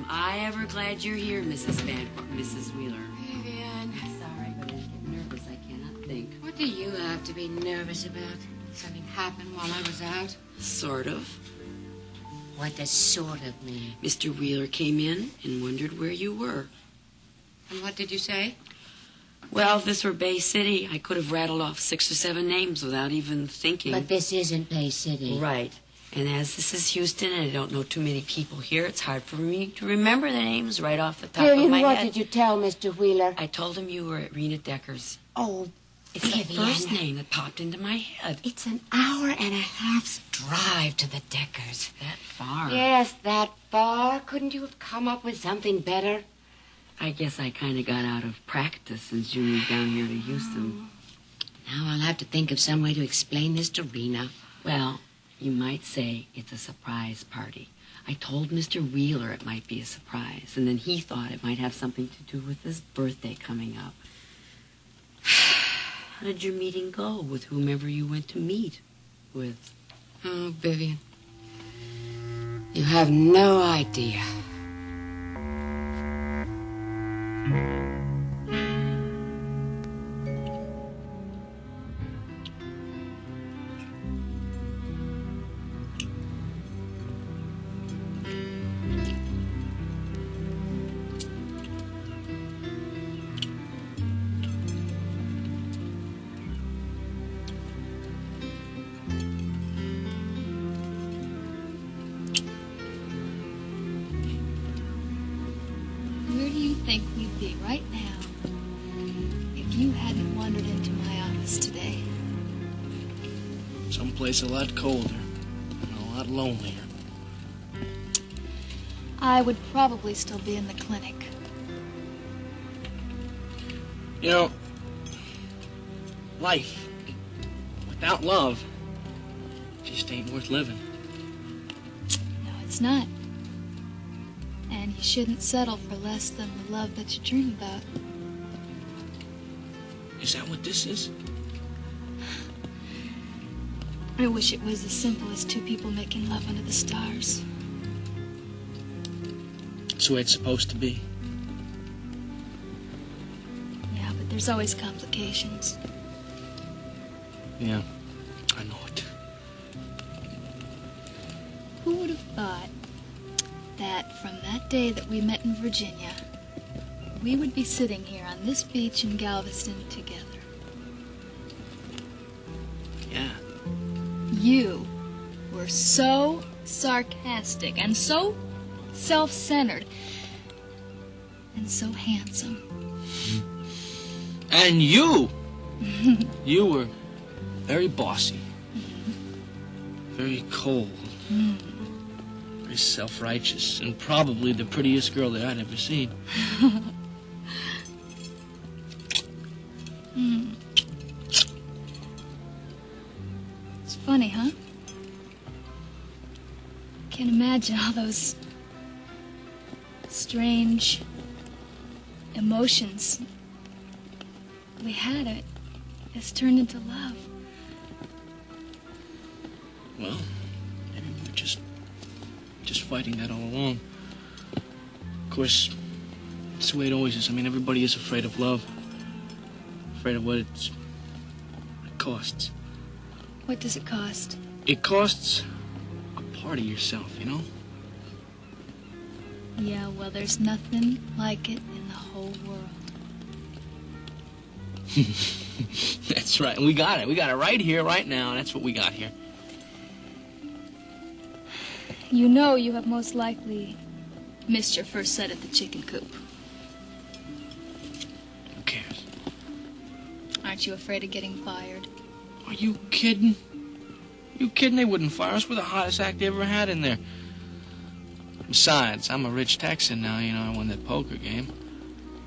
am I ever glad you're here, Mrs. Wheeler. Vivian. Sorry, but I get nervous. I cannot think. What do you have to be nervous about? Something happened while I was out? Sort of. What does sort of mean? Mr. Wheeler came in and wondered where you were. And what did you say? Well, if this were Bay City, I could have rattled off 6 or 7 names without even thinking. But this isn't Bay City. Right. And as this is Houston and I don't know too many people here, it's hard for me to remember the names right off the top of my head. What did you tell Mr. Wheeler? I told him you were at Rena Dekker's. Oh, it's the first name that popped into my head. It's an hour and a half's drive to the Dekkers. That far? Yes, that far. Couldn't you have come up with something better? I guess I kind of got out of practice since you moved down here to Houston. Now I'll have to think of some way to explain this to Rena. Well, you might say it's a surprise party. I told Mr. Wheeler it might be a surprise, and then he thought it might have something to do with his birthday coming up. How did your meeting go with whomever you went to meet with? Oh, Vivian. You have no idea. Where do you think we'd be right now if you hadn't wandered into my office today? Someplace a lot colder and a lot lonelier. I would probably still be in the clinic. You know, life without love just ain't worth living. No, it's not. And you shouldn't settle for less than the love that you dream about. Is that what this is? I wish it was as simple as 2 people making love under the stars. That's the way it's supposed to be. Yeah, but there's always complications. Yeah, I know it. Who would have thought that from that day that we met in Virginia, we would be sitting here on this beach in Galveston together? Yeah. You were so sarcastic and so self-centered and so handsome. And you were very bossy, very cold, very self-righteous, and probably the prettiest girl that I'd ever seen. It's funny, huh? Can't imagine all those strange emotions we had. It's turned into love. Well, maybe we were just fighting that all along. Of course, it's the way it always is. I mean, everybody is afraid of love. Afraid of what it costs. What does it cost? It costs a part of yourself, you know? Yeah, well, there's nothing like it in the whole world. That's right. We got it. We got it right here, right now. That's what we got here. You know you have most likely missed your first set at the chicken coop. Who cares? Aren't you afraid of getting fired? Are you kidding? You kidding? They wouldn't fire us. We're the hottest act they ever had in there. Besides, I'm a rich Texan now. You know, I won that poker game.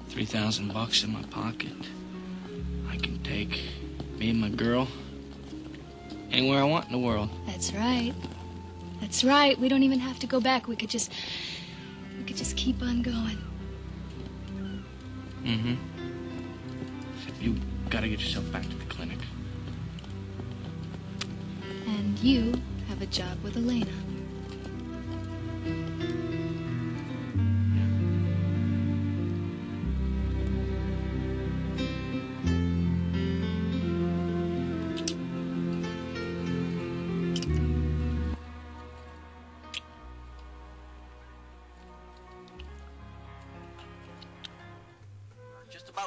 $3,000 in my pocket. I can take me and my girl anywhere I want in the world. That's right. That's right. We don't even have to go back. We could just keep on going. Mm-hmm. Except you gotta get yourself back to the clinic. And you have a job with Elena.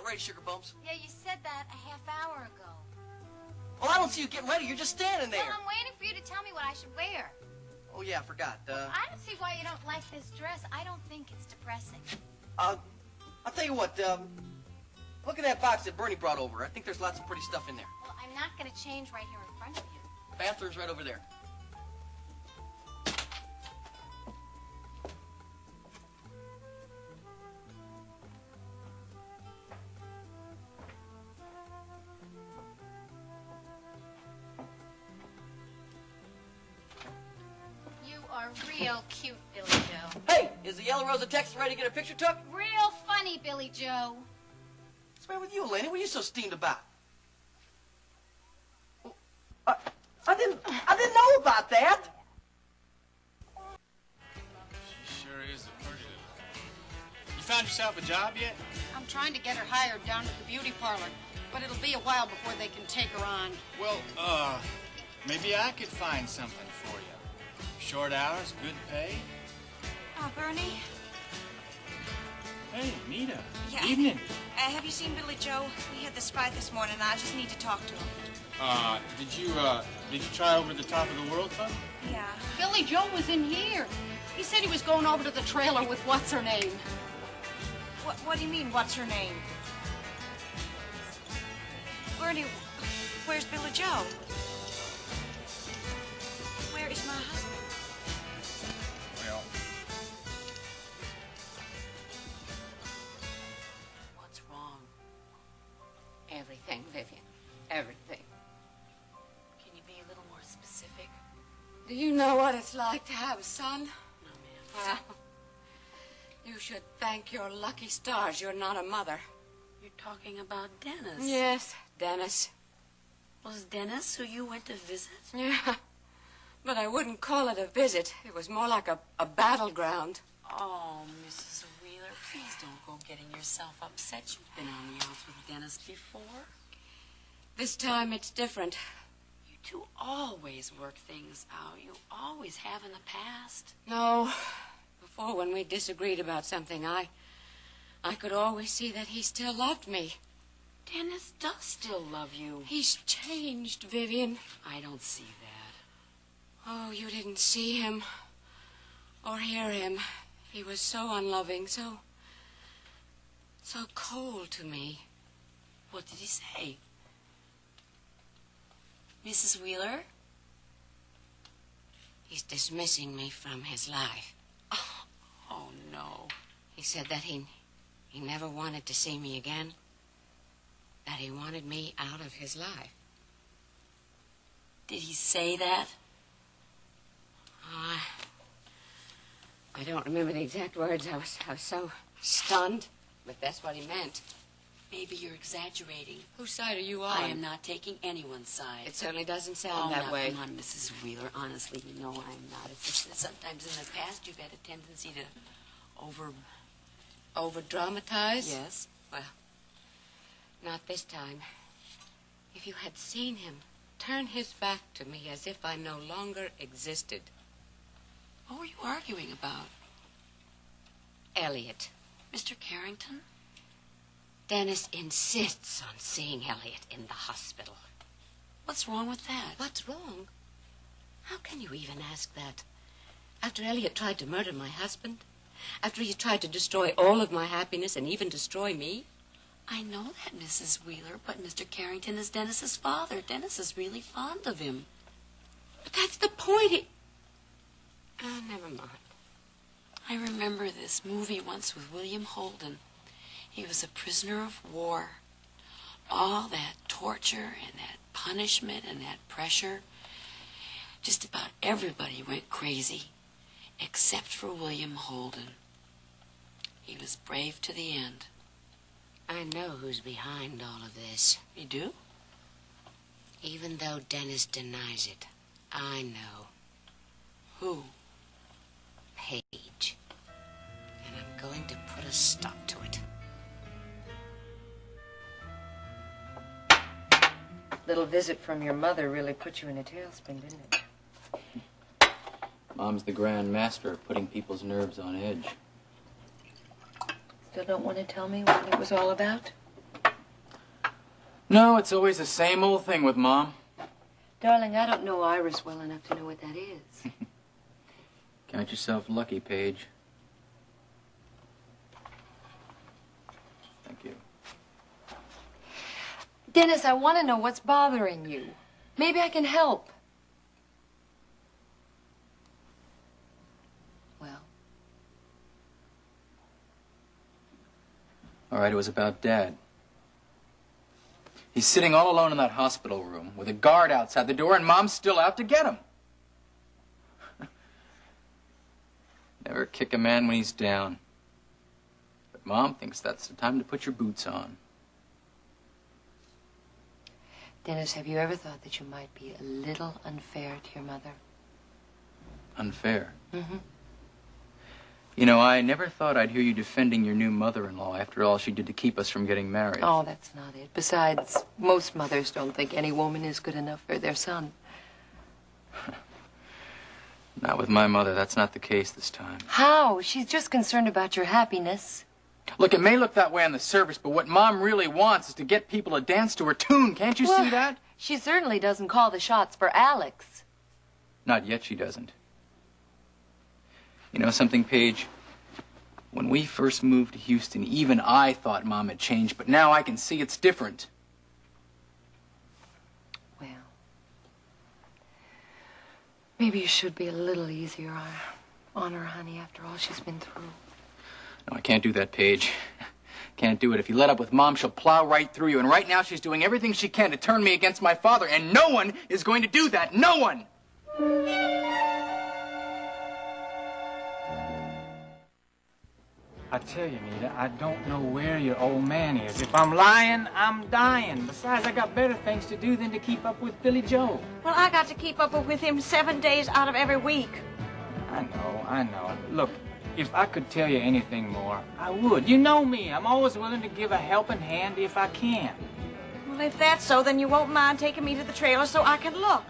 ready, Sugar Bumps. Yeah, you said that a half hour ago. Well, I don't see you getting ready. You're just standing there. Well, I'm waiting for you to tell me what I should wear. Oh, yeah, I forgot. I don't see why you don't like this dress. I don't think it's depressing. I'll tell you what, look at that box that Bernie brought over. I think there's lots of pretty stuff in there. Well, I'm not going to change right here in front of you. Bathroom's right over there. You are real cute, Billy Joe. Hey, is the Yellow Rose of Texas ready to get a picture took? Real funny, Billy Joe. What's the matter with you, Lenny? What are you so steamed about? I didn't know about that. She sure is a pretty little thing. You found yourself a job yet? I'm trying to get her hired down at the beauty parlor, but it'll be a while before they can take her on. Well, maybe I could find something for you. Short hours, good pay. Bernie? Hey, Nita. Yeah. Evening. Have you seen Billy Joe? We had this fight this morning, and I just need to talk to him. Did you try over the Top of the World Club? Yeah. Billy Joe was in here. He said he was going over to the trailer with what's-her-name. What do you mean, what's her name? Bernie, where's Billy Joe? Where is my husband? Well, What's wrong? Everything, Vivian. Everything. Can you be a little more specific? Do you know what it's like to have a son? No, ma'am. Well, you should thank your lucky stars you're not a mother. You're talking about Dennis. Yes, Dennis. Was Dennis who you went to visit? Yeah, but I wouldn't call it a visit. It was more like a battleground. Oh, Mrs. Wheeler, please don't go getting yourself upset. You've been on the outs with Dennis before. This time it's different. You two always work things out. You always have in the past. No, before when we disagreed about something, I could always see that he still loved me. Dennis does still love you. He's changed, Vivian. I don't see that. Oh, you didn't see him or hear him. He was so unloving, so cold to me. What did he say? Mrs. Wheeler? He's dismissing me from his life. Oh, no. He said that he never wanted to see me again. That he wanted me out of his life. Did he say that? I don't remember the exact words. I was so stunned, but that's what he meant. Maybe you're exaggerating. Whose side are you on? I am not taking anyone's side. It certainly doesn't sound that now, way. Come on, Mrs. Wheeler. Honestly, you know I'm not. It's just that sometimes in the past you've had a tendency to over-dramatize? Yes. Well, not this time. If you had seen him turn his back to me as if I no longer existed. What were you arguing about? Elliot. Mr. Carrington? Dennis insists on seeing Elliot in the hospital. What's wrong with that? What's wrong? How can you even ask that? After Elliot tried to murder my husband? After he tried to destroy all of my happiness and even destroy me? I know that, Mrs. Wheeler, but Mr. Carrington is Dennis's father. Dennis is really fond of him. But that's the point. Oh, never mind. I remember this movie once with William Holden. He was a prisoner of war. All that torture and that punishment and that pressure. Just about everybody went crazy, except for William Holden. He was brave to the end. I know who's behind all of this. You do? Even though Dennis denies it, I know. Who? Paige. And I'm going to put a stop to it. Little visit from your mother really put you in a tailspin, didn't it? Mom's the grand master of putting people's nerves on edge. Still don't want to tell me what it was all about? No, it's always the same old thing with Mom. Darling, I don't know Iris well enough to know what that is. Count yourself lucky, Paige. Thank you. Dennis, I want to know what's bothering you. Maybe I can help. Well? All right, it was about Dad. He's sitting all alone in that hospital room with a guard outside the door, and Mom's still out to get him. Never kick a man when he's down. But Mom thinks that's the time to put your boots on. Dennis, have you ever thought that you might be a little unfair to your mother? Unfair? Mm-hmm. You know, I never thought I'd hear you defending your new mother-in-law after all she did to keep us from getting married. Oh, that's not it. Besides, most mothers don't think any woman is good enough for their son. Not with my mother. That's not the case this time. How? She's just concerned about your happiness. Look, it may look that way on the surface, but what Mom really wants is to get people to dance to her tune. Can't you see that? She certainly doesn't call the shots for Alex. Not yet, she doesn't. You know something, Paige? When we first moved to Houston, even I thought Mom had changed, but now I can see it's different. Well, maybe you should be a little easier on her, honey, after all she's been through. No, I can't do that, Paige. Can't do it. If you let up with Mom, she'll plow right through you. And right now, she's doing everything she can to turn me against my father. And no one is going to do that. No one! I tell you, Nita, I don't know where your old man is. If I'm lying, I'm dying. Besides, I got better things to do than to keep up with Billy Joe. Well, I got to keep up with him 7 days out of every week. I know. Look, if I could tell you anything more, I would. You know me. I'm always willing to give a helping hand if I can. Well, if that's so, then you won't mind taking me to the trailer so I can look.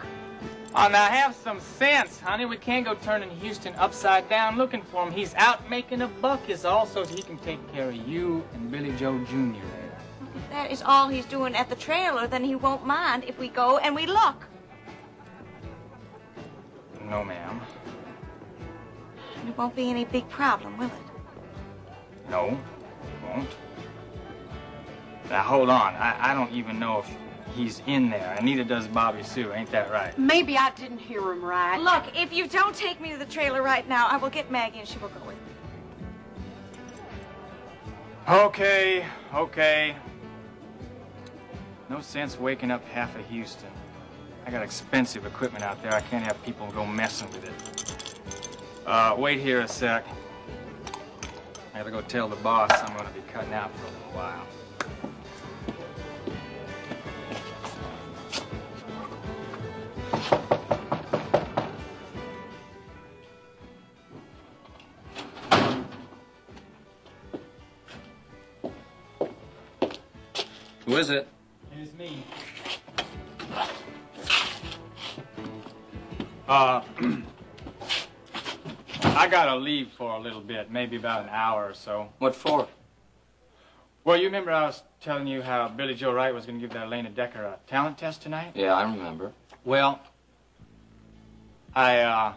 Oh, now have some sense, honey. We can't go turning Houston upside down looking for him. He's out making a buck is all so he can take care of you and Billy Joe Jr. there. If that is all he's doing at the trailer, then he won't mind if we go and we look. No, ma'am. It won't be any big problem, will it? No, it won't. Now, hold on. I don't even know if he's in there, and neither does Bobby Sue. Ain't that right? Maybe I didn't hear him right. Look, if you don't take me to the trailer right now, I will get Maggie and she will go with me. Okay. No sense waking up half of Houston. I got expensive equipment out there. I can't have people go messing with it. Wait here a sec. I gotta go tell the boss I'm gonna be cutting out for a little while. Who is it? It's me. I gotta leave for a little bit, maybe about an hour or so. What for? Well, you remember I was telling you how Billy Joe Wright was gonna give that Elena DEKKER a talent test tonight? Yeah, I remember. Well, I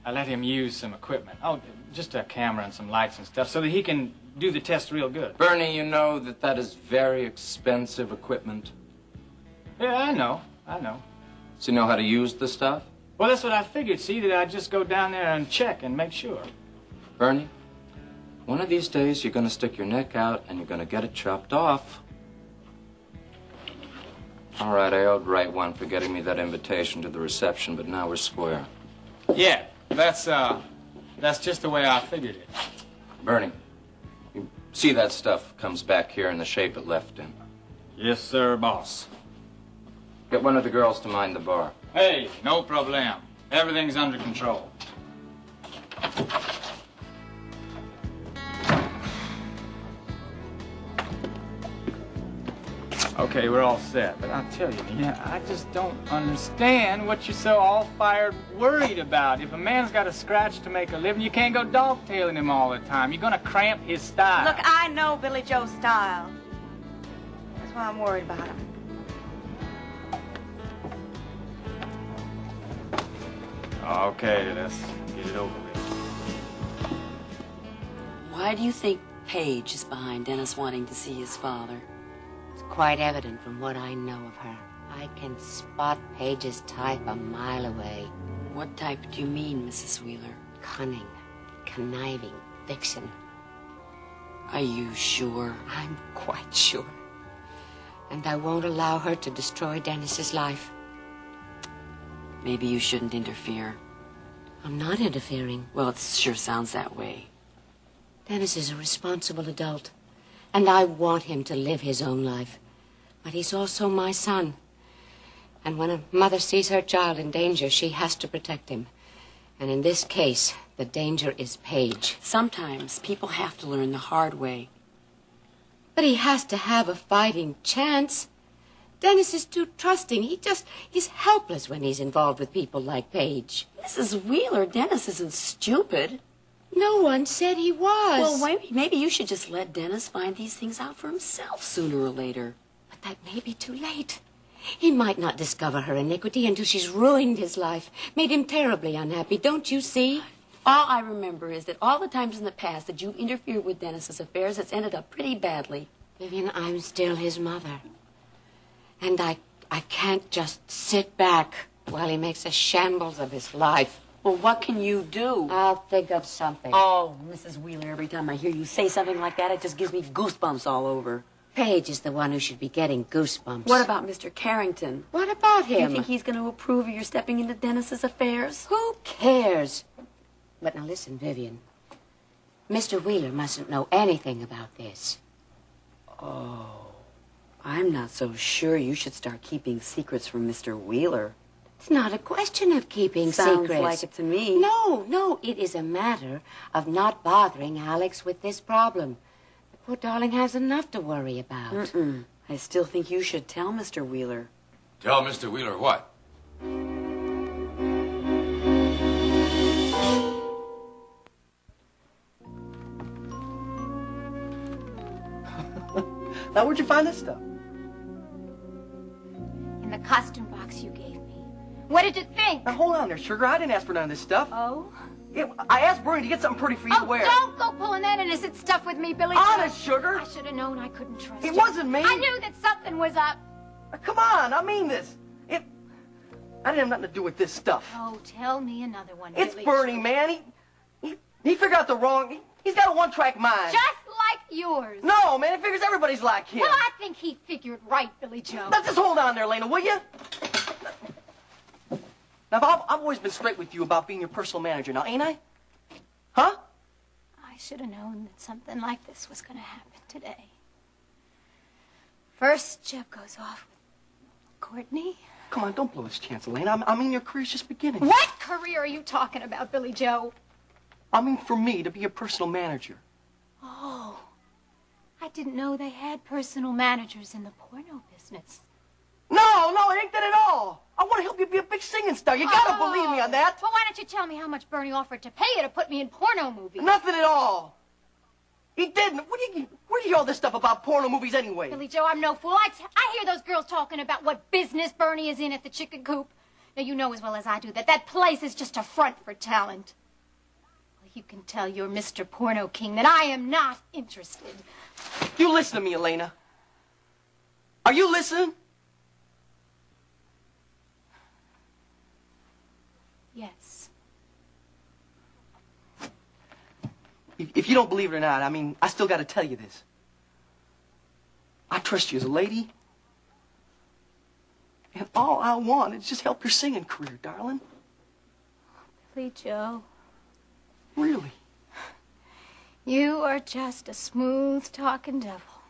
let him use some equipment. Oh, just a camera and some lights and stuff so that he can do the test real good. Bernie, you know that is very expensive equipment. Yeah, I know. So you know how to use the stuff? Well, that's what I figured, see, that I'd just go down there and check and make sure. Bernie, one of these days you're going to stick your neck out and you're going to get it chopped off. All right, I owed Wright one for getting me that invitation to the reception, but now we're square. Yeah, that's just the way I figured it. Bernie, you see that stuff comes back here in the shape it left in. Yes, sir, boss. Get one of the girls to mind the bar. Hey, no problem. Everything's under control. Okay, we're all set. But I'll tell you, Nina, I just don't understand what you're so all-fired worried about. If a man's got a scratch to make a living, you can't go dog-tailing him all the time. You're gonna cramp his style. Look, I know Billy Joe's style. That's why I'm worried about him. Okay, let's get it over with. Why do you think Paige is behind Dennis wanting to see his father? It's quite evident from what I know of her. I can spot Paige's type a mile away. What type do you mean, Mrs. Wheeler? Cunning, conniving, vixen. Are you sure? I'm quite sure. And I won't allow her to destroy Dennis's life. Maybe you shouldn't interfere. I'm not interfering. Well, it sure sounds that way. Dennis is a responsible adult, and I want him to live his own life. But he's also my son. And when a mother sees her child in danger, she has to protect him. And in this case, the danger is Paige. Sometimes people have to learn the hard way. But he has to have a fighting chance. Dennis is too trusting. He's helpless when he's involved with people like Paige. Mrs. Wheeler, Dennis isn't stupid. No one said he was. Well, wait, maybe you should just let Dennis find these things out for himself sooner or later. But that may be too late. He might not discover her iniquity until she's ruined his life, made him terribly unhappy. Don't you see? All I remember is that all the times in the past that you've interfered with Dennis's affairs, it's ended up pretty badly. Vivian, I'm still his mother. And I can't just sit back while he makes a shambles of his life. Well, what can you do? I'll think of something. Oh, Mrs. Wheeler, every time I hear you say something like that, it just gives me goosebumps all over. Paige is the one who should be getting goosebumps. What about Mr. Carrington? What about him? Do you think he's going to approve of your stepping into Dennis's affairs? Who cares? But now listen, Vivian. Mr. Wheeler mustn't know anything about this. Oh, I'm not so sure you should start keeping secrets from Mr. Wheeler. It's not a question of keeping Sounds secrets. like it to me. No, it is a matter of not bothering Alex with this problem. The poor darling has enough to worry about. I still think you should tell Mr. Wheeler. Tell Mr. Wheeler what? Now, where'd you find this stuff? In the costume box you gave me. What did you think? Now, hold on there, sugar. I didn't ask for none of this stuff. Oh? I asked Bernie to get something pretty for you to wear. Don't go pulling that innocent stuff with me, Billy. Honest, sugar. I should have known I couldn't trust you. It wasn't me. I knew that something was up. Come on, I mean this. I didn't have nothing to do with this stuff. Oh, tell me another one, It's Billy. Bernie, man. He figured out the wrong... He's got a one-track mind. Just like yours. No, man, he figures everybody's like him. Well, I think he figured right, Billy Joe. Now, just hold on there, Lena, will you? Now, I've always been straight with you about being your personal manager, now, ain't I? Huh? I should have known that something like this was going to happen today. First, Jeb goes off with Courtney. Come on, don't blow this chance, Elena. I mean, your career's just beginning. What career are you talking about, Billy Joe? I mean, for me to be a personal manager. Oh, I didn't know they had personal managers in the porno business. No, it ain't that at all. I want to help you be a big singing star. You gotta believe me on that. Well, why don't you tell me how much Bernie offered to pay you to put me in porno movies? Nothing at all. He didn't. Where do you hear all this stuff about porno movies anyway? Billy Joe, I'm no fool. I hear those girls talking about what business Bernie is in at the chicken coop. Now, you know as well as I do that that place is just a front for talent. Well, you can tell your Mr. Porno King that I am not interested. You listen to me, Elena. Are you listening? Yes. If you don't believe it or not, I mean, I still got to tell you this. I trust you as a lady. And all I want is just help your singing career, darling. Billy Joe. Really? You are just a smooth-talking devil.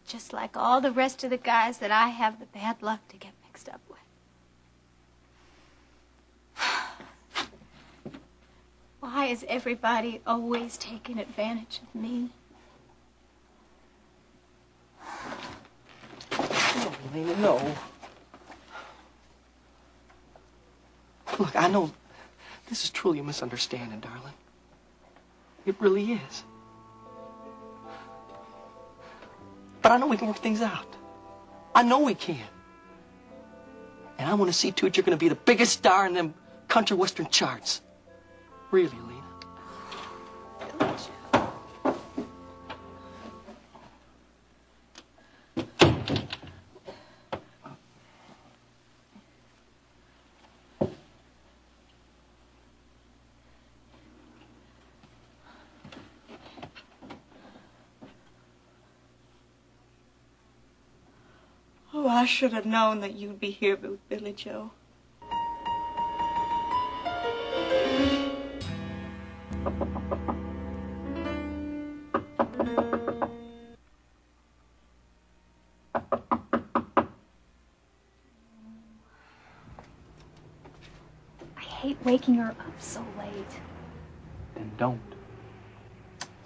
Just like all the rest of the guys that I have the bad luck to get mixed up with. Why is everybody always taking advantage of me? No, Elena, no. Look, I know this is truly a misunderstanding, darling. It really is. But I know we can work things out. I know we can. And I want to see to it you're going to be the biggest star in them country western charts. Really, Lena. Oh, I should have known that you'd be here with Billy Joe. I hate waking her up so late. Then don't.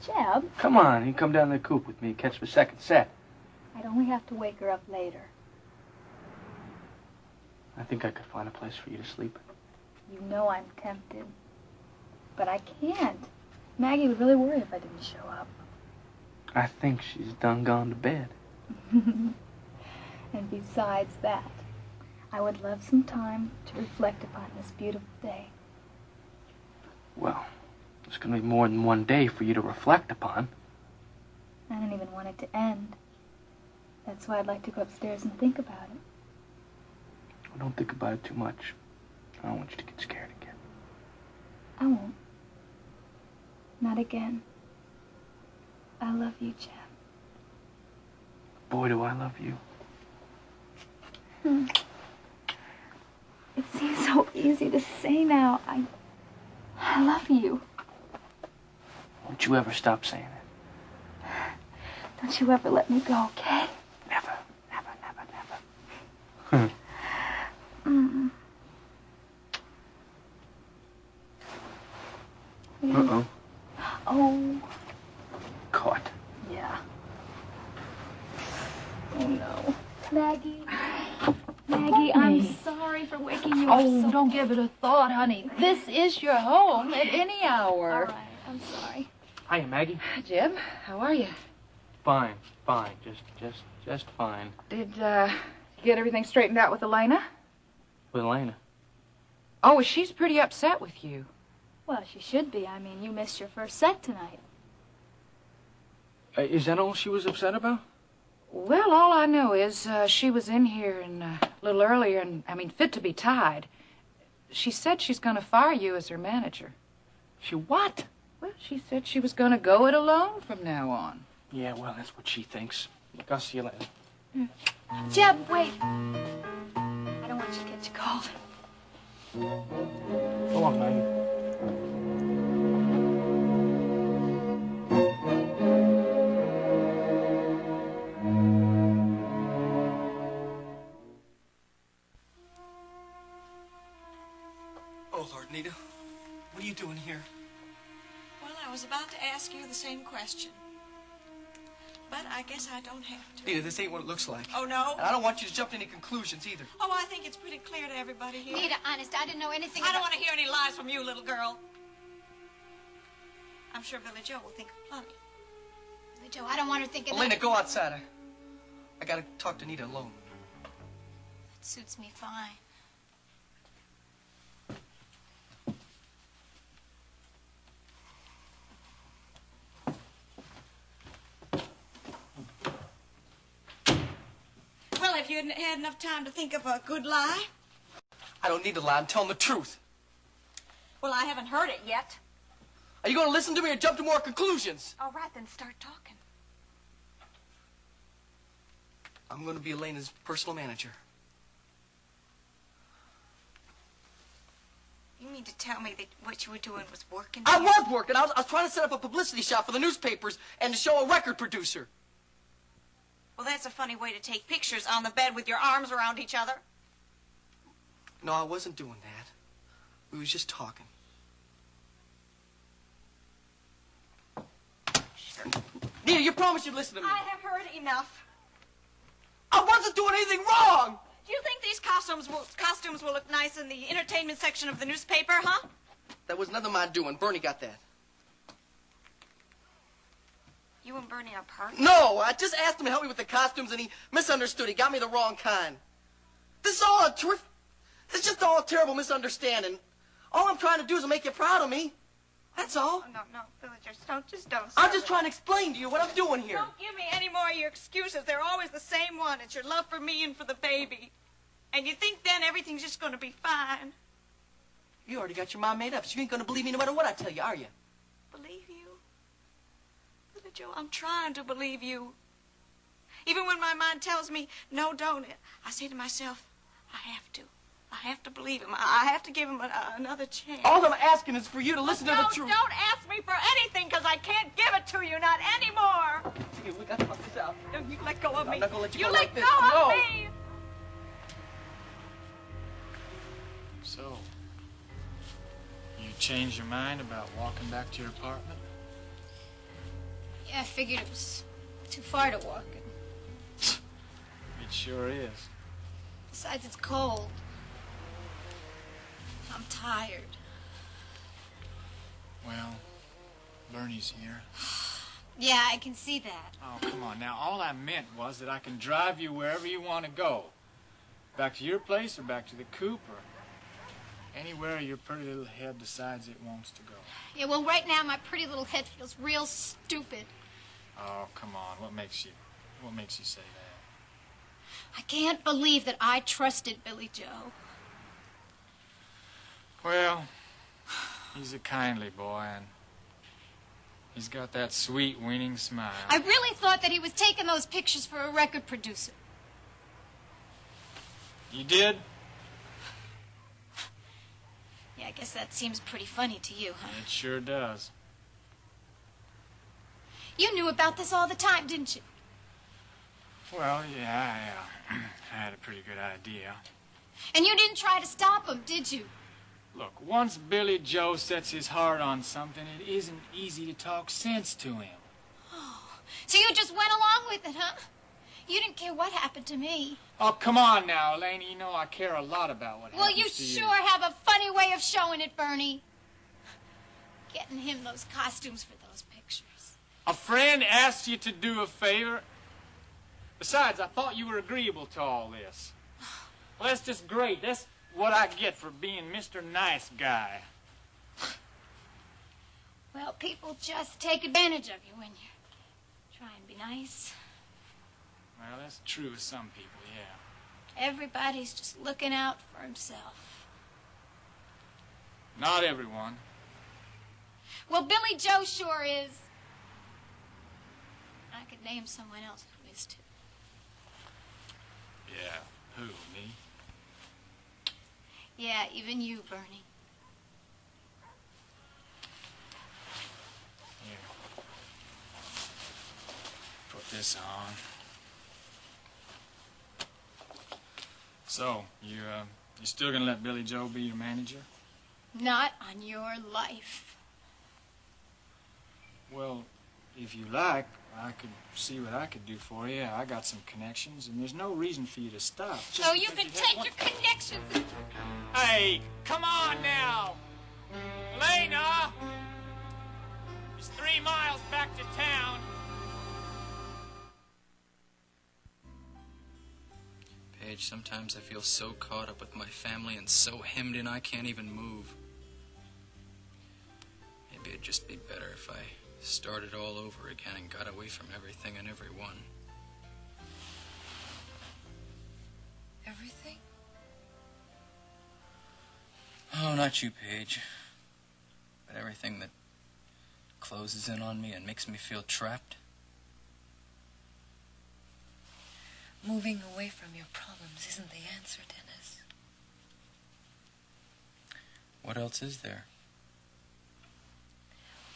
Jeb, Come on, you come down to the coop with me and catch the second set. I'd only have to wake her up later. I think I could find a place for you to sleep. You know I'm tempted. But I can't. Maggie would really worry if I didn't show up. I think she's done gone to bed. And besides that, I would love some time to reflect upon this beautiful day. Well, it's going to be more than one day for you to reflect upon. I don't even want it to end. That's why I'd like to go upstairs and think about it. Well, don't think about it too much. I don't want you to get scared again. I won't. Not again. I love you, Jeb. Boy, do I love you. It seems so easy to say now. I love you. Don't you ever stop saying it. Don't you ever let me go, okay? Never, never, never, never. Uh-oh. Oh. Caught. Yeah. Oh, no. Maggie. Maggie, I'm sorry for waking you up so... don't give it a thought, honey. This is your home at any hour. All right, I'm sorry. Hiya, Maggie. Jeb, how are you? Fine, fine. Just fine. Did, you get everything straightened out with Elena? With Elena. Oh, she's pretty upset with you. Well, she should be. I mean, you missed your first set tonight. Is that all she was upset about? Well, all I know is she was in here a little earlier and, fit to be tied. She said she's going to fire you as her manager. She what? Well, she said she was going to go it alone from now on. Yeah, well, that's what she thinks. Look, I'll see you later. Jeb, wait. I don't want you to catch a cold. Go on, Maggie. Oh, Lord, Nita. What are you doing here? Well, I was about to ask you the same question. But I guess I don't have to. Nita, this ain't what it looks like. Oh, no? And I don't want you to jump to any conclusions either. Oh, I think it's pretty clear to everybody here. Nita, honest, I didn't know anything I don't want to hear any lies from you, little girl. I'm sure Billy Joe will think of plenty. Billy Joe, I don't want her thinking Elena, go outside. I gotta talk to Nita alone. It suits me fine. Well, have you had enough time to think of a good lie? I don't need to lie. I'm telling the truth. Well, I haven't heard it yet. Are you going to listen to me or jump to more conclusions? All right, then start talking. I'm going to be Elena's personal manager. You mean to tell me that what you were doing was working? I was working. I was trying to set up a publicity shot for the newspapers and to show a record producer. Well, that's a funny way to take pictures on the bed with your arms around each other. No, I wasn't doing that. We was just talking. Nita, you promised you'd listen to me. I have heard enough. I wasn't doing anything wrong. Do you think these costumes will look nice in the entertainment section of the newspaper, huh? That was none of my doing. Bernie got that. You and Bernie are partners? No, I just asked him to help me with the costumes, and he misunderstood. He got me the wrong kind. This is all it's just all a terrible misunderstanding. All I'm trying to do is make you proud of me. That's all. Oh, no, Billy, just don't. I'm just trying to explain to you what I'm doing here. Don't give me any more of your excuses. They're always the same one. It's your love for me and for the baby. And you think then everything's just going to be fine. You already got your mind made up, so you ain't going to believe me no matter what I tell you, are you? Believe you? Billy Joe, I'm trying to believe you. Even when my mind tells me, no, don't, I say to myself, I have to. I have to believe him. I have to give him another chance. All I'm asking is for you to listen to the truth. Don't ask me for anything, because I can't give it to you, not anymore. Hey, we got to talk this out. No, you let go of me. I'm not going to let you You go let like this. go No. of me. So, you changed your mind about walking back to your apartment? Yeah, I figured it was too far to walk. It sure is. Besides, it's cold. I'm tired. Well, Bernie's here. Yeah, I can see that. Oh, come on. Now, all I meant was that I can drive you wherever you want to go. Back to your place or back to the coop or anywhere your pretty little head decides it wants to go. Yeah, well, right now my pretty little head feels real stupid. Oh, come on. What makes you say that? I can't believe that I trusted Billy Joe. Well, he's a kindly boy, and he's got that sweet, winning smile. I really thought that he was taking those pictures for a record producer. You did? Yeah, I guess that seems pretty funny to you, huh? It sure does. You knew about this all the time, didn't you? Well, yeah, I had a pretty good idea. And you didn't try to stop him, did you? Look, once Billy Joe sets his heart on something, it isn't easy to talk sense to him. Oh, so you just went along with it, huh? You didn't care what happened to me. Oh, come on now, Elaine. You know I care a lot about what Well, happens you to you. sure have a funny way of showing it, Bernie. Getting him those costumes for those pictures. A friend asked you to do a favor. Besides, I thought you were agreeable to all this. Well, that's just great. That's what I get for being Mr. Nice Guy. Well, people just take advantage of you when you try and be nice. Well, that's true of some people, yeah. Everybody's just looking out for himself. Not everyone. Well, Billy Joe sure is. I could name someone else who is too. Yeah, who, me? Yeah, even you, Bernie. Here. Put this on. So, you still gonna let Billy Joe be your manager? Not on your life. Well, if you like, I could see what I could do for you. I got some connections, and there's no reason for you to stop. Just So you because can have take one- your connections. Hey, come on now! Elena! It's 3 miles back to town. Paige, sometimes I feel so caught up with my family and so hemmed in I can't even move. Maybe it'd just be better if I started all over again and got away from everything and everyone. Everything? Oh, not you, Paige. But everything that closes in on me and makes me feel trapped. Moving away from your problems isn't the answer, Dennis. What else is there?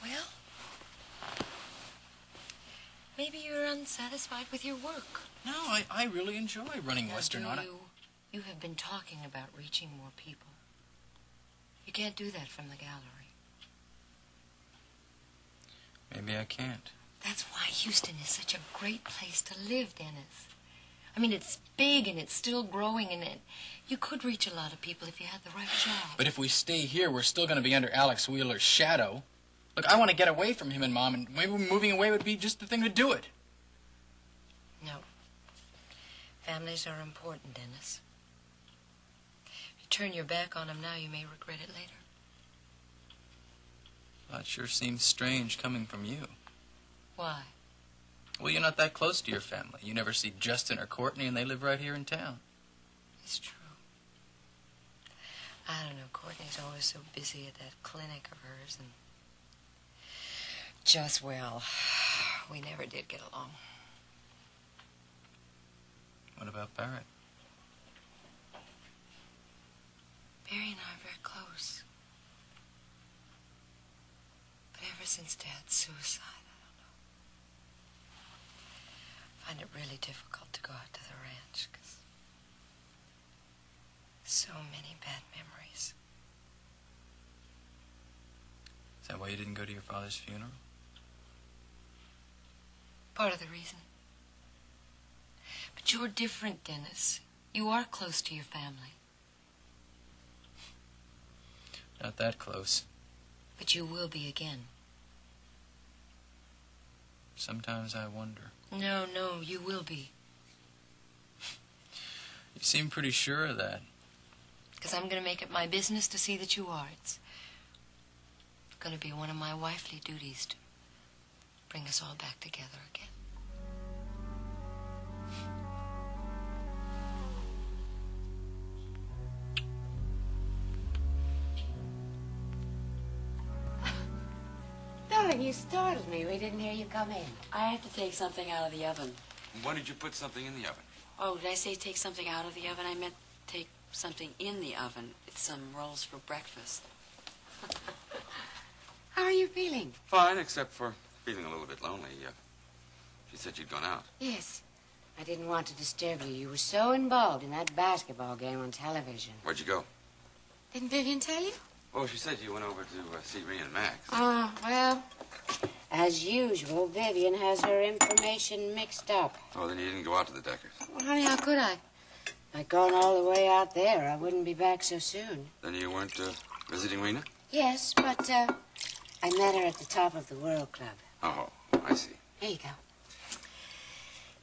Well, maybe you're unsatisfied with your work. No, I really enjoy running Western Now, Auto. you have been talking about reaching more people. You can't do that from the gallery. Maybe I can't. That's why Houston is such a great place to live, Dennis. I mean, it's big and it's still growing, and you could reach a lot of people if you had the right job. But if we stay here, we're still going to be under Alex Wheeler's shadow. Look, I want to get away from him and Mom, and maybe moving away would be just the thing to do it. No. Families are important, Dennis. If you turn your back on them now, you may regret it later. Well, it sure seems strange coming from you. Why? Well, you're not that close to your family. You never see Justin or Courtney, and they live right here in town. It's true. I don't know. Courtney's always so busy at that clinic of hers, and just, well, we never did get along. What about Barrett? Barry and I are very close. But ever since Dad's suicide, I don't know. I find it really difficult to go out to the ranch, because so many bad memories. Is that why you didn't go to your father's funeral? Part of the reason. But you're different, Dennis. You are close to your family. Not that close. But you will be again. Sometimes I wonder. No, you will be. You seem pretty sure of that. Because I'm going to make it my business to see that you are. It's going to be one of my wifely duties to bring us all back together again. Darling, you startled me. We didn't hear you come in. I have to take something out of the oven. When did you put something in the oven? Oh, did I say take something out of the oven? I meant take something in the oven. It's some rolls for breakfast. How are you feeling? Fine, except for feeling a little bit lonely. She said you'd gone out. Yes. I didn't want to disturb you. You were so involved in that basketball game on television. Where'd you go? Didn't Vivian tell you? Oh, she said you went over to see Rhea and Max. Well, as usual, Vivian has her information mixed up. Oh, then you didn't go out to the Dekkers. Well, honey, how could I? If I'd gone all the way out there, I wouldn't be back so soon. Then you weren't visiting Rena? Yes, but I met her at the top of the World Club. Oh, I see. Here you go.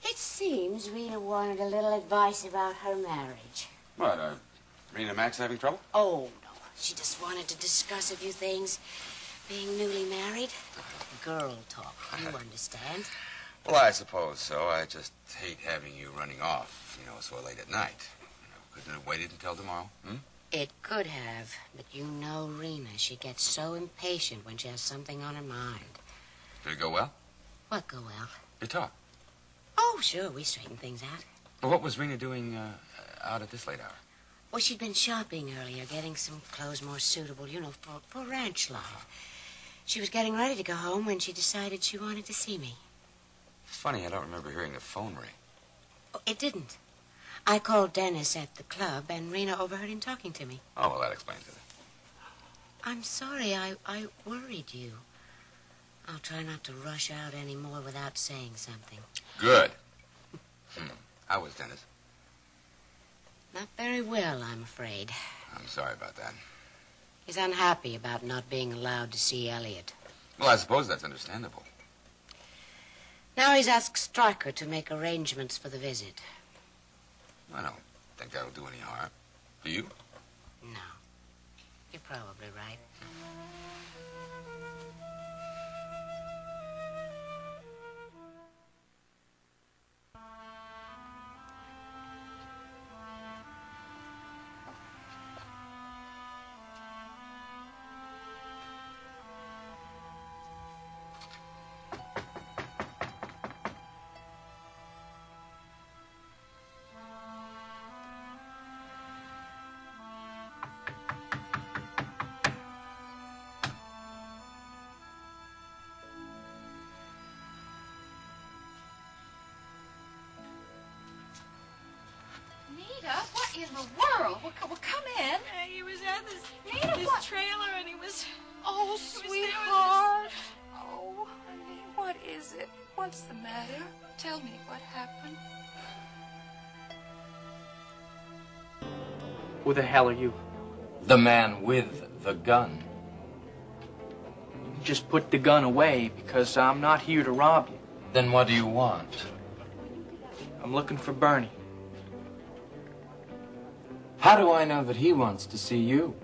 It seems Rena wanted a little advice about her marriage. What, Rena and Max having trouble? Oh, no. She just wanted to discuss a few things. Being newly married. Girl talk, you understand. Well, I suppose so. I just hate having you running off, so late at night. Couldn't it have waited until tomorrow? It could have, but you know Rena. She gets so impatient when she has something on her mind. Did it go well? What go well? You talked. Oh, sure, we straightened things out. Well, what was Rena doing out at this late hour? Well, she'd been shopping earlier, getting some clothes more suitable, for ranch life. She was getting ready to go home when she decided she wanted to see me. It's funny, I don't remember hearing the phone ring. Oh, it didn't. I called Dennis at the club, and Rena overheard him talking to me. Oh, well, that explains it. I'm sorry I worried you. I'll try not to rush out any more without saying something. Good. How was Dennis? Not very well, I'm afraid. I'm sorry about that. He's unhappy about not being allowed to see Elliot. Well, I suppose that's understandable. Now he's asked Stryker to make arrangements for the visit. I don't think that'll do any harm. Do you? No. You're probably right. What in the world? Well, come in. He was at this trailer, and he was... Oh, sweetheart. Oh, honey, what is it? What's the matter? Tell me what happened. Who the hell are you? The man with the gun. just put the gun away, because I'm not here to rob you. Then what do you want? I'm looking for Bernie. How do I know that he wants to see you?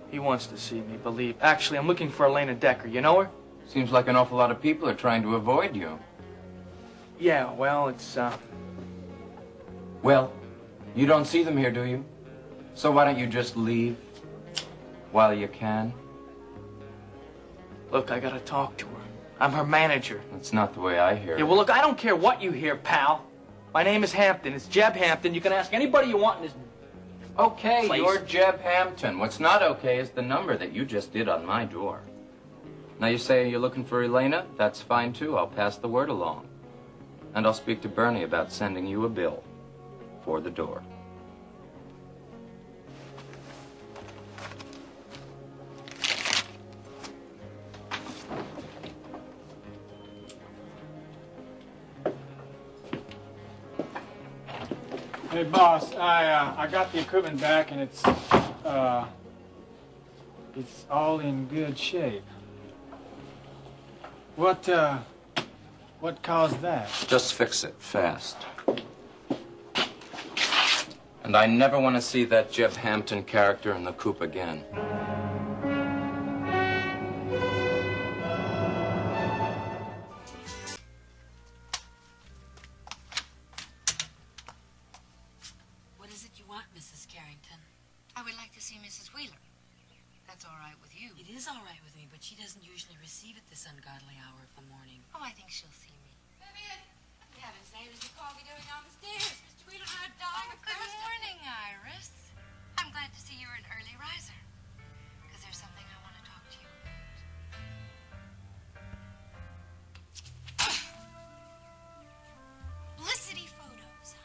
He wants to see me, believe. Actually, I'm looking for Elena Dekker. You know her? Seems like an awful lot of people are trying to avoid you. Yeah, well, it's, Well, you don't see them here, do you? So why don't you just leave while you can? Look, I gotta talk to her. I'm her manager. That's not the way I hear it. Yeah, well, look, I don't care what you hear, pal. My name is Hampton. It's Jeb Hampton. You can ask anybody you want in this Okay, place. you're Jeb Hampton. What's not okay is the number that you just did on my door. Now you say you're looking for Elena? That's fine, too. I'll pass the word along. And I'll speak to Bernie about sending you a bill for the door. Hey, boss, I got the equipment back, and it's all in good shape. What caused that? Just fix it, fast. And I never want to see that Jeb Hampton character in the coupe again. What is it you want, Mrs. Carrington? I would like to see Mrs. Wheeler. That's all right with you. It is all right with me, but she doesn't usually receive at this ungodly hour of the morning. Oh, I think she'll see me. Vivian! In heaven's name, is the coffee doing on the stairs? Mr. Wheeler and I are dying of Good thirst. morning, Iris. I'm glad to see you're an early riser. Because there's something I want to talk to you about. Publicity photos.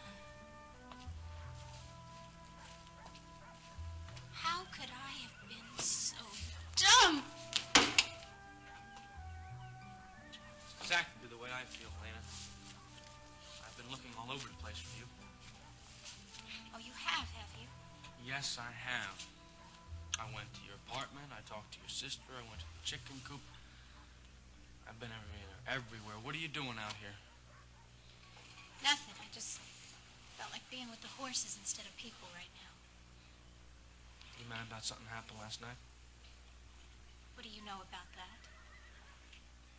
How could I have been so dumb? Exactly the way I feel, Lena. I've been looking all over the place for you. Oh, you have you? Yes, I have. I went to your apartment, I talked to your sister, I went to the chicken coop. I've been everywhere. What are you doing out here? Nothing. I just felt like being with the horses instead of people right now. You mad about something that happened last night? What do you know about that?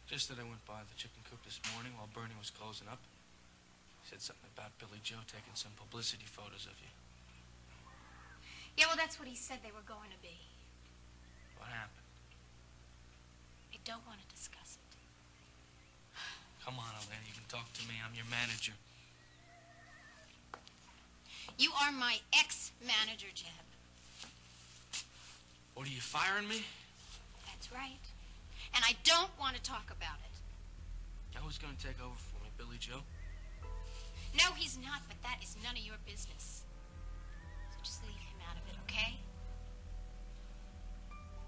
Just that I went by the chicken coop this morning while Bernie was closing up. He said something about Billy Joe taking some publicity photos of you. Yeah, well, that's what he said they were going to be. What happened? I don't want to discuss it. Come on, Elena, you can talk to me. I'm your manager. You are my ex-manager, Jeb. What, are you firing me? That's right. And I don't want to talk about it. Now who's going to take over for me, Billy Joe? No, he's not, but that is none of your business. So just leave him out of it, okay?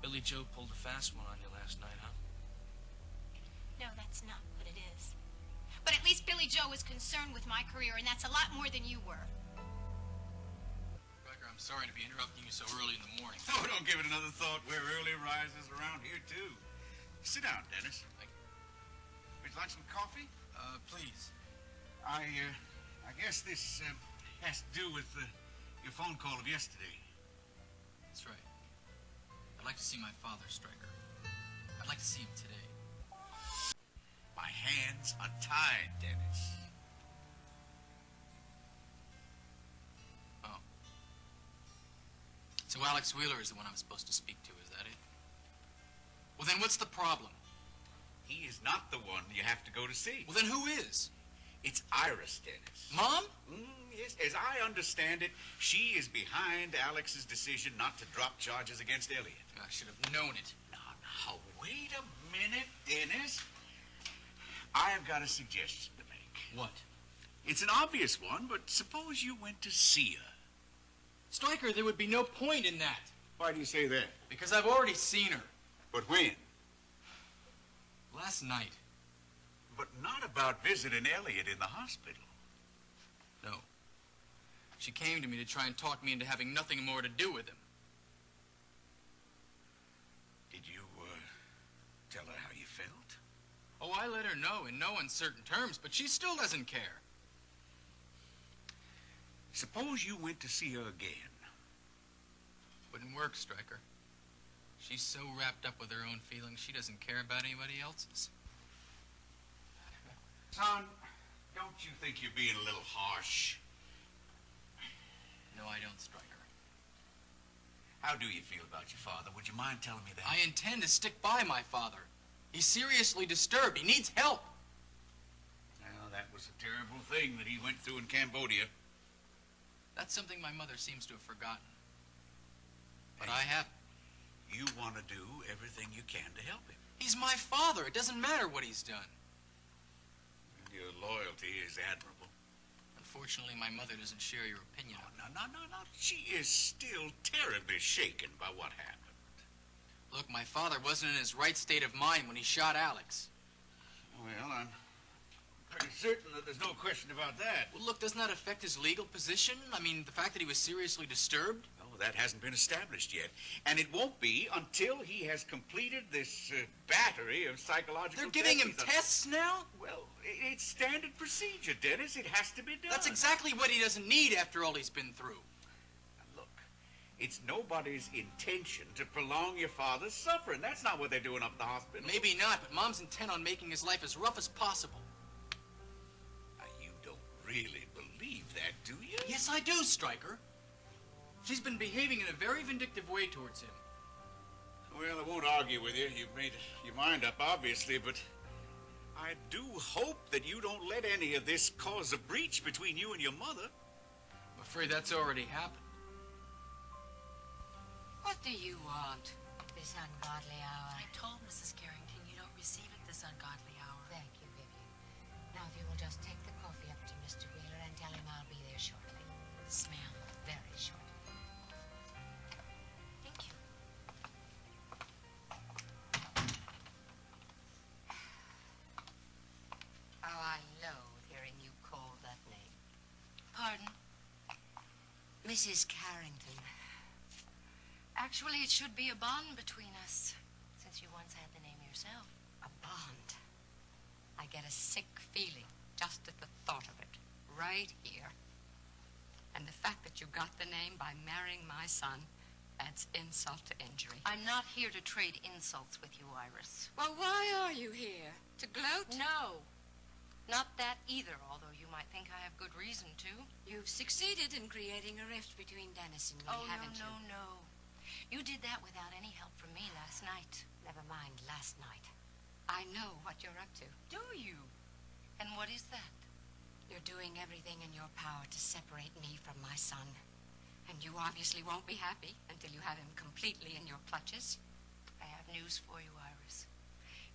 Billy Joe pulled a fast one on you last night, huh? No, that's not what it is. But at least Billy Joe was concerned with my career, and that's a lot more than you were. Riker, I'm sorry to be interrupting you so early in the morning. Oh, don't give it another thought. We're early risers around here, too. Sit down, Dennis. Would you like some coffee? Please. I guess this has to do with your phone call of yesterday. That's right. I'd like to see my father, Stryker. I'd like to see him today. My hands are tied, Dennis. Oh. So Alex Wheeler is the one I'm supposed to speak to, is that it? Well, then what's the problem? He is not the one you have to go to see. Well, then who is? It's Iris, Dennis. Mom? Yes, as I understand it, she is behind Alex's decision not to drop charges against Elliot. I should have known it. Now, wait a minute, Dennis. I have got a suggestion to make. What? It's an obvious one, but suppose you went to see her. Stryker, there would be no point in that. Why do you say that? Because I've already seen her. But when? Last night. But not about visiting Elliot in the hospital. No. She came to me to try and talk me into having nothing more to do with him. Did you, tell Oh, I let her know in no uncertain terms, but she still doesn't care. Suppose you went to see her again. Wouldn't work, Stryker. She's so wrapped up with her own feelings, she doesn't care about anybody else's. Son, don't you think you're being a little harsh? No, I don't, Stryker. How do you feel about your father? Would you mind telling me that? I intend to stick by my father. He's seriously disturbed. He needs help. Well, that was a terrible thing that he went through in Cambodia. That's something my mother seems to have forgotten. But I haven't. You want to do everything you can to help him. He's my father. It doesn't matter what he's done. Your loyalty is admirable. Unfortunately, my mother doesn't share your opinion. No. She is still terribly shaken by what happened. Look, my father wasn't in his right state of mind when he shot Alex. Well, I'm pretty certain that there's no question about that. Well, look, doesn't that affect his legal position? I mean, the fact that he was seriously disturbed? Oh, that hasn't been established yet. And it won't be until he has completed this battery of psychological They're giving him tests now? Well, it's standard procedure, Dennis. It has to be done. That's exactly what he doesn't need after all he's been through. Now, look, it's nobody's intention to prolong your father's suffering. That's not what they're doing up at the hospital. Maybe not, but Mom's intent on making his life as rough as possible. Now, you don't really believe that, do you? Yes, I do, Stryker. She's been behaving in a very vindictive way towards him. Well, I won't argue with you. You've made your mind up, obviously, but I do hope that you don't let any of this cause a breach between you and your mother. I'm afraid that's already happened. What do you want this ungodly hour? I told Mrs. Carrington you don't receive it this ungodly hour. Thank you, Vivian. Now, if you will just take the coffee up to Mr. Wheeler and tell him I'll be there shortly. Yes, ma'am. Very shortly. Thank you. Oh, I loathe hearing you called that name. Pardon? Mrs. Carrington. Actually, it should be a bond between us, since you once had the name yourself. A bond. I get a sick feeling just at the thought of it, right here. And the fact that you got the name by marrying my son adds insult to injury. I'm not here to trade insults with you, Iris. Well, why are you here? To gloat? No. Not that either, although you might think I have good reason to. You've succeeded in creating a rift between Dennis and me, haven't you? No. You did that without any help from me last night. Never mind last night. I know what you're up to. Do you? And what is that? You're doing everything in your power to separate me from my son. And you obviously won't be happy until you have him completely in your clutches. I have news for you, Iris.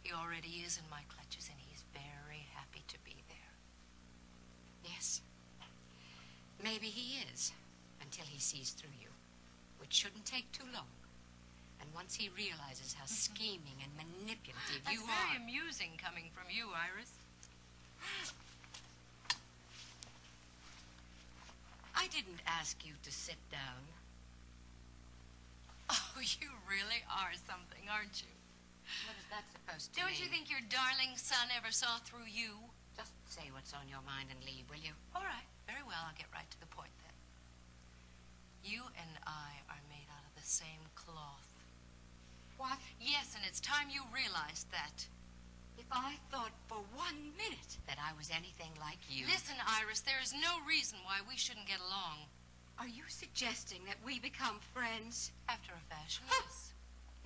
He already is in my clutches, and he's very happy to be there. Yes. Maybe he is, until he sees through you, which shouldn't take too long. And once he realizes how scheming and manipulative you That's are... very amusing coming from you, Iris. I didn't ask you to sit down. Oh, you really are something, aren't you? What is that supposed to Don't mean? you think your darling son ever saw through you? Just say what's on your mind and leave, will you? All right. Very well, I'll get right to the point then. You and I are made out of the same cloth. What? Yes, and it's time you realized that. If I thought for 1 minute that I was anything like you... Listen, Iris, there is no reason why we shouldn't get along. Are you suggesting that we become friends? After a fashion, yes.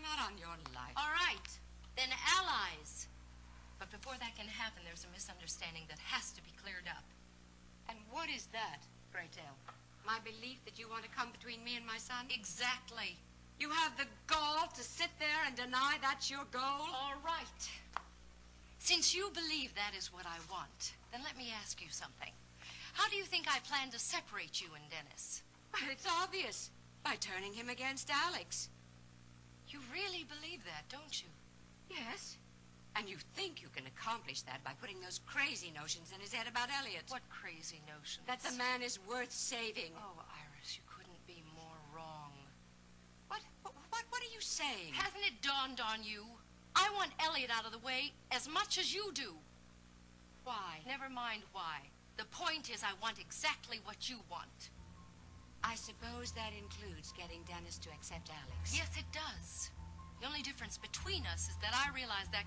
Not on your life. All right, then allies. But before that can happen, there's a misunderstanding that has to be cleared up. And what is that, pray tell? My belief that you want to come between me and my son? Exactly. You have the gall to sit there and deny that's your goal? All right. Since you believe that is what I want, then let me ask you something. How do you think I plan to separate you and Dennis? Well, it's obvious. By turning him against Alex. You really believe that, don't you? Yes. And you think you can accomplish that by putting those crazy notions in his head about Elliot. What crazy notions? That the man is worth saving. Oh, Iris, you couldn't be more wrong. What are you saying? Hasn't it dawned on you? I want Elliot out of the way as much as you do. Why? Never mind why. The point is I want exactly what you want. I suppose that includes getting Dennis to accept Alex. Yes, it does. The only difference between us is that I realize that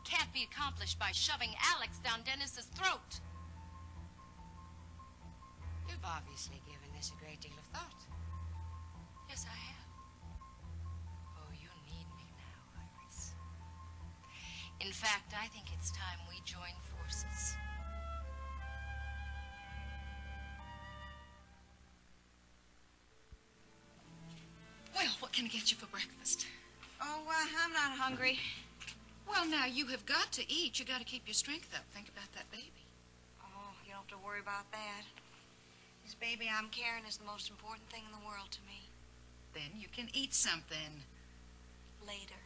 can't be accomplished by shoving Alex down Dennis's throat. You've obviously given this a great deal of thought. Yes, I have. Oh, you need me now, Iris. In fact, I think it's time we join forces. Well, what can I get you for breakfast? Oh, I'm not hungry. Well, now, you have got to eat. You got to keep your strength up. Think about that baby. Oh, you don't have to worry about that. This baby I'm carrying is the most important thing in the world to me. Then you can eat something. Later.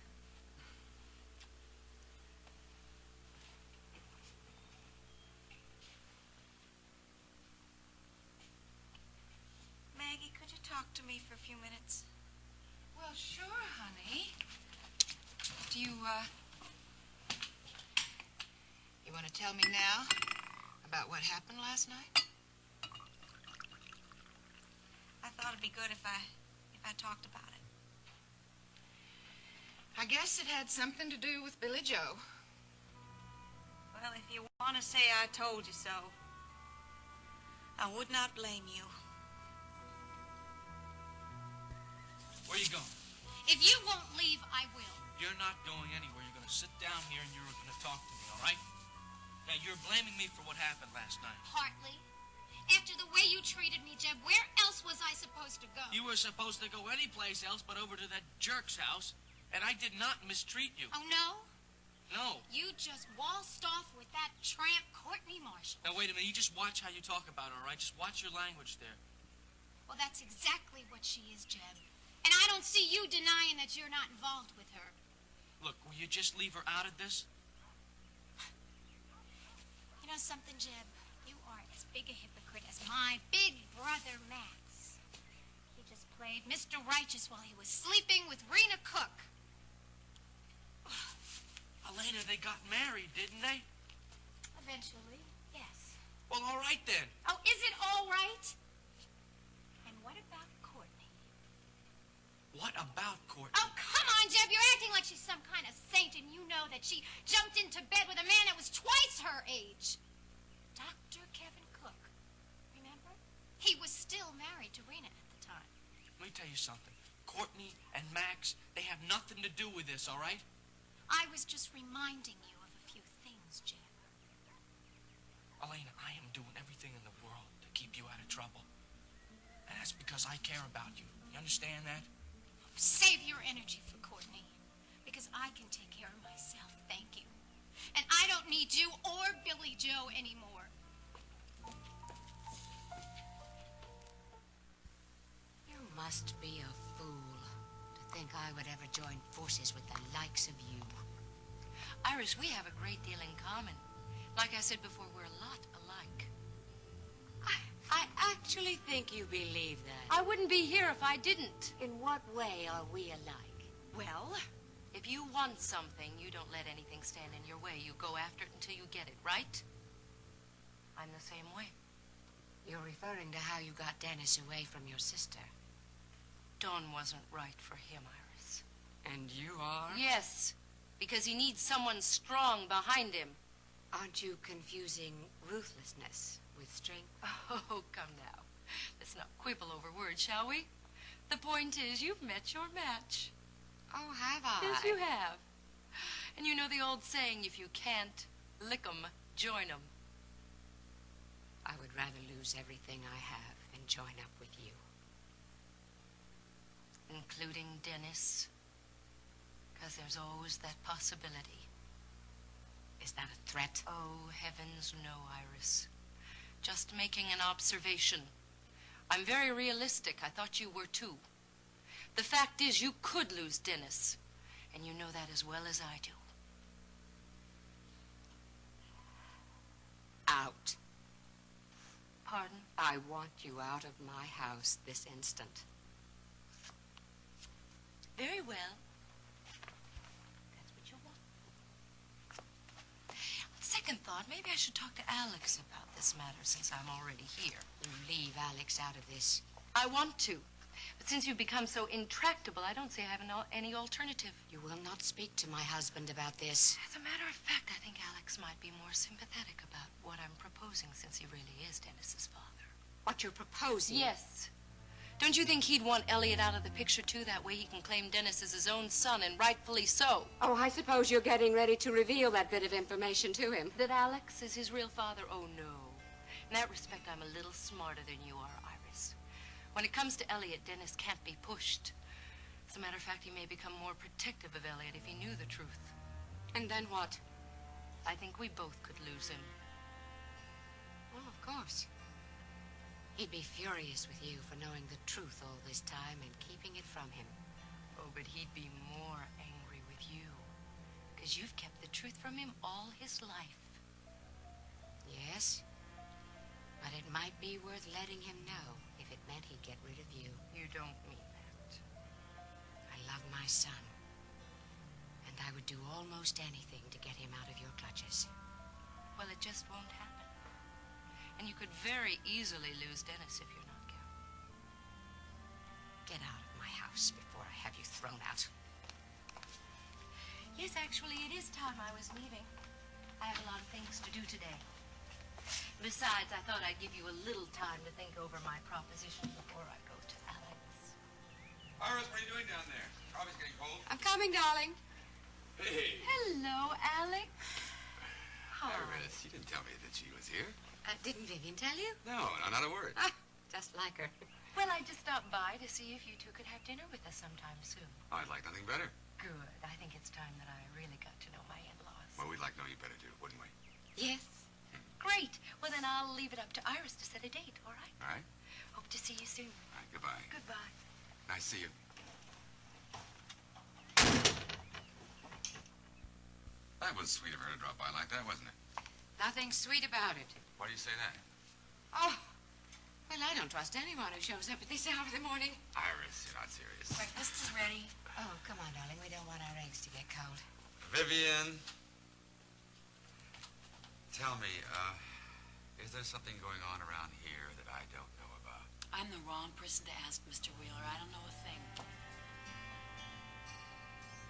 Maggie, could you talk to me for a few minutes? Well, sure, honey. Do you want to tell me now about what happened last night? I thought it'd be good if I talked about it. I guess it had something to do with Billy Joe. Well, if you want to say I told you so, I would not blame you. Where you going? If you won't leave, I will. You're not going anywhere. You're going to sit down here and you're going to talk to me, all right? Now, you're blaming me for what happened last night. Partly. After the way you treated me, Jeb, where else was I supposed to go? You were supposed to go anyplace else but over to that jerk's house, and I did not mistreat you. Oh, no? No. You just waltzed off with that tramp Courtney Marshall. Now, wait a minute. You just watch how you talk about her, all right? Just watch your language there. Well, that's exactly what she is, Jeb. And I don't see you denying that you're not involved with her. Look, will you just leave her out of this? You know something, Jeb? You are as big a hypocrite as my big brother, Max. He just played Mr. Righteous while he was sleeping with Rena Cook. Elena, they got married, didn't they? Eventually, yes. Well, all right then. Oh, is it all right? And what about Courtney? What about Courtney? Oh, come on, Jeb. You're acting like she's some kind of saint, and you know that she jumped into bed with a man that was twice her age. Dr. Kevin Cook. Remember? He was still married to Rena at the time. Let me tell you something. Courtney and Max, they have nothing to do with this, all right? I was just reminding you of a few things, Jeb. Elena, I am doing everything in the world to keep you out of trouble. And that's because I care about you. You understand that? Save your energy for Courtney, because I can take care of myself, thank you. And I don't need you or Billy Joe anymore. You must be a fool to think I would ever join forces with the likes of you. Iris, we have a great deal in common. Like I said before, we're a lot alike. I actually think you believe that. I wouldn't be here if I didn't. In what way are we alike? Well, if you want something, you don't let anything stand in your way. You go after it until you get it, right? I'm the same way. You're referring to how you got Dennis away from your sister. Dawn wasn't right for him, Iris. And you are? Yes, because he needs someone strong behind him. Aren't you confusing ruthlessness with strength? Oh, come now. Let's not quibble over words, shall we? The point is, you've met your match. Oh, have I? Yes, you have. And you know the old saying, if you can't lick 'em, join 'em. I would rather lose everything I have and join up with you. Including Dennis. Because there's always that possibility. Is that a threat? Oh, heavens no, Iris. Just making an observation. I'm very realistic. I thought you were too. The fact is, you could lose Dennis. And you know that as well as I do. Out. Pardon? I want you out of my house this instant. Very well. That's what you want. second thought, maybe I should talk to Alex about this matter since I'm already here. You leave Alex out of this. I want to. But since you've become so intractable, I don't see I have any alternative. You will not speak to my husband about this. As a matter of fact, I think Alex might be more sympathetic about what I'm proposing since he really is Dennis's father. What you're proposing? Yes. Don't you think he'd want Elliot out of the picture, too? That way he can claim Dennis as his own son, and rightfully so. Oh, I suppose you're getting ready to reveal that bit of information to him. That Alex is his real father? Oh, no. In that respect, I'm a little smarter than you are, Iris. When it comes to Elliot, Dennis can't be pushed. As a matter of fact, he may become more protective of Elliot if he knew the truth. And then what? I think we both could lose him. Well, of course. He'd be furious with you for knowing the truth all this time and keeping it from him. Oh, but he'd be more angry with you. Because you've kept the truth from him all his life. Yes. But it might be worth letting him know if it meant he'd get rid of you. You don't mean that. I love my son. And I would do almost anything to get him out of your clutches. Well, it just won't happen. And you could very easily lose Dennis if you're not careful. Get out of my house before I have you thrown out. Yes, actually, it is time I was leaving. I have a lot of things to do today. Besides, I thought I'd give you a little time to think over my proposition before I go to Alex. Iris, what are you doing down there? Probably getting cold. I'm coming, darling. Hey. Hello, Alex. Iris, you didn't tell me that she was here. Didn't Vivian tell you? No, not a word. Just like her. Well, I just stopped by to see if you two could have dinner with us sometime soon. I'd like nothing better. Good. I think it's time that I really got to know my in-laws. Well, we'd like to know you better, too, wouldn't we? Yes. Great. Well, then I'll leave it up to Iris to set a date, all right? All right. Hope to see you soon. All right, goodbye. Goodbye. Nice to see you. That was sweet of her to drop by like that, wasn't it? Nothing sweet about it. Why do you say that? Oh, well, I don't trust anyone who shows up at this hour of the morning. Iris, you're not serious. Breakfast is ready. Oh, come on, darling. We don't want our eggs to get cold. Vivian. Tell me, is there something going on around here that I don't know about? I'm the wrong person to ask, Mr. Wheeler. I don't know a thing.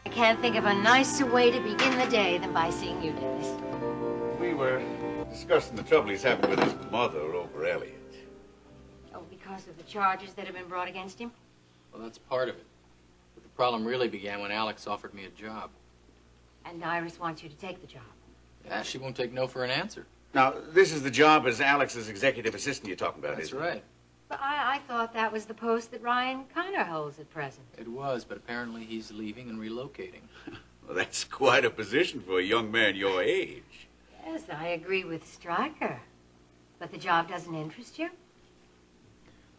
I can't think of a nicer way to begin the day than by seeing you, Dennis. We were discussing the trouble he's having with his mother over Elliot. Oh, because of the charges that have been brought against him? Well, that's part of it. But the problem really began when Alex offered me a job. And Iris wants you to take the job. Yeah, she won't take no for an answer. Now, this is the job as Alex's executive assistant you're talking about, That's isn't right. it? But I thought that was the post that Ryan Connor holds at present. It was, but apparently he's leaving and relocating. Well, that's quite a position for a young man your age. Yes, I agree with Stryker. But the job doesn't interest you?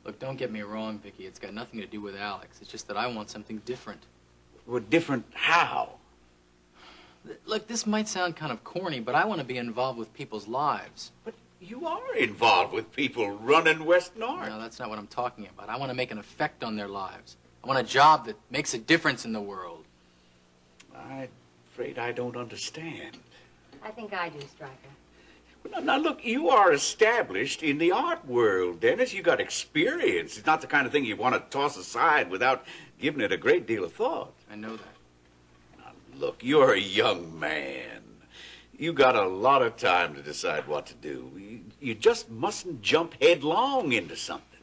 Look, don't get me wrong, Vicky. It's got nothing to do with Alex. It's just that I want something different. Well, different how? Look, this might sound kind of corny, but I want to be involved with people's lives. But you are involved with people running West North. No, that's not what I'm talking about. I want to make an effect on their lives. I want a job that makes a difference in the world. I'm afraid I don't understand. I think I do, Stryker. Well, now, look, you are established in the art world, Dennis. You got experience. It's not the kind of thing you want to toss aside without giving it a great deal of thought. I know that. Now, look, you're a young man. You got a lot of time to decide what to do. You just mustn't jump headlong into something.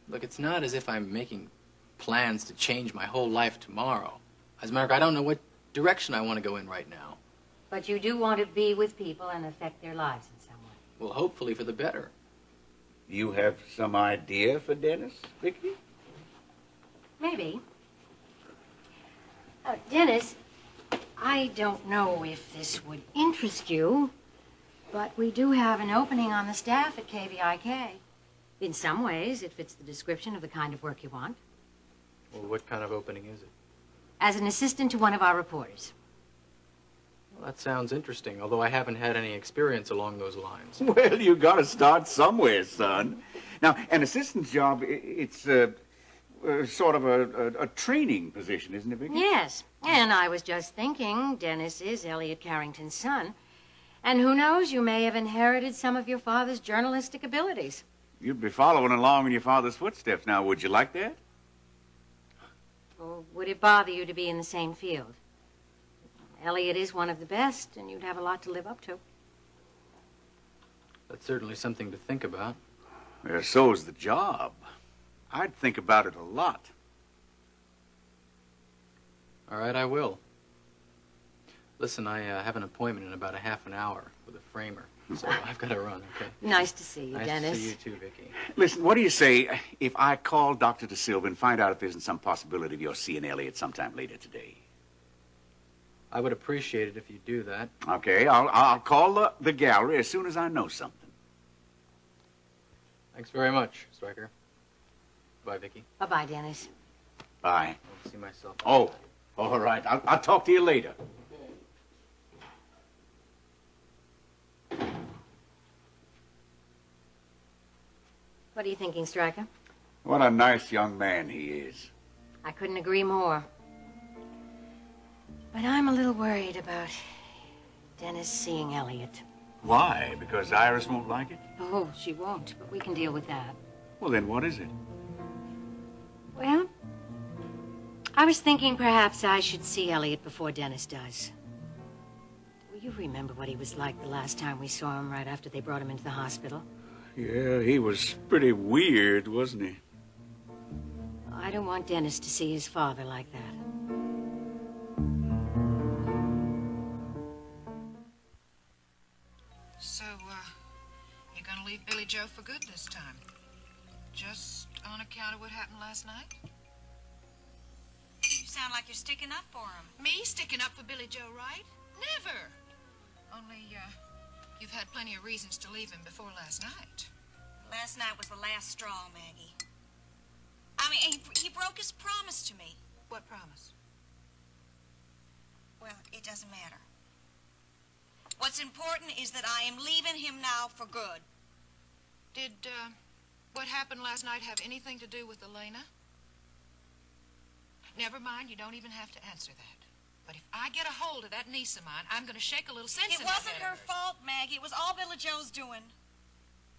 Look, it's not as if I'm making plans to change my whole life tomorrow. As a matter of fact, I don't know what direction I want to go in right now. But you do want to be with people and affect their lives in some way. Well, hopefully for the better. You have some idea for Dennis, Vicky? Maybe. Dennis, I don't know if this would interest you, but we do have an opening on the staff at KVIK. In some ways, it fits the description of the kind of work you want. Well, what kind of opening is it? As an assistant to one of our reporters. Well, that sounds interesting, although I haven't had any experience along those lines. Well, you got to start somewhere, son. Now, an assistant's job, it's sort of a training position, isn't it, Vicky? Yes, and I was just thinking, Dennis is Elliot Carrington's son, And who knows, you may have inherited some of your father's journalistic abilities. You'd be following along in your father's footsteps now. Would you like that? Or would it bother you to be in the same field? Elliot is one of the best, and you'd have a lot to live up to. That's certainly something to think about. Yeah, so's the job. I'd think about it a lot. All right, I will. Listen, I have an appointment in about a half an hour with a framer, so I've got to run, okay? Nice to see you, nice Dennis. Nice to see you too, Vicky. Listen, what do you say if I call Dr. De Silva and find out if there isn't some possibility of your seeing Elliot sometime later today? I would appreciate it if you do that. Okay, I'll call the gallery as soon as I know something. Thanks very much, Stryker. Bye, Vicky. Bye-bye, Dennis. Bye. I'll see myself. Oh, all right. I'll talk to you later. What are you thinking, Stryker? What a nice young man he is. I couldn't agree more. But I'm a little worried about Dennis seeing Elliot. Why? Because Iris won't like it? Oh, she won't, but we can deal with that. Well, then what is it? Well, I was thinking perhaps I should see Elliot before Dennis does. Well, you remember what he was like the last time we saw him right after they brought him into the hospital? Yeah, he was pretty weird, wasn't he? I don't want Dennis to see his father like that. So, you're gonna leave Billy Joe for good this time? Just on account of what happened last night? You sound like you're sticking up for him. Me sticking up for Billy Joe, right? Never. Only, you've had plenty of reasons to leave him before last night. Last night was the last straw, Maggie. I mean, he broke his promise to me. What promise? Well, it doesn't matter. What's important is that I am leaving him now for good. Did, what happened last night have anything to do with Elena? Never mind, you don't even have to answer that. But if I get a hold of that niece of mine, I'm going to shake a little sense It in her wasn't head. her fault, Maggie. It was all Billy Joe's doing.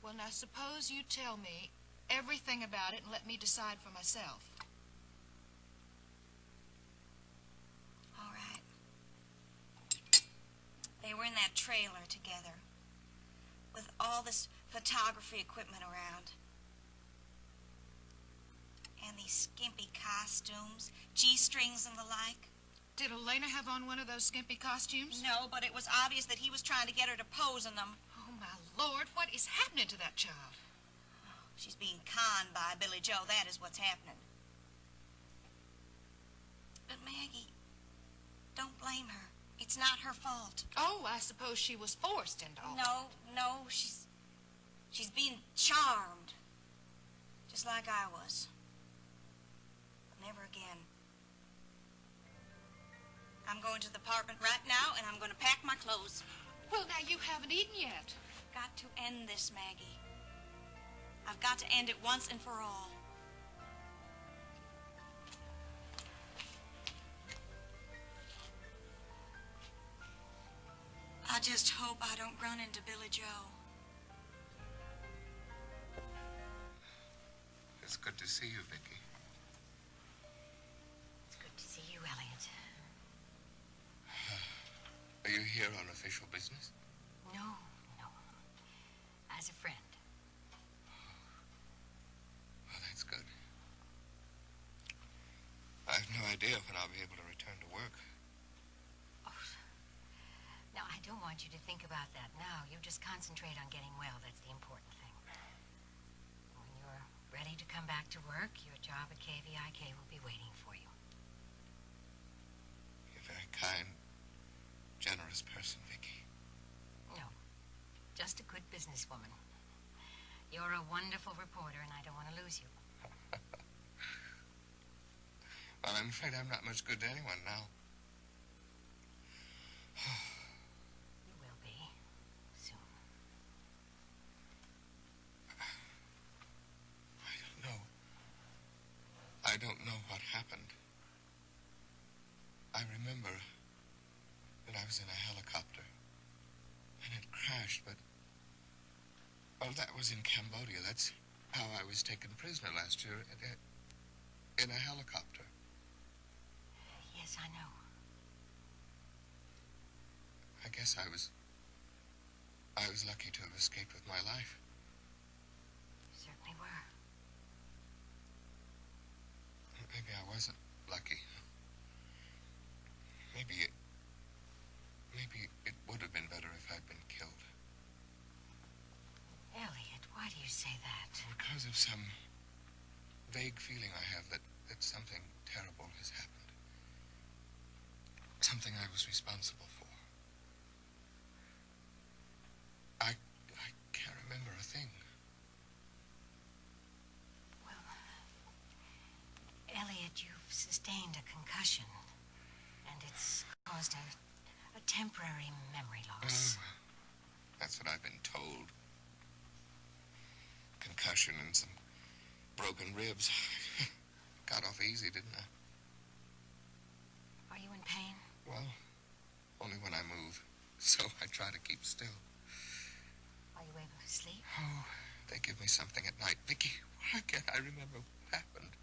Well, now, suppose you tell me everything about it and let me decide for myself. All right. They were in that trailer together with all this photography equipment around. And these skimpy costumes, G-strings and the like. Did Elena have on one of those skimpy costumes? No, but it was obvious that he was trying to get her to pose in them. Oh, my Lord, what is happening to that child? She's being conned by Billy Joe. That is what's happening. But Maggie, don't blame her. It's not her fault. Oh, I suppose she was forced into all No, she's being charmed. Just like I was. But never again. I'm going to the apartment right now, and I'm going to pack my clothes. Well, now, you haven't eaten yet. Got to end this, Maggie. I've got to end it once and for all. I just hope I don't run into Billy Joe. It's good to see you, Vicky. It's good to see you, Elliot. Are you here on official business? No. As a friend. Oh, that's good. I have no idea when I'll be able to return to work. Now, I don't want you to think about that now. You just concentrate on getting well. That's the important thing. When you're ready to come back to work, your job at KVIK will be waiting for you. You're a very kind, generous person, Vicky. No, just a good businesswoman. You're a wonderful reporter, and I don't want to lose you. Well, I'm afraid I'm not much good to anyone now. You will be, soon. I don't know what happened. I remember that I was in a helicopter, and it crashed, but... Well, that was in Cambodia. That's how I was taken prisoner last year in a helicopter. Yes, I know. I guess I was lucky to have escaped with my life. You certainly were. Maybe I wasn't lucky. Maybe it would have been better if I'd been killed. Elliot, why do you say that? Because of some vague feeling I have that something terrible has happened. Something I was responsible for. I can't remember a thing. Well, Elliot, you've sustained a concussion, and it's caused a temporary memory loss. That's what I've been told. Concussion and some broken ribs. Got off easy, didn't I? Are you in pain? Well, only when I move. So I try to keep still. Are you able to sleep? Oh, they give me something at night. Vicky, why can't I remember what happened?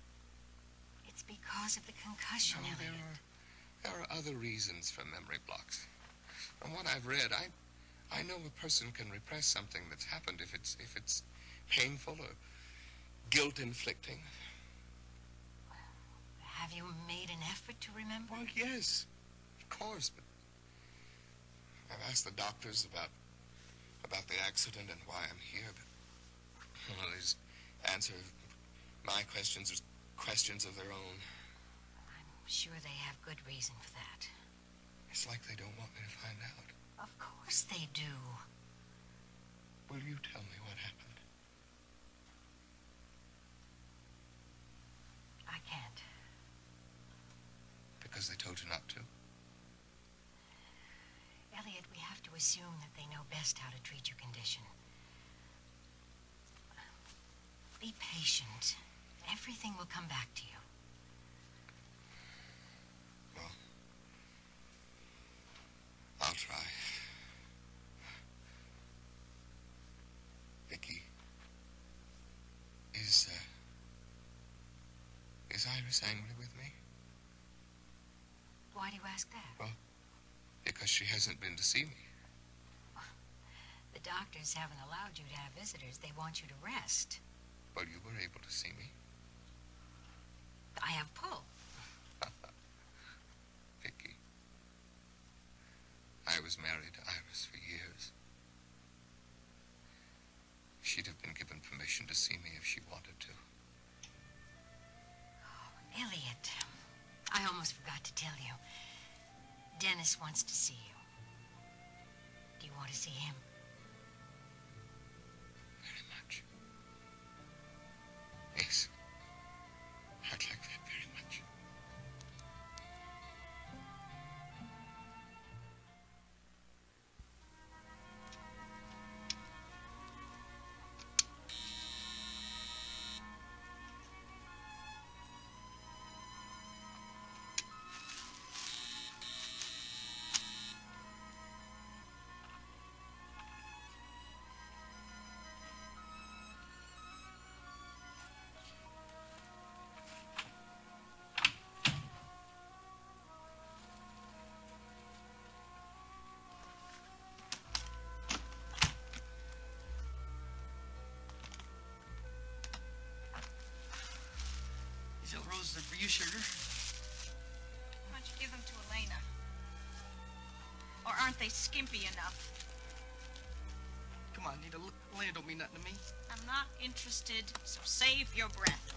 It's because of the concussion, No, Elliot. there are other reasons for memory blocks. From what I've read, I know a person can repress something that's happened if it's painful or guilt-inflicting. Have you made an effort to remember? Well, yes, of course, but I've asked the doctors about the accident and why I'm here, but well, they just answer my questions with questions of their own. I'm sure they have good reason for that. It's like they don't want me to find out. Of course they do. Will you tell me what happened? I can't. Because they told you not to? Elliot, we have to assume that they know best how to treat your condition. Be patient. Everything will come back to you. Well, I'll try. Vicky, is Iris angry with me? Why do you ask that? Well, because she hasn't been to see me. The doctors haven't allowed you to have visitors. They want you to rest. Well, you were able to see me. I have pull. Vicky, I was married to Iris for years. She'd have been given permission to see me if she wanted to. Oh, Elliot, I almost forgot to tell you. Dennis wants to see you. Do you want to see him? Very much. Yes. I'd like that very much. These old roses are for you, sugar. Why don't you give them to Elena? Or aren't they skimpy enough? Come on, Nita. Elena don't mean nothing to me. I'm not interested, so save your breath.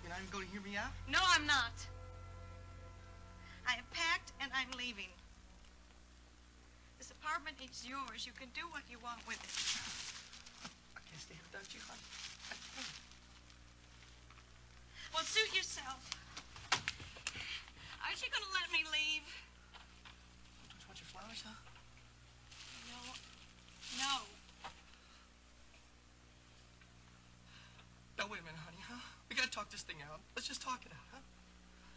You're not even going to hear me out? No, I'm not. I have packed and I'm leaving. This apartment is yours. You can do what you want with it. I can't stay here without you, honey. I can't. Well, suit yourself. Aren't you going to let me leave? Don't you want your flowers, huh? No. No. Now, wait a minute, honey, huh? We got to talk this thing out. Let's just talk it out, huh?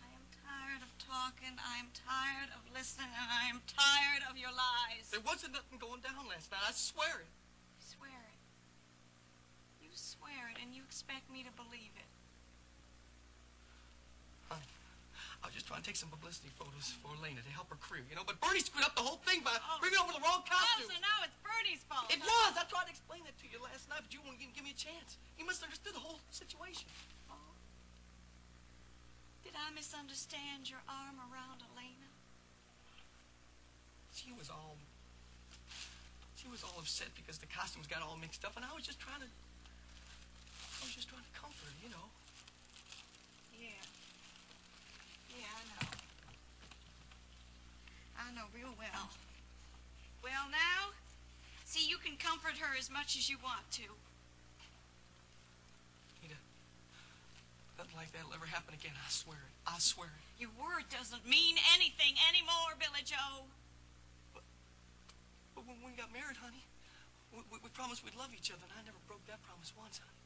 I am tired of talking. and I'm tired of listening, and I'm tired of your lies. There wasn't nothing going down last night. I swear it. Swear it. You swear it, and you expect me to believe it. Honey, I was just trying to take some publicity photos for Elena to help her career, you know, but Bernie screwed up the whole thing by bringing over the wrong costume. Oh, so now it's Bernie's fault. It was. I tried to explain that to you last night, but you wouldn't even give me a chance. You misunderstood the whole situation. Did I misunderstand your arm around Elena? She was all upset because the costumes got all mixed up, and I was just trying to comfort her, you know. Yeah. Yeah, I know. I know real well. Well, now, see, you can comfort her as much as you want to. Nita, nothing like that'll ever happen again. I swear it. I swear it. Your word doesn't mean anything anymore, Billy Joe. But when we got married, honey, we promised we'd love each other, and I never broke that promise once, honey.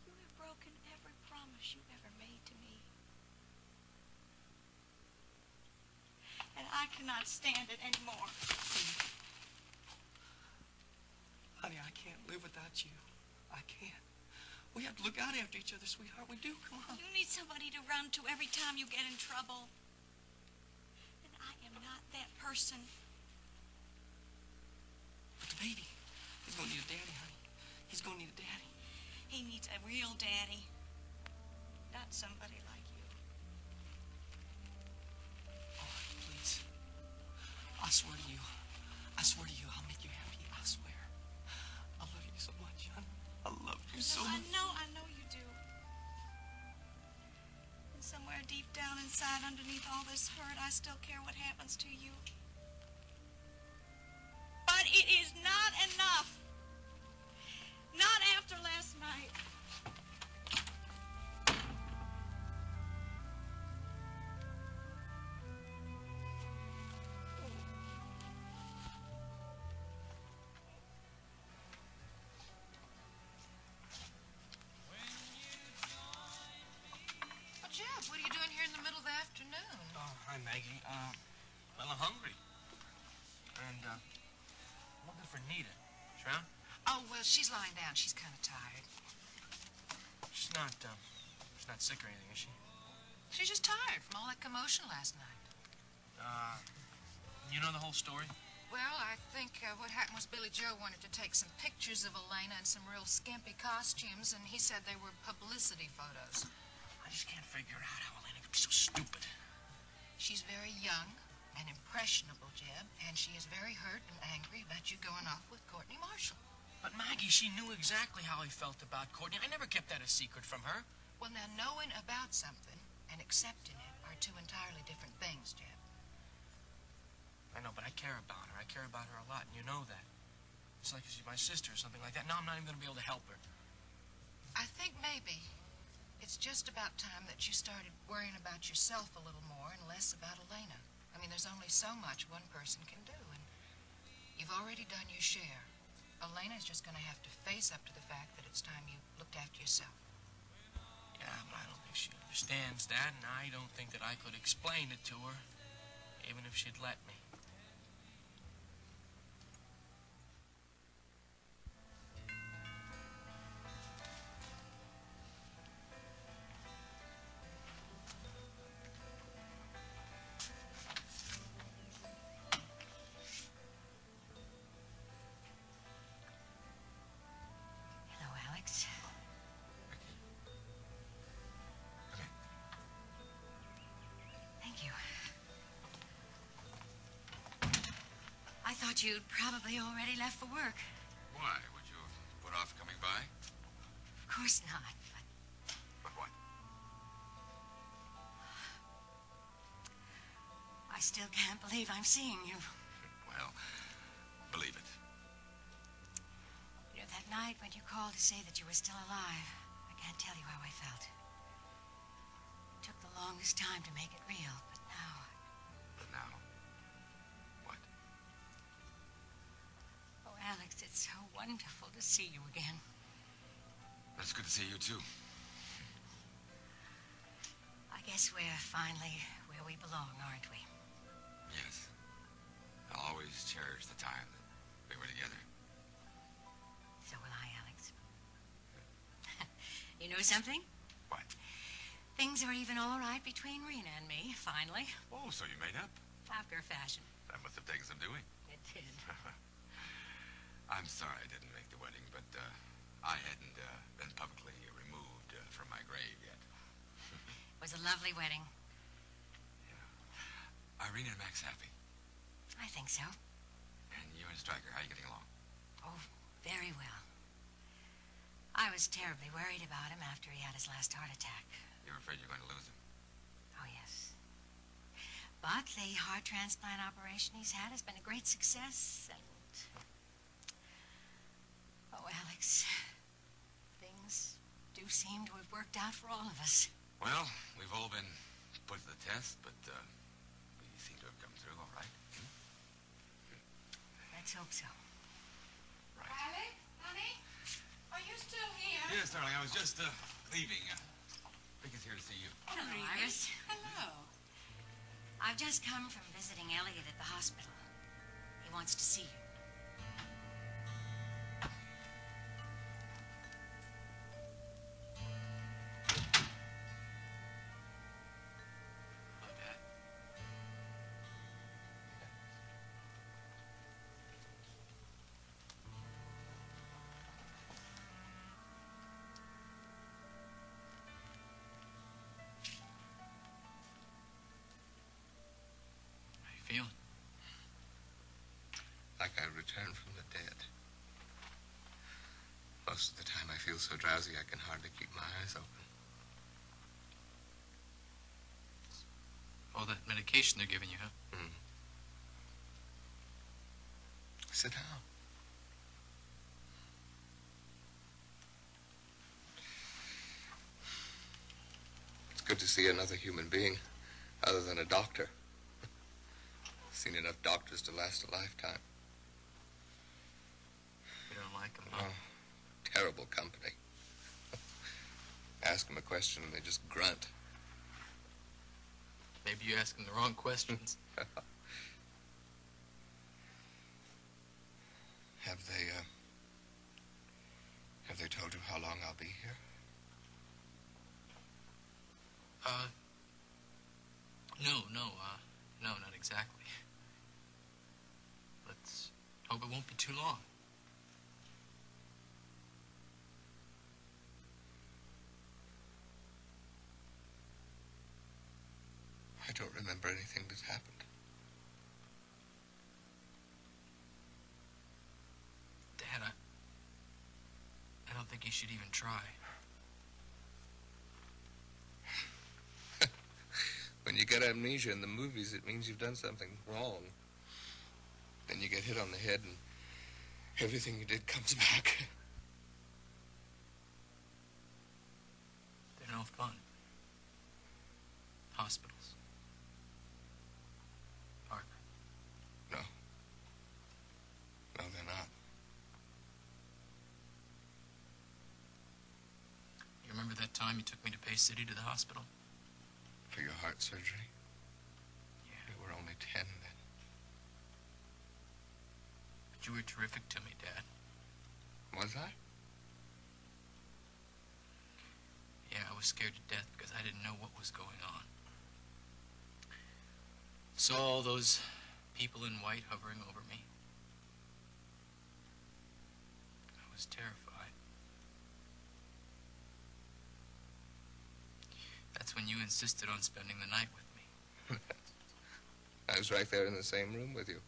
You have broken every promise you ever made to me. And I cannot stand it anymore. Honey, I can't live without you. I can't. We have to look out after each other, sweetheart. We do. Come on. You need somebody to run to every time you get in trouble. And I am not that person. But the baby, he's going to need a daddy, honey. He's going to need a daddy. He needs a real daddy. Not somebody like you. Oh, please. I swear to you. I swear to you, I'll make you happy. I swear. I love you so much, honey. I love you so much. I know you do. And somewhere deep down inside, underneath all this hurt, I still care what happens to you. But it is not enough. Not after last night. Jeff, what are you doing here in the middle of the afternoon? Oh, hi, Maggie. Well, I'm hungry. And, I'm looking for Nita. She's around? Oh, well, she's lying down. She's kind of tired. She's not sick or anything, is she? She's just tired from all that commotion last night. You know the whole story? Well, I think what happened was Billy Joe wanted to take some pictures of Elena in some real skimpy costumes, and he said they were publicity photos. I just can't figure out how Elena could be so stupid. She's very young and impressionable, Jeb, and she is very hurt and angry about you going off with Courtney Marshall. But Maggie, she knew exactly how I felt about Courtney. I never kept that a secret from her. Well, now, knowing about something and accepting it are two entirely different things, Jeb. I know, but I care about her. I care about her a lot, and you know that. It's like she's my sister or something like that. Now I'm not even going to be able to help her. I think maybe it's just about time that you started worrying about yourself a little more and less about Elena. I mean, there's only so much one person can do, and you've already done your share. Elena's just going to have to face up to the fact that it's time you looked after yourself. Yeah, but I don't think she understands that, and I don't think that I could explain it to her, even if she'd let me. Hello, Alex. Thank you. I thought you'd probably already left for work. Why? Would you have put off coming by? Of course not, But what? I still can't believe I'm seeing you. Well, believe it. You know, that night when you called to say that you were still alive, I can't tell you how I felt. It took the longest time to make it real, but now... But now? What? Oh, Alex, it's so wonderful to see you again. It's good to see you, too. I Guess we're finally where we belong, aren't we? Yes. I'll always cherish the time that we were together. So will I, Alex. You know something? What? Things are even all right between Rena and me, finally. Oh, so you made up? After a fashion. That must have taken some doing. It did. I'm sorry I didn't make the wedding, but I hadn't been publicly removed from my grave yet. It was a lovely wedding. Are Rena and Max happy? I think so. And you and Stryker, how are you getting along? Oh, very well. I was terribly worried about him after he had his last heart attack. You were afraid you were going to lose him? Oh, yes. But the heart transplant operation he's had has been a great success, and... Oh, Alex, things do seem to have worked out for all of us. Well, we've all been put to the test, but we seem to have come through all right. Let's hope so. Alex, honey, are you still here? Yes, darling, I was just leaving. Vic is here to see you. Hello, Iris. Hello. I've just come from visiting Elliot at the hospital. He wants to see you. Feeling? Like I returned from the dead. Most of the time I feel so drowsy I can hardly keep my eyes open. All that medication they're giving you, huh? Mm. Sit down. It's good to see another human being other than a doctor. Seen enough doctors to last a lifetime. You don't like them, huh? Oh, terrible company. Ask them a question and they just grunt. Maybe you ask them the wrong questions. Have they told you how long I'll be here? No, not exactly. Let's hope it won't be too long. I don't remember anything that's happened. Dad, I don't think you should even try. When you get amnesia in the movies, it means you've done something wrong. Then you get hit on the head and everything you did comes back. They're no fun. Hospitals. Are No. No, they're not. You remember that time you took me to Bay City to the hospital? For your heart surgery? Yeah. You were only 10 then. But you were terrific to me, Dad. Was I? Yeah, I was scared to death because I didn't know what was going on. Saw all those people in white hovering over me. I was terrified. That's when you insisted on spending the night with me. I was right there in the same room with you.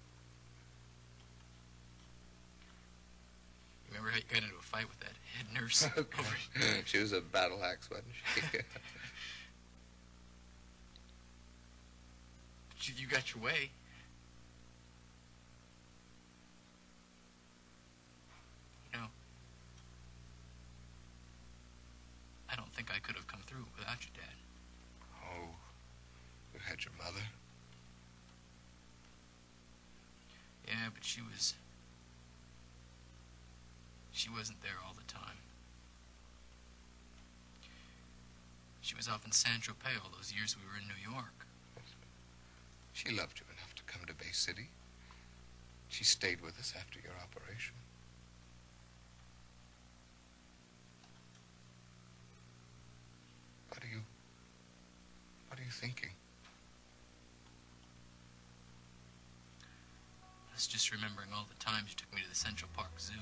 You remember how you got into a fight with that head nurse? She was a battle axe, wasn't she? But you got your way. You know, I don't think I could have come through without you, Dad. Oh, you had your mother? Yeah, but she wasn't there all the time. She was off in San Tropez all those years we were in New York. She loved you enough to come to Bay City. She stayed with us after your operation. What are you thinking? I was just remembering all the times you took me to the Central Park Zoo.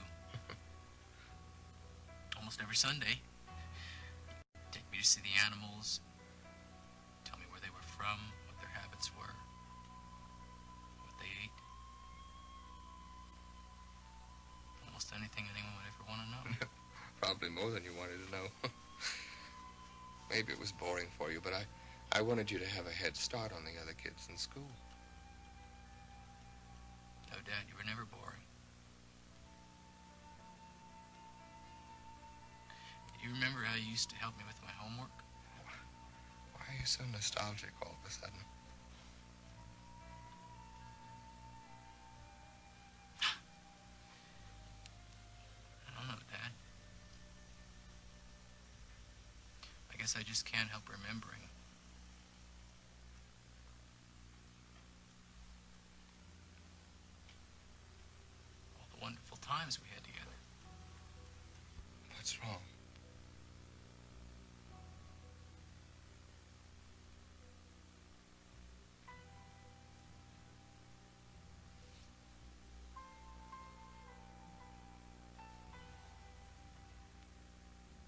Almost every Sunday. Take me to see the animals. Tell me where they were from, what their habits were, what they ate. Almost anything anyone would ever want to know. Probably more than you wanted to know. Maybe it was boring for you, but I wanted you to have a head start on the other kids in school. No, Dad, you were never boring. You remember how you used to help me with my homework? Why are you so nostalgic all of a sudden? I don't know, Dad. I guess I just can't help remembering. All the wonderful times we had together. What's wrong?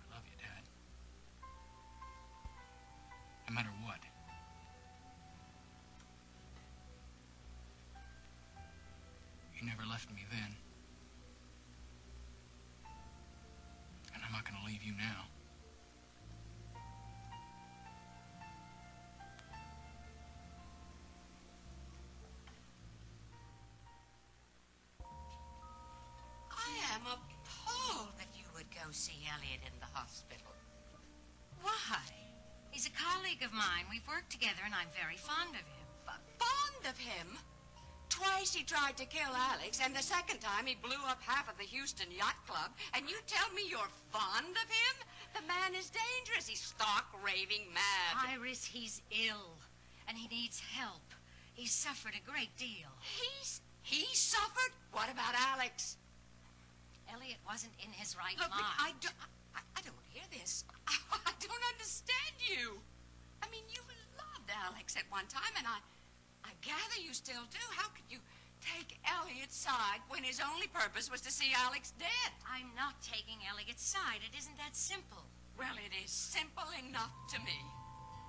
I love you, Dad. No matter what. You never left me then. And I'm not going to leave you now. I am appalled that you would go see Elliot in the hospital. Why? He's a colleague of mine. We've worked together, and I'm very fond of him. Fond of him? Twice he tried to kill Alex, and the second time he blew up half of the Houston Yacht Club, and you tell me you're fond of him? The man is dangerous. He's stark, raving mad. Iris, he's ill, and he needs help. He's suffered a great deal. He suffered? What about Alex? Elliot wasn't in his right Look, mind. I don't hear this. I don't understand you. I mean, you loved Alex at one time, and I gather you still do. How could you take Elliot's side when his only purpose was to see Alex dead? I'm not taking Elliot's side. It isn't that simple. Well, it is simple enough to me.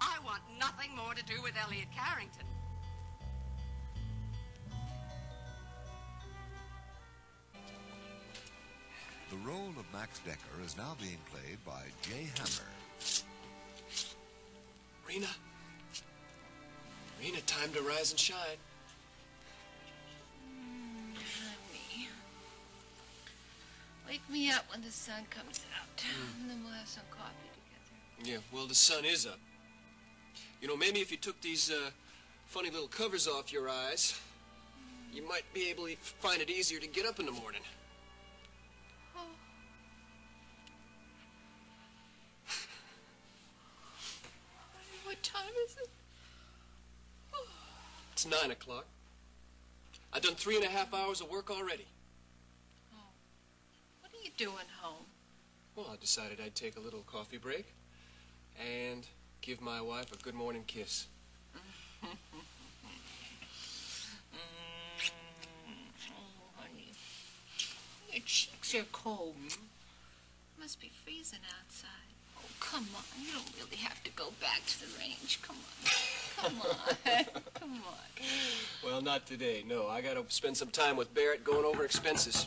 I want nothing more to do with Elliot Carrington. The role of Max Dekker is now being played by Jay Hammer. Rena, time to rise and shine. Honey. Wake me up when the sun comes out, and then we'll have some coffee together. Yeah, well, the sun is up. You know, maybe if you took these funny little covers off your eyes, you might be able to find it easier to get up in the morning. What time is it? It's 9 o'clock. I've done 3.5 hours of work already. What are you doing home? Well, I decided I'd take a little coffee break and give my wife a good morning kiss. Oh, honey. Your cheeks are cold. It must be freezing outside. Oh, come on. You don't really have to go back to the range. Come on. Come on. Come on. Well, not today, no. I gotta spend some time with Barrett going over expenses.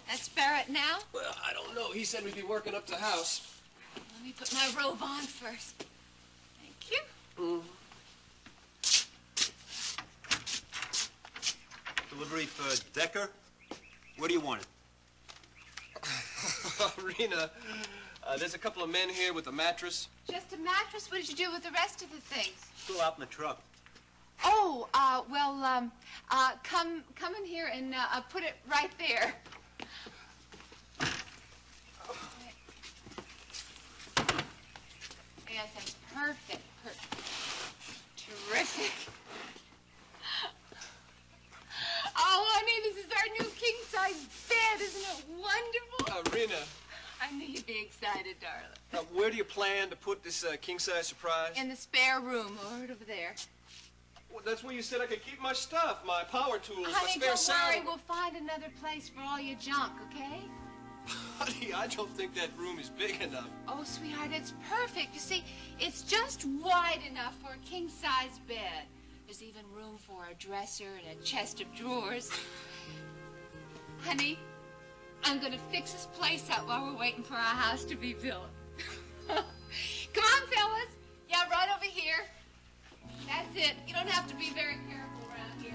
That's Barrett now? Well, I don't know. He said we'd be working up the house. Let me put my robe on first. Thank you. Delivery for Dekker? What do you want? Rena, there's a couple of men here with a mattress. Just a mattress? What did you do with the rest of the things? Still out in the truck. Oh, come in here and put it right there. Perfect. Terrific. Oh, honey, this is our new king-size bed. Isn't it wonderful? Rena, I knew you'd be excited, darling. where do you plan to put this king-size surprise? In the spare room, right over there. Well, that's where you said I could keep my stuff, my power tools, my Honey, spare don't sound. worry. We'll find another place for all your junk, okay? Honey, I don't think that room is big enough. Oh, sweetheart, it's perfect. You see, it's just wide enough for a king-size bed. There's even room for a dresser and a chest of drawers. Honey, I'm gonna fix this place up while we're waiting for our house to be built. Come on, fellas. Yeah, right over here. That's it. You don't have to be very careful around here.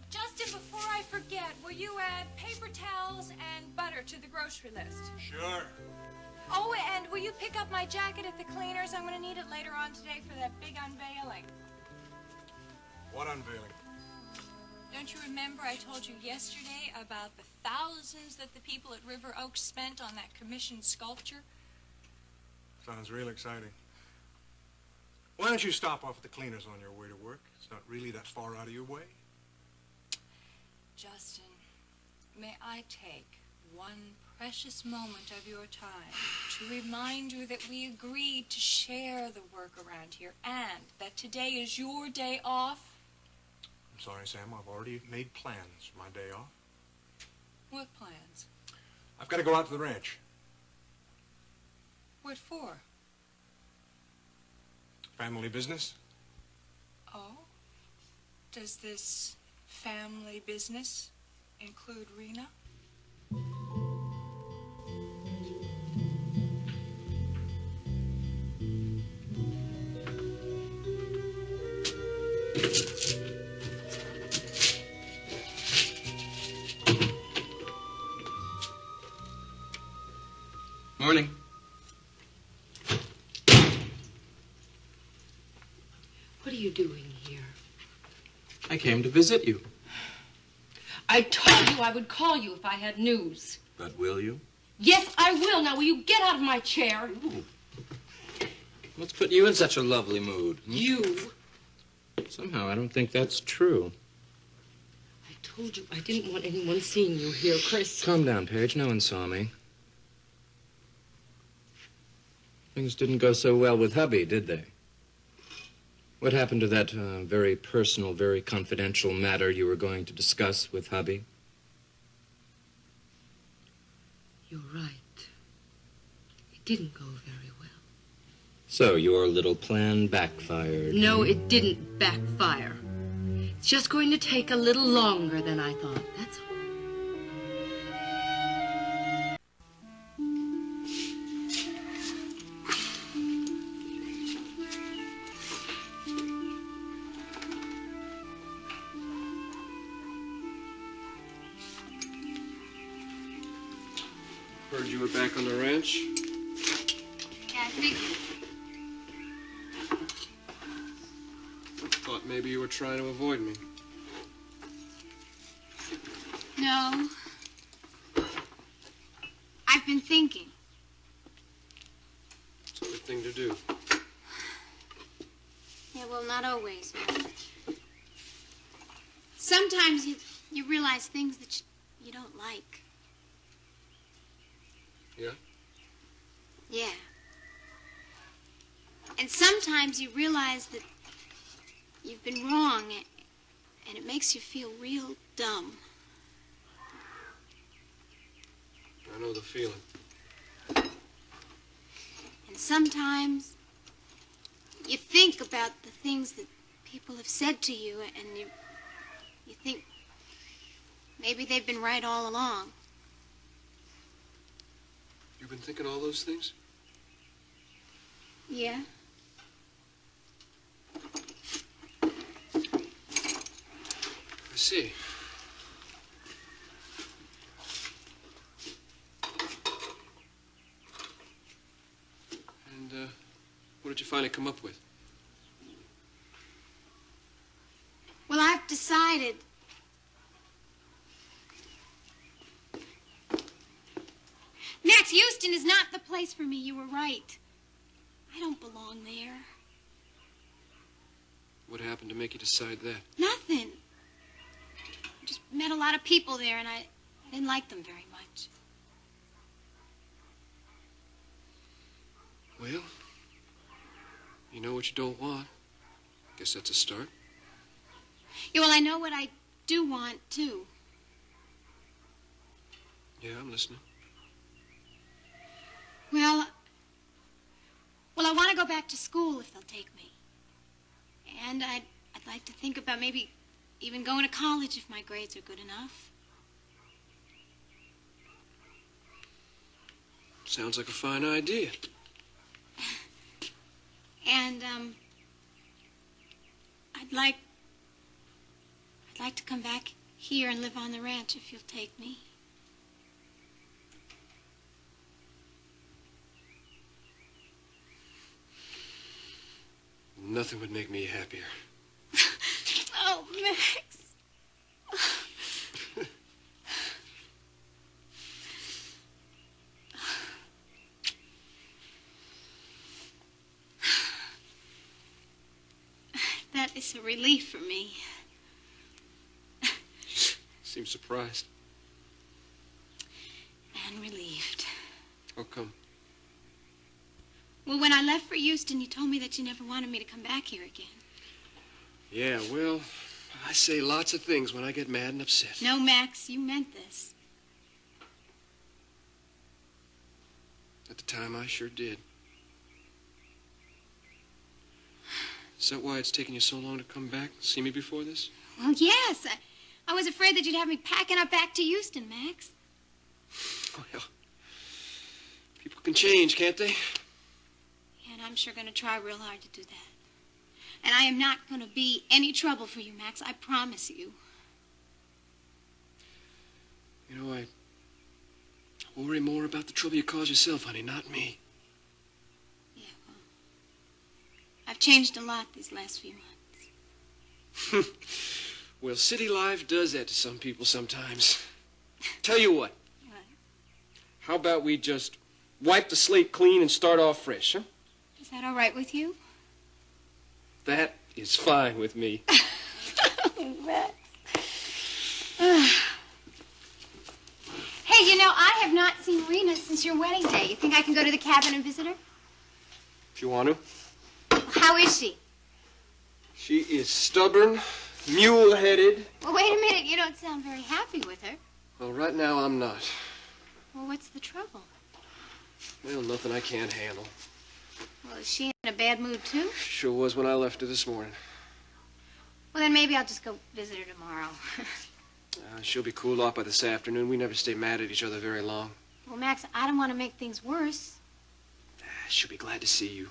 Justin, before I forget, will you add paper towels and butter to the grocery list? Sure. Oh, and will you pick up my jacket at the cleaners? I'm going to need it later on today for that big unveiling. What unveiling? Don't you remember I told you yesterday about the thousands that the people at River Oaks spent on that commissioned sculpture? Sounds real exciting. Why don't you stop off at the cleaners on your way to work? It's not really that far out of your way. Justin, may I take one precious moment of your time to remind you that we agreed to share the work around here and that today is your day off? I'm sorry, Sam. I've already made plans for my day off. What plans? I've got to go out to the ranch. What for? Family business. Oh? Does this family business include Rena? Morning. What are you doing here? I came to visit you. I told you I would call you if I had news. But will you? Yes, I will. Now, will you get out of my chair? Ooh. What's putting you in such a lovely mood? You. Somehow, I don't think that's true. I told you I didn't want anyone seeing you here, Chris. Calm down, Paige. No one saw me. Things didn't go so well with hubby, did they? What happened to that very personal, very confidential matter you were going to discuss with hubby? You're right. It didn't go very well. So your little plan backfired. No, it didn't backfire. It's just going to take a little longer than I thought. That's all. Heard you were back on the ranch. Yeah, I figured. Thought maybe you were trying to avoid me. No. I've been thinking. It's a good thing to do. Yeah, well, not always. Sometimes you realize things that you don't like. Yeah? Yeah. And sometimes you realize that you've been wrong, and it makes you feel real dumb. I know the feeling. And sometimes you think about the things that people have said to you, and you think maybe they've been right all along. You've been thinking all those things? Yeah. I see. And, what did you finally come up with? Well, I've decided Max, Houston is not the place for me. You were right. I don't belong there. What happened to make you decide that? Nothing. I just met a lot of people there, and I didn't like them very much. Well, you know what you don't want. Guess that's a start. Yeah, well, I know what I do want, too. Yeah, I'm listening. Well, I want to go back to school if they'll take me. And I'd like to think about maybe even going to college if my grades are good enough. Sounds like a fine idea. And, I'd like to come back here and live on the ranch if you'll take me. Nothing would make me happier. Oh, Max. That is a relief for me. Seem surprised. And relieved. How come? Well, when I left for Houston, you told me that you never wanted me to come back here again. Yeah, well, I say lots of things when I get mad and upset. No, Max, you meant this. At the time, I sure did. Is that why it's taken you so long to come back and see me before this? Well, yes. I was afraid that you'd have me packing up back to Houston, Max. Well, people can change, can't they? And I'm sure going to try real hard to do that. And I am not going to be any trouble for you, Max. I promise you. You know, I worry more about the trouble you cause yourself, honey, not me. Yeah, well, I've changed a lot these last few months. Well, city life does that to some people sometimes. Tell you what. What? How about we just wipe the slate clean and start off fresh, huh? Is that all right with you? That is fine with me. Max. Hey, you know, I have not seen Rena since your wedding day. You think I can go to the cabin and visit her? If you want to. How is she? She is stubborn, mule-headed. Well, wait a minute. You don't sound very happy with her. Well, right now I'm not. Well, what's the trouble? Well, nothing I can't handle. Well, is she in a bad mood, too? Sure was when I left her this morning. Well, then maybe I'll just go visit her tomorrow. She'll be cooled off by this afternoon. We never stay mad at each other very long. Well, Max, I don't want to make things worse. She'll be glad to see you.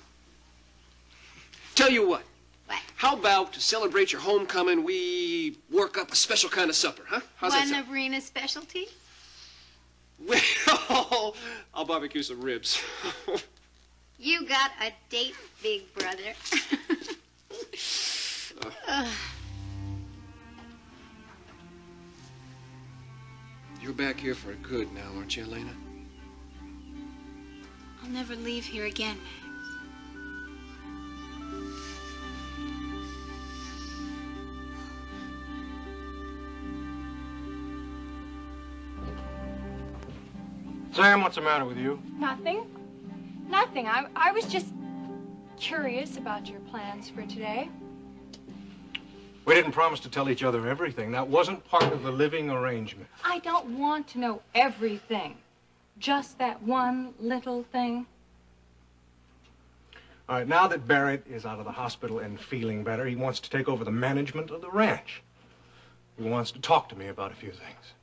Tell you what. What? How about to celebrate your homecoming, we work up a special kind of supper, huh? How's that One sound? of Rena's specialties? Well, I'll barbecue some ribs. You got a date, big brother. You're back here for good now, aren't you, Elena? I'll never leave here again, Max. Sam, what's the matter with you? Nothing. Nothing. I was just curious about your plans for today. We didn't promise to tell each other everything. That wasn't part of the living arrangement. I don't want to know everything. Just that one little thing. All right, now that Barrett is out of the hospital and feeling better, he wants to take over the management of the ranch. He wants to talk to me about a few things.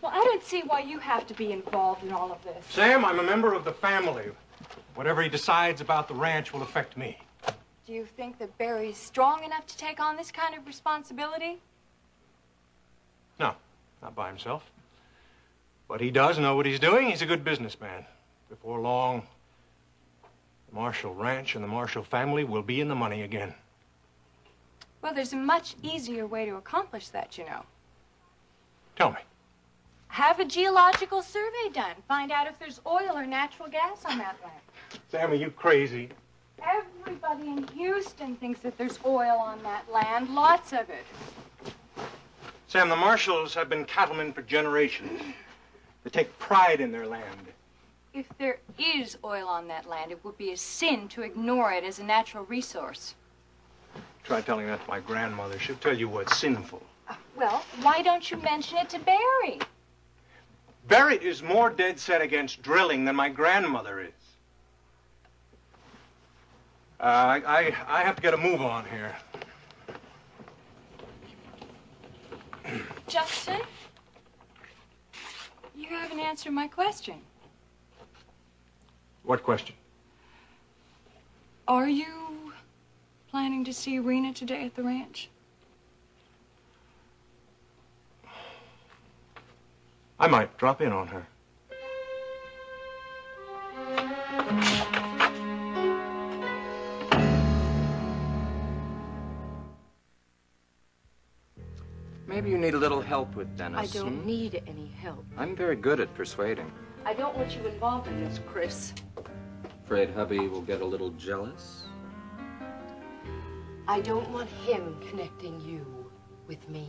Well, I don't see why you have to be involved in all of this. Sam, I'm a member of the family. Whatever he decides about the ranch will affect me. Do you think that Barry's strong enough to take on this kind of responsibility? No, not by himself. But he does know what he's doing. He's a good businessman. Before long, the Marshall Ranch and the Marshall family will be in the money again. Well, there's a much easier way to accomplish that, you know. Tell me. Have a geological survey done. Find out if there's oil or natural gas on that land. Sam, are you crazy? Everybody in Houston thinks that there's oil on that land, lots of it. Sam, the Marshalls have been cattlemen for generations. They take pride in their land. If there is oil on that land, it would be a sin to ignore it as a natural resource. Try telling that to my grandmother. She'll tell you what's sinful. Well, why don't you mention it to Barry? Barry is more dead set against drilling than my grandmother is. I have to get a move on here. Justin, you haven't answered my question. What question? Are you planning to see Rena today at the ranch? I might drop in on her. Maybe you need a little help with Dennis. I don't need any help. I'm very good at persuading. I don't want you involved in this, Chris. Afraid hubby will get a little jealous? I don't want him connecting you with me.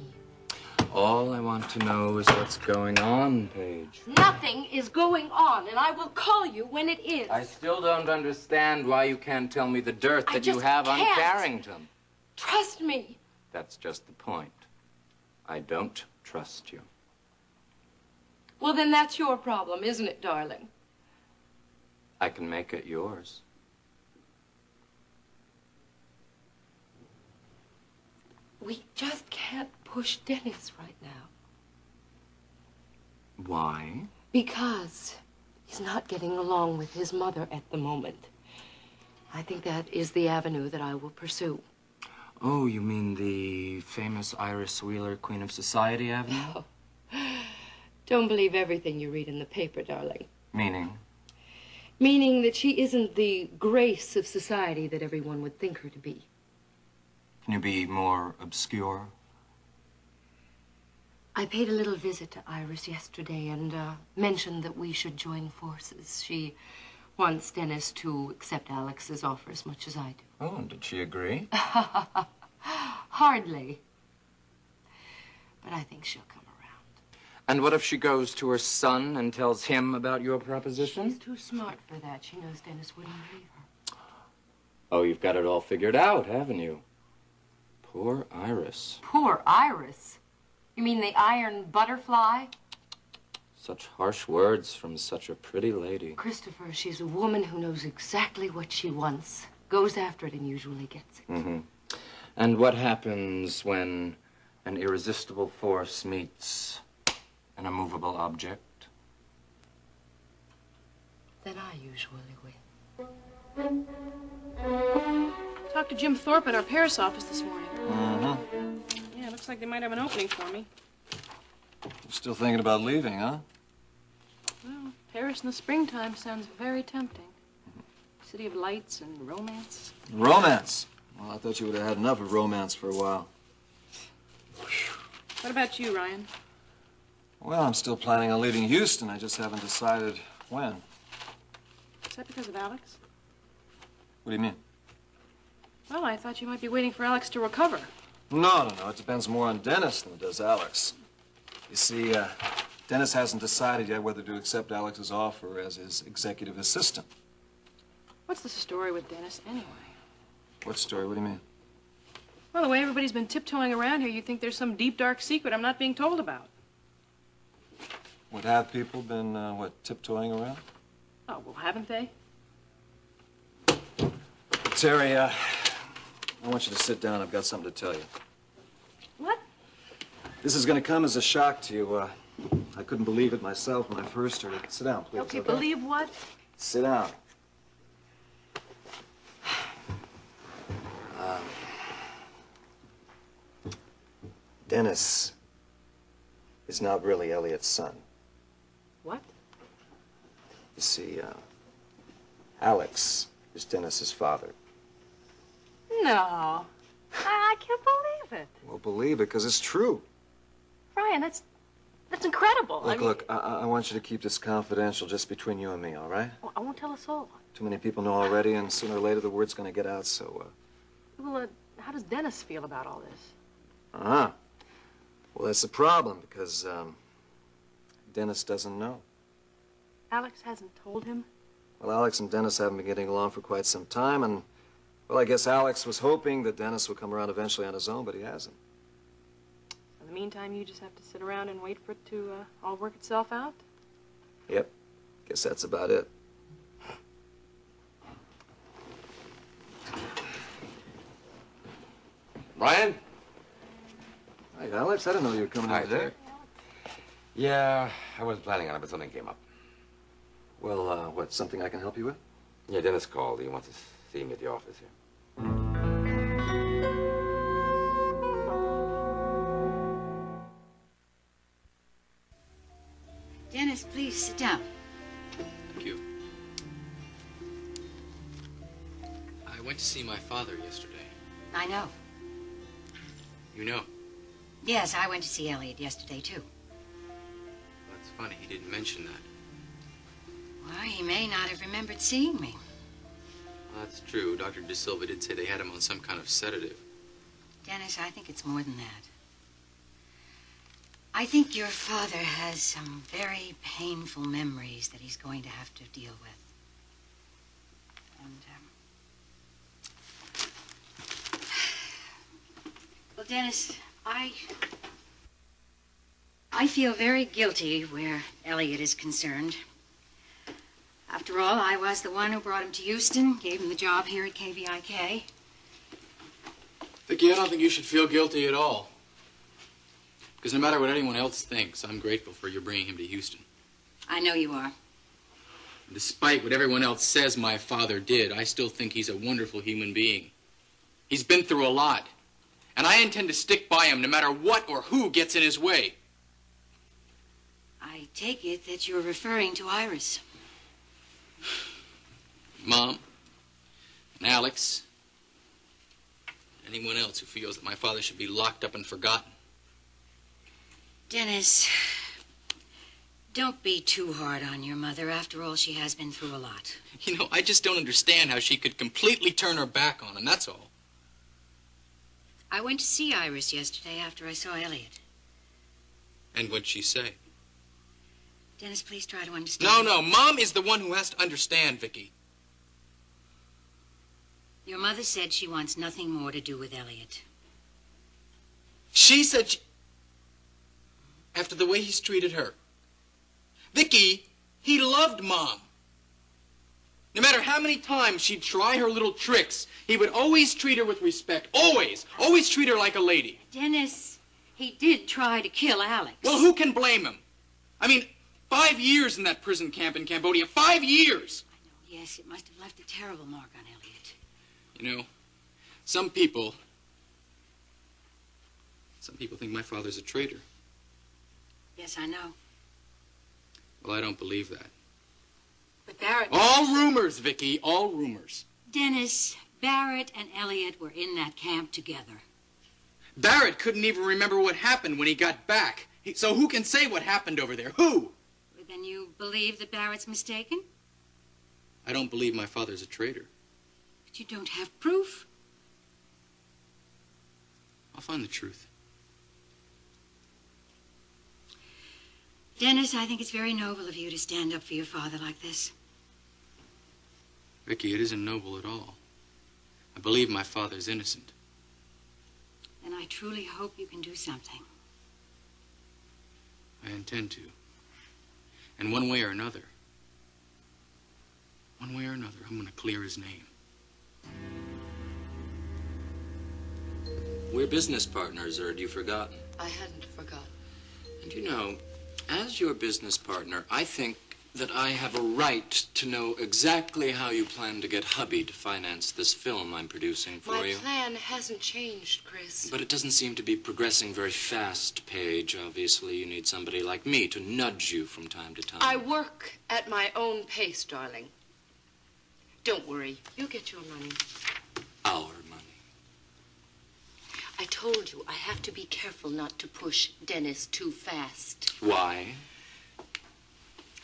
All I want to know is what's going on, Paige. Nothing is going on, and I will call you when it is. I still don't understand why you can't tell me the dirt that you have on Carrington. Trust me. That's just the point. I don't trust you. Well, then that's your problem, isn't it, darling? I can make it yours. We just can't push Dennis right now. Why? Because he's not getting along with his mother at the moment. I think that is the avenue that I will pursue. Oh, you mean the famous Iris Wheeler, Queen of Society Avenue? Oh. Don't believe everything you read in the paper, darling. Meaning? Meaning that she isn't the grace of society that everyone would think her to be. Can you be more obscure? I paid a little visit to Iris yesterday and mentioned that we should join forces. She wants Dennis to accept Alex's offer as much as I do. Oh, and did she agree? Hardly. But I think she'll come around. And what if she goes to her son and tells him about your proposition? She's too smart for that. She knows Dennis wouldn't believe her. Oh, you've got it all figured out, haven't you? Poor Iris. Poor Iris? You mean the iron butterfly? Such harsh words from such a pretty lady. Christopher, she's a woman who knows exactly what she wants, goes after it, and usually gets it. Mm-hmm. And what happens when an irresistible force meets an immovable object? Then I usually win. Talked to Jim Thorpe at our Paris office this morning. Mm-hmm. Yeah, looks like they might have an opening for me. Still thinking about leaving, huh? Well, Paris in the springtime sounds very tempting. City of lights and romance. Romance? Well, I thought you would have had enough of romance for a while. What about you, Ryan? Well, I'm still planning on leaving Houston. I just haven't decided when. Is that because of Alex? What do you mean? Well, I thought you might be waiting for Alex to recover. No. It depends more on Dennis than it does Alex. You see, Dennis hasn't decided yet whether to accept Alex's offer as his executive assistant. What's the story with Dennis, anyway? What story? What do you mean? Well, the way everybody's been tiptoeing around here, you think there's some deep, dark secret I'm not being told about. What, have people been, tiptoeing around? Oh, well, haven't they? Terry, I want you to sit down. I've got something to tell you. What? This is going to come as a shock to you. I couldn't believe it myself when I first heard it. Sit down, please. Okay, believe what? Sit down. Dennis is not really Elliot's son. What? You see, Alex is Dennis's father. No. I can't believe it. Well, believe it, because it's true. Ryan, that's That's incredible. Look, I want you to keep this confidential just between you and me, all right? Well, I won't tell us all. Too many people know already, and sooner or later the word's going to get out, so, Well, how does Dennis feel about all this? Uh-huh. Well, that's the problem, because, Dennis doesn't know. Alex hasn't told him? Well, Alex and Dennis haven't been getting along for quite some time, and, well, I guess Alex was hoping that Dennis would come around eventually on his own, but he hasn't. In the meantime, you just have to sit around and wait for it to all work itself out? Yep. Guess that's about it. Brian? Hi, Alex. I didn't know you were coming in today. Yeah, I wasn't planning on it, but something came up. Well, what, something I can help you with? Yeah, Dennis called. He wants to see me at the office here. Dennis, please sit down. Thank you. I went to see my father yesterday. I know. You know. Yes, I went to see Elliot yesterday, too. That's funny. He didn't mention that. Well, he may not have remembered seeing me. Well, that's true. Dr. De Silva did say they had him on some kind of sedative. Dennis, I think it's more than that. I think your father has some very painful memories that he's going to have to deal with. And, well, Dennis, I feel very guilty where Elliot is concerned. After all, I was the one who brought him to Houston, gave him the job here at KVIK. Vicki, I don't think you should feel guilty at all. Because no matter what anyone else thinks, I'm grateful for your bringing him to Houston. I know you are. Despite what everyone else says my father did, I still think he's a wonderful human being. He's been through a lot. And I intend to stick by him no matter what or who gets in his way. I take it that you're referring to Iris. Mom, and Alex, anyone else who feels that my father should be locked up and forgotten. Dennis, don't be too hard on your mother. After all, she has been through a lot. You know, I just don't understand how she could completely turn her back on him, that's all. I went to see Iris yesterday after I saw Elliot. And what'd she say? Dennis, please try to understand. No, Mom is the one who has to understand, Vicki. Your mother said she wants nothing more to do with Elliot. She said after the way he's treated her. Vicki, he loved Mom. No matter how many times she'd try her little tricks, he would always treat her with respect. Always. Always treat her like a lady. Dennis, he did try to kill Alex. Well, who can blame him? I mean, 5 years in that prison camp in Cambodia. 5 years! I know, yes, it must have left a terrible mark on Elliot. You know, some people think my father's a traitor. Yes, I know. Well, I don't believe that. But Barrett... All rumors, Vicki, all rumors. Dennis, Barrett and Elliot were in that camp together. Barrett couldn't even remember what happened when he got back. So who can say what happened over there? Who? Well, then you believe that Barrett's mistaken? I don't believe my father's a traitor. But you don't have proof. I'll find the truth. Dennis, I think it's very noble of you to stand up for your father like this. Vicki, it isn't noble at all. I believe my father's innocent. Then I truly hope you can do something. I intend to. And one way or another, I'm going to clear his name. We're business partners, or had you forgotten? I hadn't forgotten. And you know, as your business partner, I think that I have a right to know exactly how you plan to get hubby to finance this film I'm producing for you. My plan hasn't changed, Chris. But it doesn't seem to be progressing very fast, Paige. Obviously, you need somebody like me to nudge you from time to time. I work at my own pace, darling. Don't worry. You'll get your money. Our money. I told you I have to be careful not to push Dennis too fast. Why?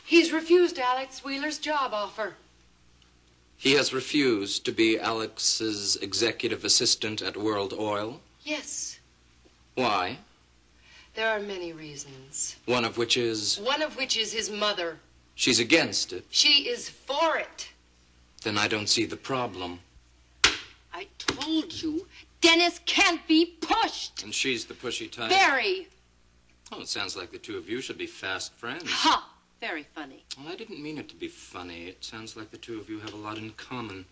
He's refused Alex Wheeler's job offer. He has refused to be Alex's executive assistant at World Oil? Yes. Why? There are many reasons. One of which is... One of which is his mother. She's against it. She is for it. Then I don't see the problem. I told you, Dennis can't be pushed. And she's the pushy type? Very. Oh, it sounds like the two of you should be fast friends. Ha! Very funny. Well, I didn't mean it to be funny. It sounds like the two of you have a lot in common.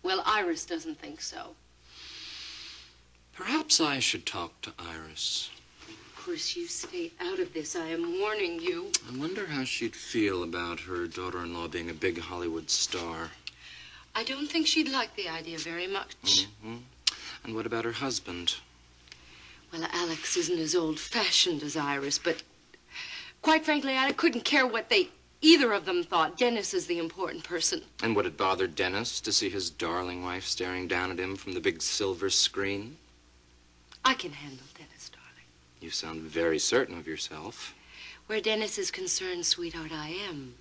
Well, Iris doesn't think so. Perhaps I should talk to Iris. Of course, you stay out of this. I am warning you. I wonder how she'd feel about her daughter-in-law being a big Hollywood star. I don't think she'd like the idea very much. Mm-hmm. And what about her husband? Well, Alex isn't as old-fashioned as Iris, but quite frankly, I couldn't care what either of them thought. Dennis is the important person. And would it bother Dennis to see his darling wife staring down at him from the big silver screen? I can handle Dennis, darling. You sound very certain of yourself. Where Dennis is concerned, sweetheart, I am.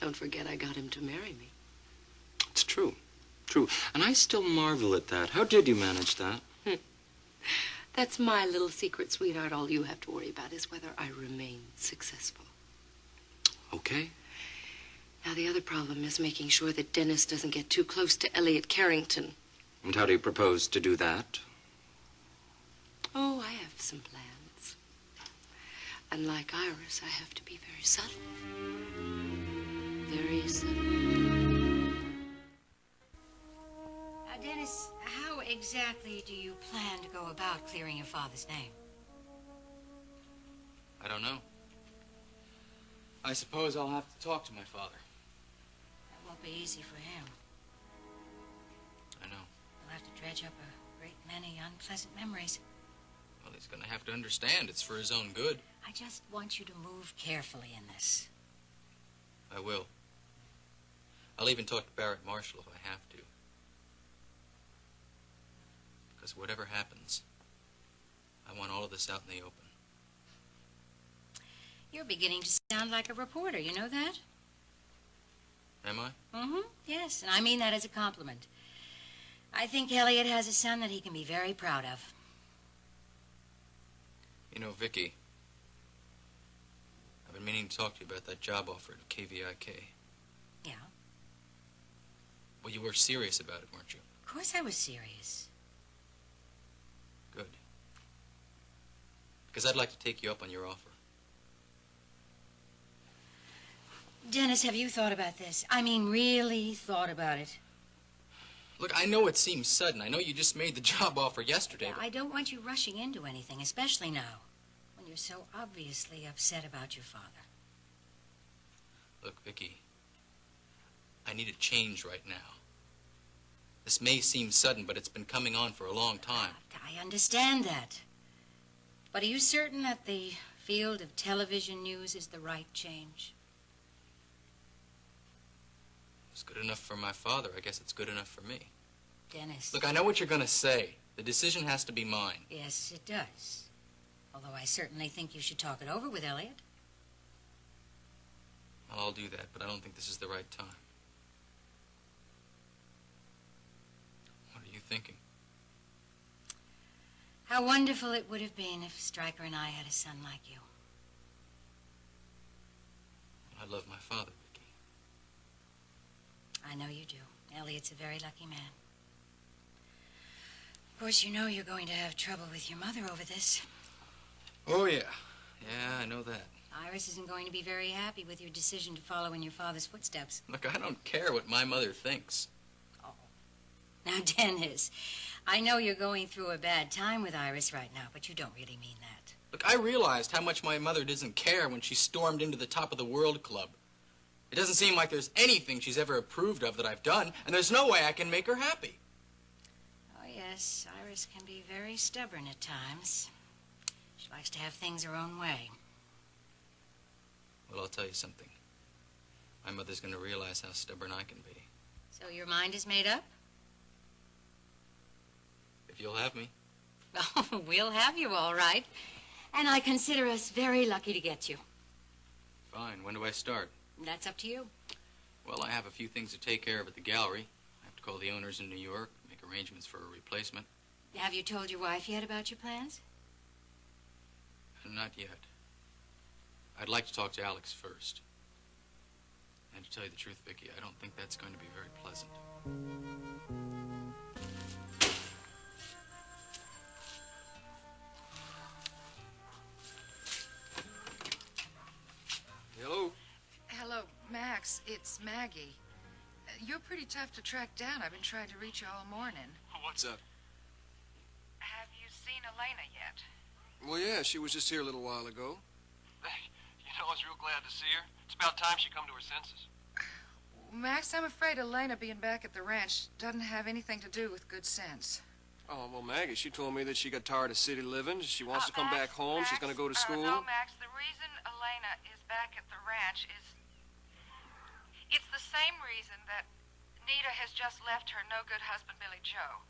Don't forget I got him to marry me. It's true. True. And I still marvel at that. How did you manage that? That's my little secret, sweetheart. All you have to worry about is whether I remain successful. Okay. Now, the other problem is making sure that Dennis doesn't get too close to Elliot Carrington. And how do you propose to do that? Oh, I have some plans. Unlike Iris, I have to be very subtle. Very subtle. Now, Dennis, how exactly do you plan to go about clearing your father's name? I don't know. I suppose I'll have to talk to my father. That won't be easy for him. I know. He'll have to dredge up a great many unpleasant memories. Well, he's going to have to understand it's for his own good. I just want you to move carefully in this. I will. I'll even talk to Barrett Marshall if I have to. Because whatever happens, I want all of this out in the open. You're beginning to sound like a reporter, you know that? Am I? Mm-hmm, yes, and I mean that as a compliment. I think Elliot has a son that he can be very proud of. You know, Vicky, I've been meaning to talk to you about that job offer at KVIK. Yeah? Well, you were serious about it, weren't you? Of course I was serious. Good. Because I'd like to take you up on your offer. Dennis, have you thought about this? I mean, really thought about it? Look, I know it seems sudden. I know you just made the job offer yesterday. Yeah, I don't want you rushing into anything, especially now, when you're so obviously upset about your father. Look, Vicky, I need a change right now. This may seem sudden, but it's been coming on for a long time. I understand that. But are you certain that the field of television news is the right change? It's good enough for my father. I guess it's good enough for me. Dennis. Look, I know what you're going to say. The decision has to be mine. Yes, it does. Although I certainly think you should talk it over with Elliot. Well, I'll do that, but I don't think this is the right time. What are you thinking? How wonderful it would have been if Stryker and I had a son like you. I love my father, Vicky. I know you do. Elliot's a very lucky man. Of course, you know you're going to have trouble with your mother over this. Oh, yeah. Yeah, I know that. Iris isn't going to be very happy with your decision to follow in your father's footsteps. Look, I don't care what my mother thinks. Now, Dennis, I know you're going through a bad time with Iris right now, but you don't really mean that. Look, I realized how much my mother doesn't care when she stormed into the Top of the World Club. It doesn't seem like there's anything she's ever approved of that I've done, and there's no way I can make her happy. Oh, yes, Iris can be very stubborn at times. She likes to have things her own way. Well, I'll tell you something. My mother's going to realize how stubborn I can be. So your mind is made up? If you'll have me. Oh, we'll have you all right. And I consider us very lucky to get you. Fine. When do I start? That's up to you. Well, I have a few things to take care of at the gallery. I have to call the owners in New York, make arrangements for a replacement. Have you told your wife yet about your plans? Not yet. I'd like to talk to Alex first. And to tell you the truth, Vicky, I don't think that's going to be very pleasant. Hello? Hello, Max. It's Maggie. You're pretty tough to track down. I've been trying to reach you all morning. What's up? Have you seen Elena yet? Well, yeah, she was just here a little while ago. You know, I was real glad to see her. It's about time she come to her senses. Max, I'm afraid Elena being back at the ranch doesn't have anything to do with good sense. Oh, well, Maggie, she told me that she got tired of city living. She wants to come back home. She's going to go to school. No, Max, the reason Elena is back at the ranch is... It's the same reason that Nita has just left her no-good husband, Billy Joe.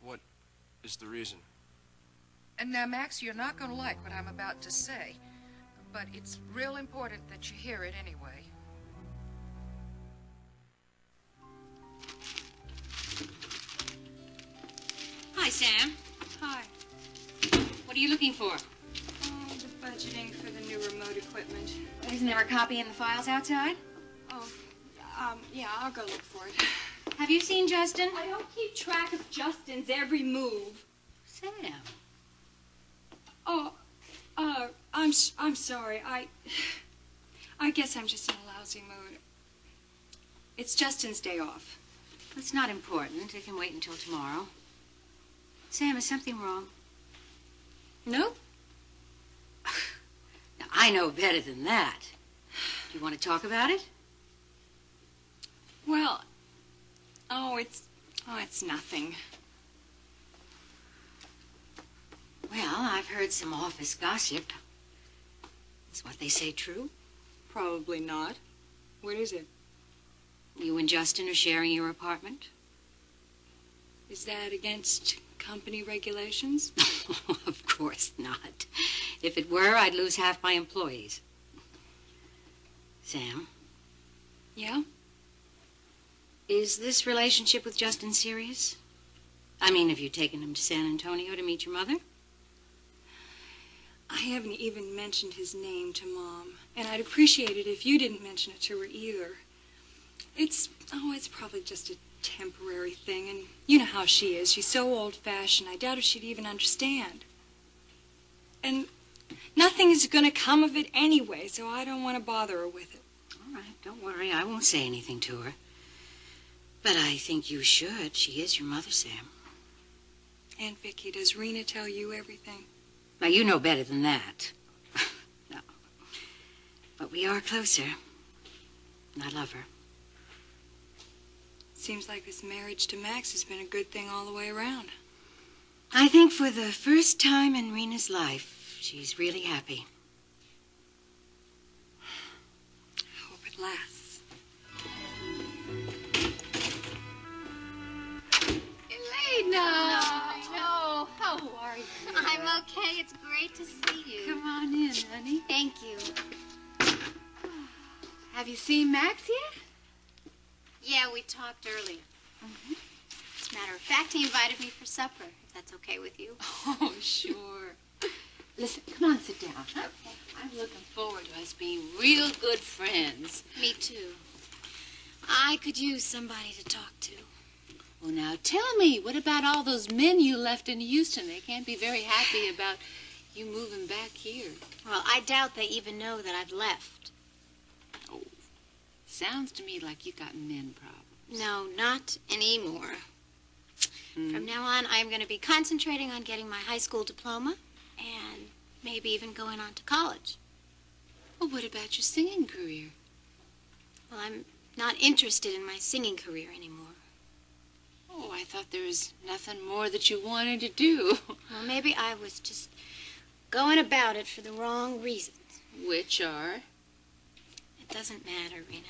What is the reason? And now, Max, you're not going to like what I'm about to say, but it's real important that you hear it anyway. Hi, Sam. Hi. What are you looking for? Oh, the budgeting for the new remote equipment. Isn't there a copy in the files outside? Oh, yeah, I'll go look for it. Have you seen Justin? I don't keep track of Justin's every move. Sam. Oh, I'm sorry. I guess I'm just in a lousy mood. It's Justin's day off. It's not important. It can wait until tomorrow. Sam, is something wrong? No? Now, I know better than that. Do you want to talk about it? Well, it's nothing. Well, I've heard some office gossip. Is what they say true? Probably not. What is it? You and Justin are sharing your apartment? Is that against company regulations? Of course not. If it were, I'd lose half my employees. Sam? Yeah? Is this relationship with Justin serious? I mean, have you taken him to San Antonio to meet your mother? I haven't even mentioned his name to Mom, and I'd appreciate it if you didn't mention it to her either. It's probably just a temporary thing, and you know how she is. She's so old-fashioned, I doubt if she'd even understand. And nothing is going to come of it anyway, so I don't want to bother her with it. All right, don't worry. I won't say anything to her. But I think you should. She is your mother, Sam. Aunt Vicky, does Rena tell you everything? Now, you know better than that. No. But we are closer. And I love her. Seems like this marriage to Max has been a good thing all the way around. I think for the first time in Rena's life, she's really happy. I hope it lasts. Elena! No, how are you? I'm okay. It's great to see you. Come on in, honey. Thank you. Have you seen Max yet? Yeah, we talked earlier. As a matter of fact, he invited me for supper, if that's okay with you. Oh, sure. Listen, come on, sit down. Huh? Okay. I'm looking forward to us being real good friends. Me too. I could use somebody to talk to. Well, now tell me, what about all those men you left in Houston? They can't be very happy about you moving back here. Well, I doubt they even know that I've left. Oh, sounds to me like you got men problems. No, not anymore. From now on, I'm going to be concentrating on getting my high school diploma and maybe even going on to college. Well, what about your singing career? Well, I'm not interested in my singing career anymore. Oh, I thought there was nothing more that you wanted to do. Well, maybe I was just going about it for the wrong reasons. Which are? It doesn't matter, Rena.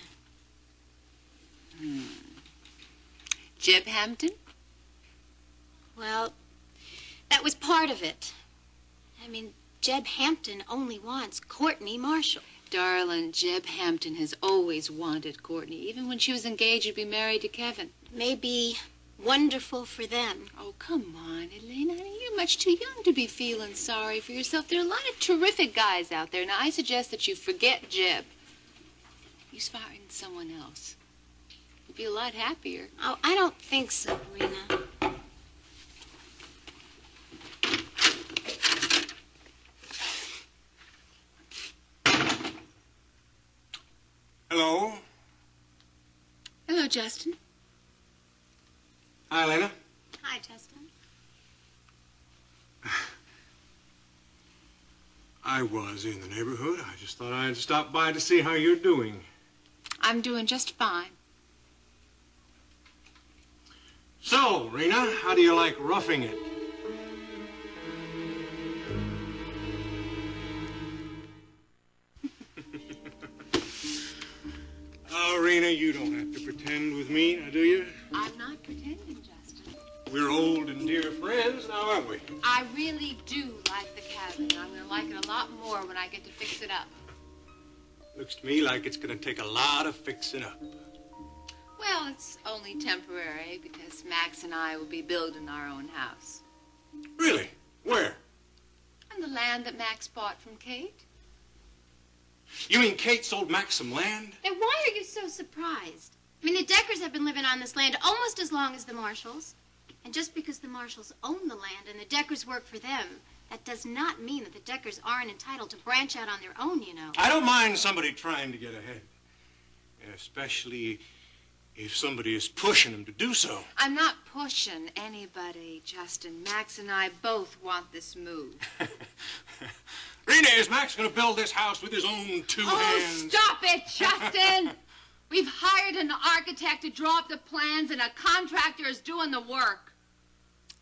Jeb Hampton? Well, that was part of it. I mean, Jeb Hampton only wants Courtney Marshall. Darling, Jeb Hampton has always wanted Courtney, even when she was engaged to be married to Kevin. Maybe wonderful for them. Oh, come on, Elena. You're much too young to be feeling sorry for yourself. There are a lot of terrific guys out there. Now, I suggest that you forget Jeb. He's firing someone else. You'll be a lot happier. Oh, I don't think so, Rena. Hello. Hello, Justin. Hi, Elena. Hi, Justin. I was in the neighborhood. I just thought I'd stop by to see how you're doing. I'm doing just fine. So, Rena, how do you like roughing it? Oh, Rena, you don't have to pretend with me, now, do you? I'm not pretending, Justin. We're old and dear friends now, aren't we? I really do like the cabin. I'm going to like it a lot more when I get to fix it up. Looks to me like it's going to take a lot of fixing up. Well, it's only temporary because Max and I will be building our own house. Really? Where? On the land that Max bought from Kate. You mean Kate sold Max some land? Then why are you so surprised? I mean, the Dekkers have been living on this land almost as long as the Marshalls. And just because the Marshalls own the land and the Dekkers work for them, that does not mean that the Dekkers aren't entitled to branch out on their own, you know. I don't mind somebody trying to get ahead. Especially if somebody is pushing them to do so. I'm not pushing anybody, Justin. Max and I both want this move. Rena, is Max going to build this house with his own two hands? Oh, stop it, Justin! We've hired an architect to draw up the plans, and a contractor is doing the work.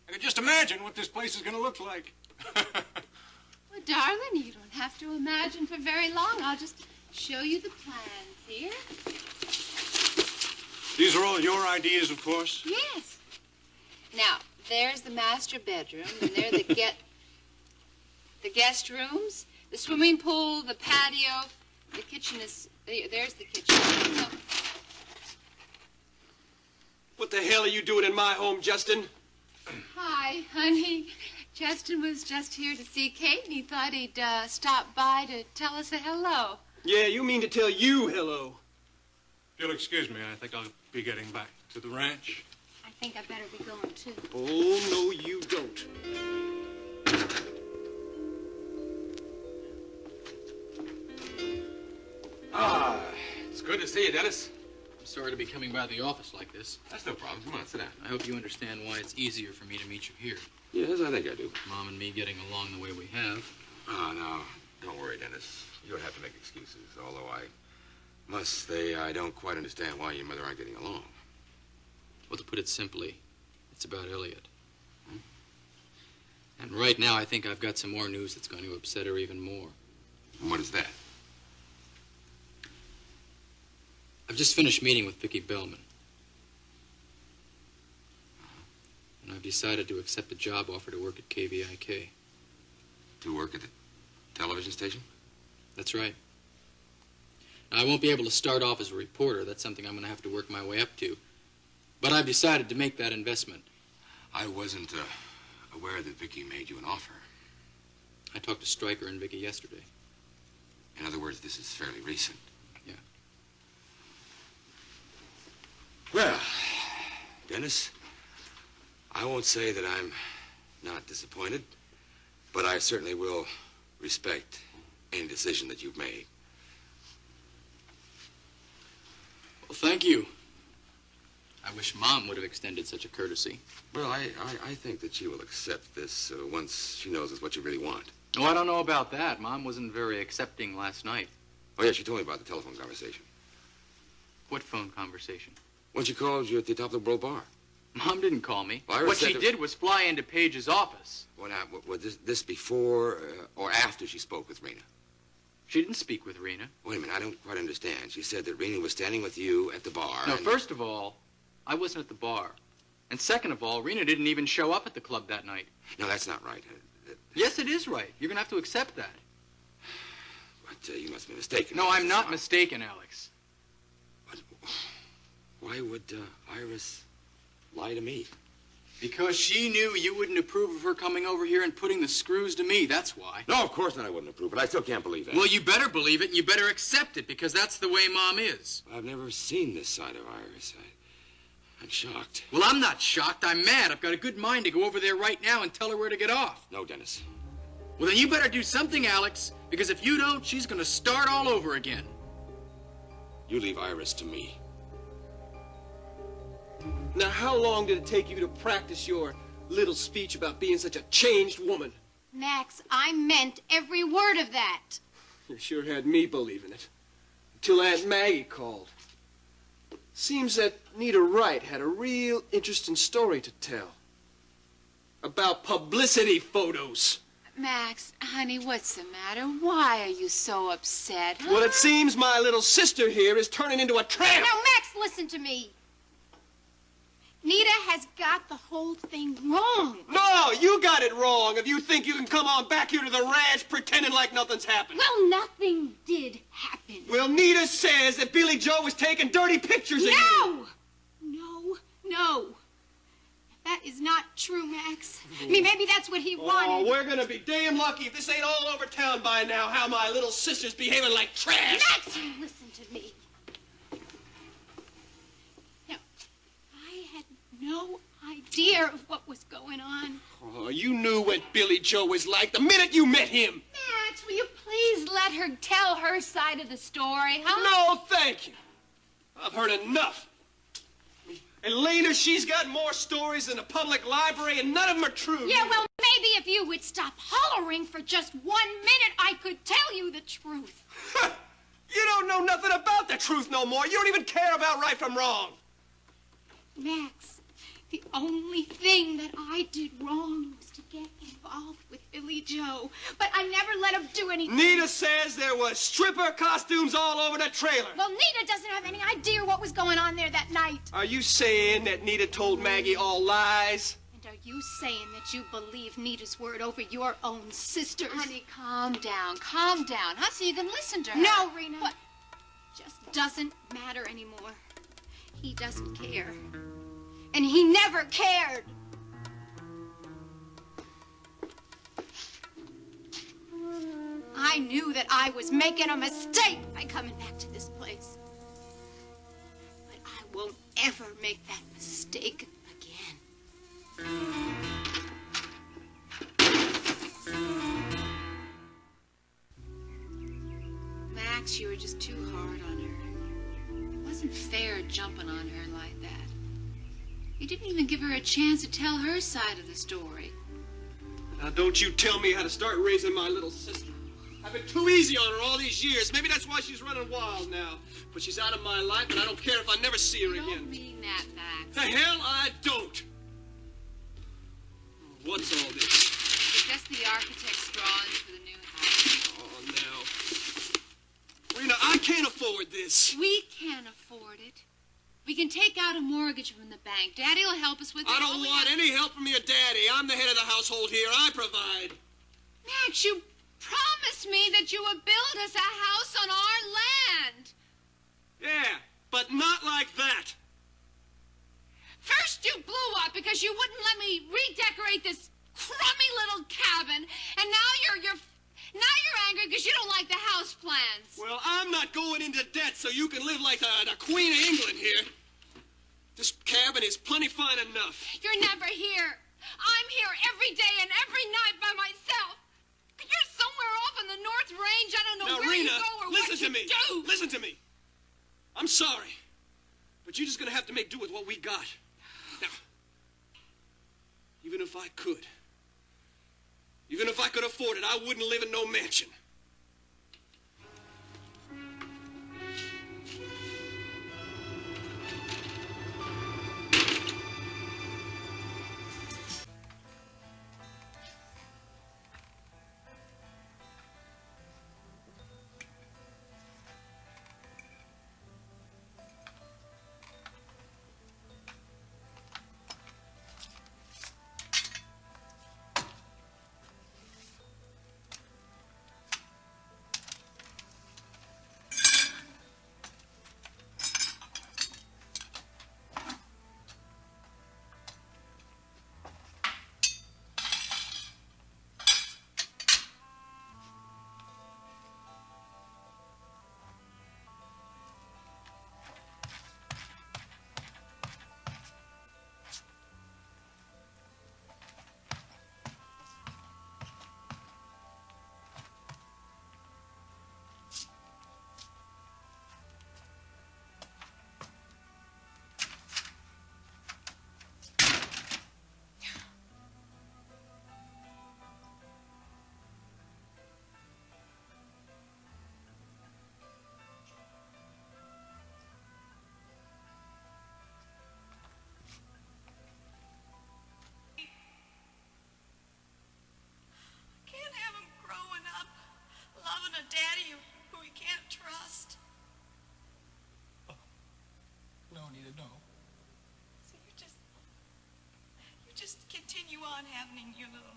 I can just imagine what this place is going to look like. Well, darling, you don't have to imagine for very long. I'll just show you the plans here. These are all your ideas, of course? Yes. Now, there's the master bedroom, and there the guest rooms, the swimming pool, the patio. The kitchen is... There's the kitchen. What the hell are you doing in my home, Justin? Hi, honey. Justin was just here to see Kate, and he thought he'd stop by to tell us a hello. Yeah, you mean to tell you hello. If you'll excuse me, I think I'll be getting back to the ranch. I think I better be going, too. Oh, no, you don't. Ah, it's good to see you, Dennis. I'm sorry to be coming by the office like this. That's no problem. Come on, sit down. I hope you understand why it's easier for me to meet you here. Yes, I think I do. Mom and me getting along the way we have. Oh, no. Don't worry, Dennis. You don't have to make excuses, although I must say I don't quite understand why you and Mother aren't getting along. Well, to put it simply, it's about Elliot. And right now, I think I've got some more news that's going to upset her even more. And what is that? I've just finished meeting with Vicki Bellman. And I've decided to accept a job offer to work at KVIK. To work at the television station? That's right. Now, I won't be able to start off as a reporter. That's something I'm going to have to work my way up to. But I've decided to make that investment. I wasn't aware that Vicki made you an offer. I talked to Stryker and Vicki yesterday. In other words, this is fairly recent. Yeah. Well, Dennis, I won't say that I'm not disappointed, but I certainly will respect any decision that you've made. Well, thank you. I wish Mom would have extended such a courtesy. Well, I think that she will accept this once she knows it's what you really want. Oh, I don't know about that. Mom wasn't very accepting last night. Oh, yeah, she told me about the telephone conversation. What phone conversation? When she called you at the Top of the World Bar. Mom didn't call me. Well, what she did was fly into Paige's office. Well, now, was this before or after she spoke with Rena? She didn't speak with Rena. Wait a minute, I don't quite understand. She said that Rena was standing with you at the bar. No, first of all, I wasn't at the bar. And second of all, Rena didn't even show up at the club that night. No, that's not right. Yes, it is right. You're going to have to accept that. But you must be mistaken. No, I'm not mistaken, Alex. But why would Iris lie to me? Because she knew you wouldn't approve of her coming over here and putting the screws to me, that's why. No, of course not, I wouldn't approve, but I still can't believe that. Well, you better believe it, and you better accept it, because that's the way Mom is. I've never seen this side of Iris. I'm shocked. Well, I'm not shocked. I'm mad. I've got a good mind to go over there right now and tell her where to get off. No, Dennis. Well, then you better do something, Alex, because if you don't, she's going to start all over again. You leave Iris to me. Now, how long did it take you to practice your little speech about being such a changed woman? Max, I meant every word of that. You sure had me believing it. Until Aunt Maggie called. Seems that Nita Wright had a real interesting story to tell. About publicity photos. Max, honey, what's the matter? Why are you so upset? Huh? Well, it seems my little sister here is turning into a tramp. Now, Max, listen to me. Nita has got the whole thing wrong. No, you got it wrong if you think you can come on back here to the ranch pretending like nothing's happened. Well, nothing did happen. Well, Nita says that Billy Joe was taking dirty pictures of you. No. That is not true, Max. I mean, maybe that's what he wanted. Oh, we're gonna be damn lucky if this ain't all over town by now, how my little sister's behaving like trash. Max, you listen to me. Now, I had no idea of what was going on. Oh, you knew what Billy Joe was like the minute you met him. Max, will you please let her tell her side of the story, huh? No, thank you. I've heard enough. Elena, she's got more stories than a public library, and none of them are true. Yeah, well, maybe if you would stop hollering for just 1 minute, I could tell you the truth. You don't know nothing about the truth no more. You don't even care about right from wrong. Max, the only thing that I did wrong was to get involved with Billy Joe. But I never let him do anything. Nita says there was stripper costumes all over the trailer. Well, Nita doesn't have any idea what was going on there that night. Are you saying that Nita told Maggie all lies? And are you saying that you believe Nita's word over your own sister's? Honey, calm down, huh? So you can listen to her. No, Rena. What? Just doesn't matter anymore. He doesn't care. And he never cared. I knew that I was making a mistake by coming back to this place. But I won't ever make that mistake again. Max, you were just too hard on her. It wasn't fair jumping on her like that. You didn't even give her a chance to tell her side of the story. Now, don't you tell me how to start raising my little sister. I've been too easy on her all these years. Maybe that's why she's running wild now. But she's out of my life, and I don't care if I never see her again. You don't mean that, Max. The hell I don't. What's all this? It's just the architect's drawings for the new house. Oh, now. Rena, I can't afford this. We can't afford it. We can take out a mortgage from the bank. Daddy will help us with it. I don't want any help from your daddy. I'm the head of the household here. I provide. Max, you promised me that you would build us a house on our land. Yeah, but not like that. First you blew up because you wouldn't let me redecorate this crummy little cabin, and now you're angry because you don't like the house plans. Well, I'm not going into debt so you can live like the Queen of England here. This cabin is plenty fine enough. You're never here. I'm here every day and every night by myself. You're somewhere off in the North Range. I don't know Now, where Rena, you go or listen what to you me. do. Listen to me. I'm sorry, but you're just going to have to make do with what we got. Now, even if I could afford it, I wouldn't live in no mansion. your little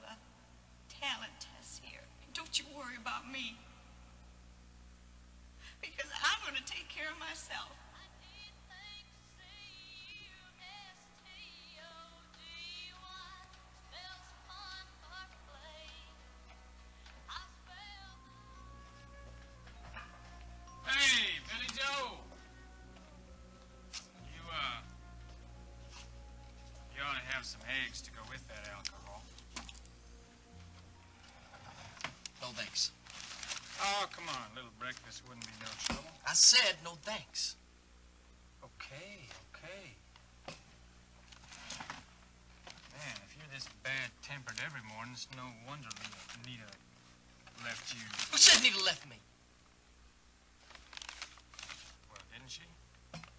talent test here. Don't you worry about me. Because I'm going to take care of myself. Hey, Billy Joe! You ought to have some eggs to go with that alcohol. No thanks. Oh, come on. A little breakfast wouldn't be no trouble. I said no thanks. Okay. Man, if you're this bad-tempered every morning, it's no wonder Nita left you. Who said Nita left me? Well, didn't she?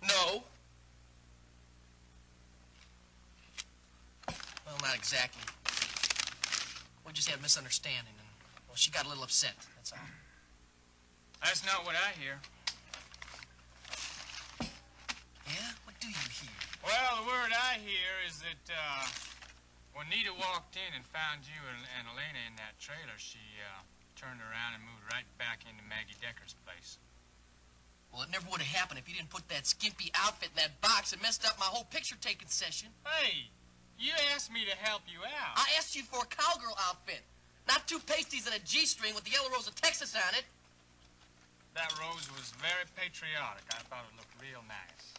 No. Well, not exactly. We just had a misunderstanding, and, well, she got a little upset, that's all. That's not what I hear. Yeah? What do you hear? Well, the word I hear is that, when Nita walked in and found you and Elena in that trailer, she, turned around and moved right back into Maggie Dekker's place. Well, it never would have happened if you didn't put that skimpy outfit in that box and messed up my whole picture-taking session. Hey, you asked me to help you out. I asked you for a cowgirl outfit, not 2 pasties and a G-string with the yellow rose of Texas on it. That rose was very patriotic. I thought it looked real nice.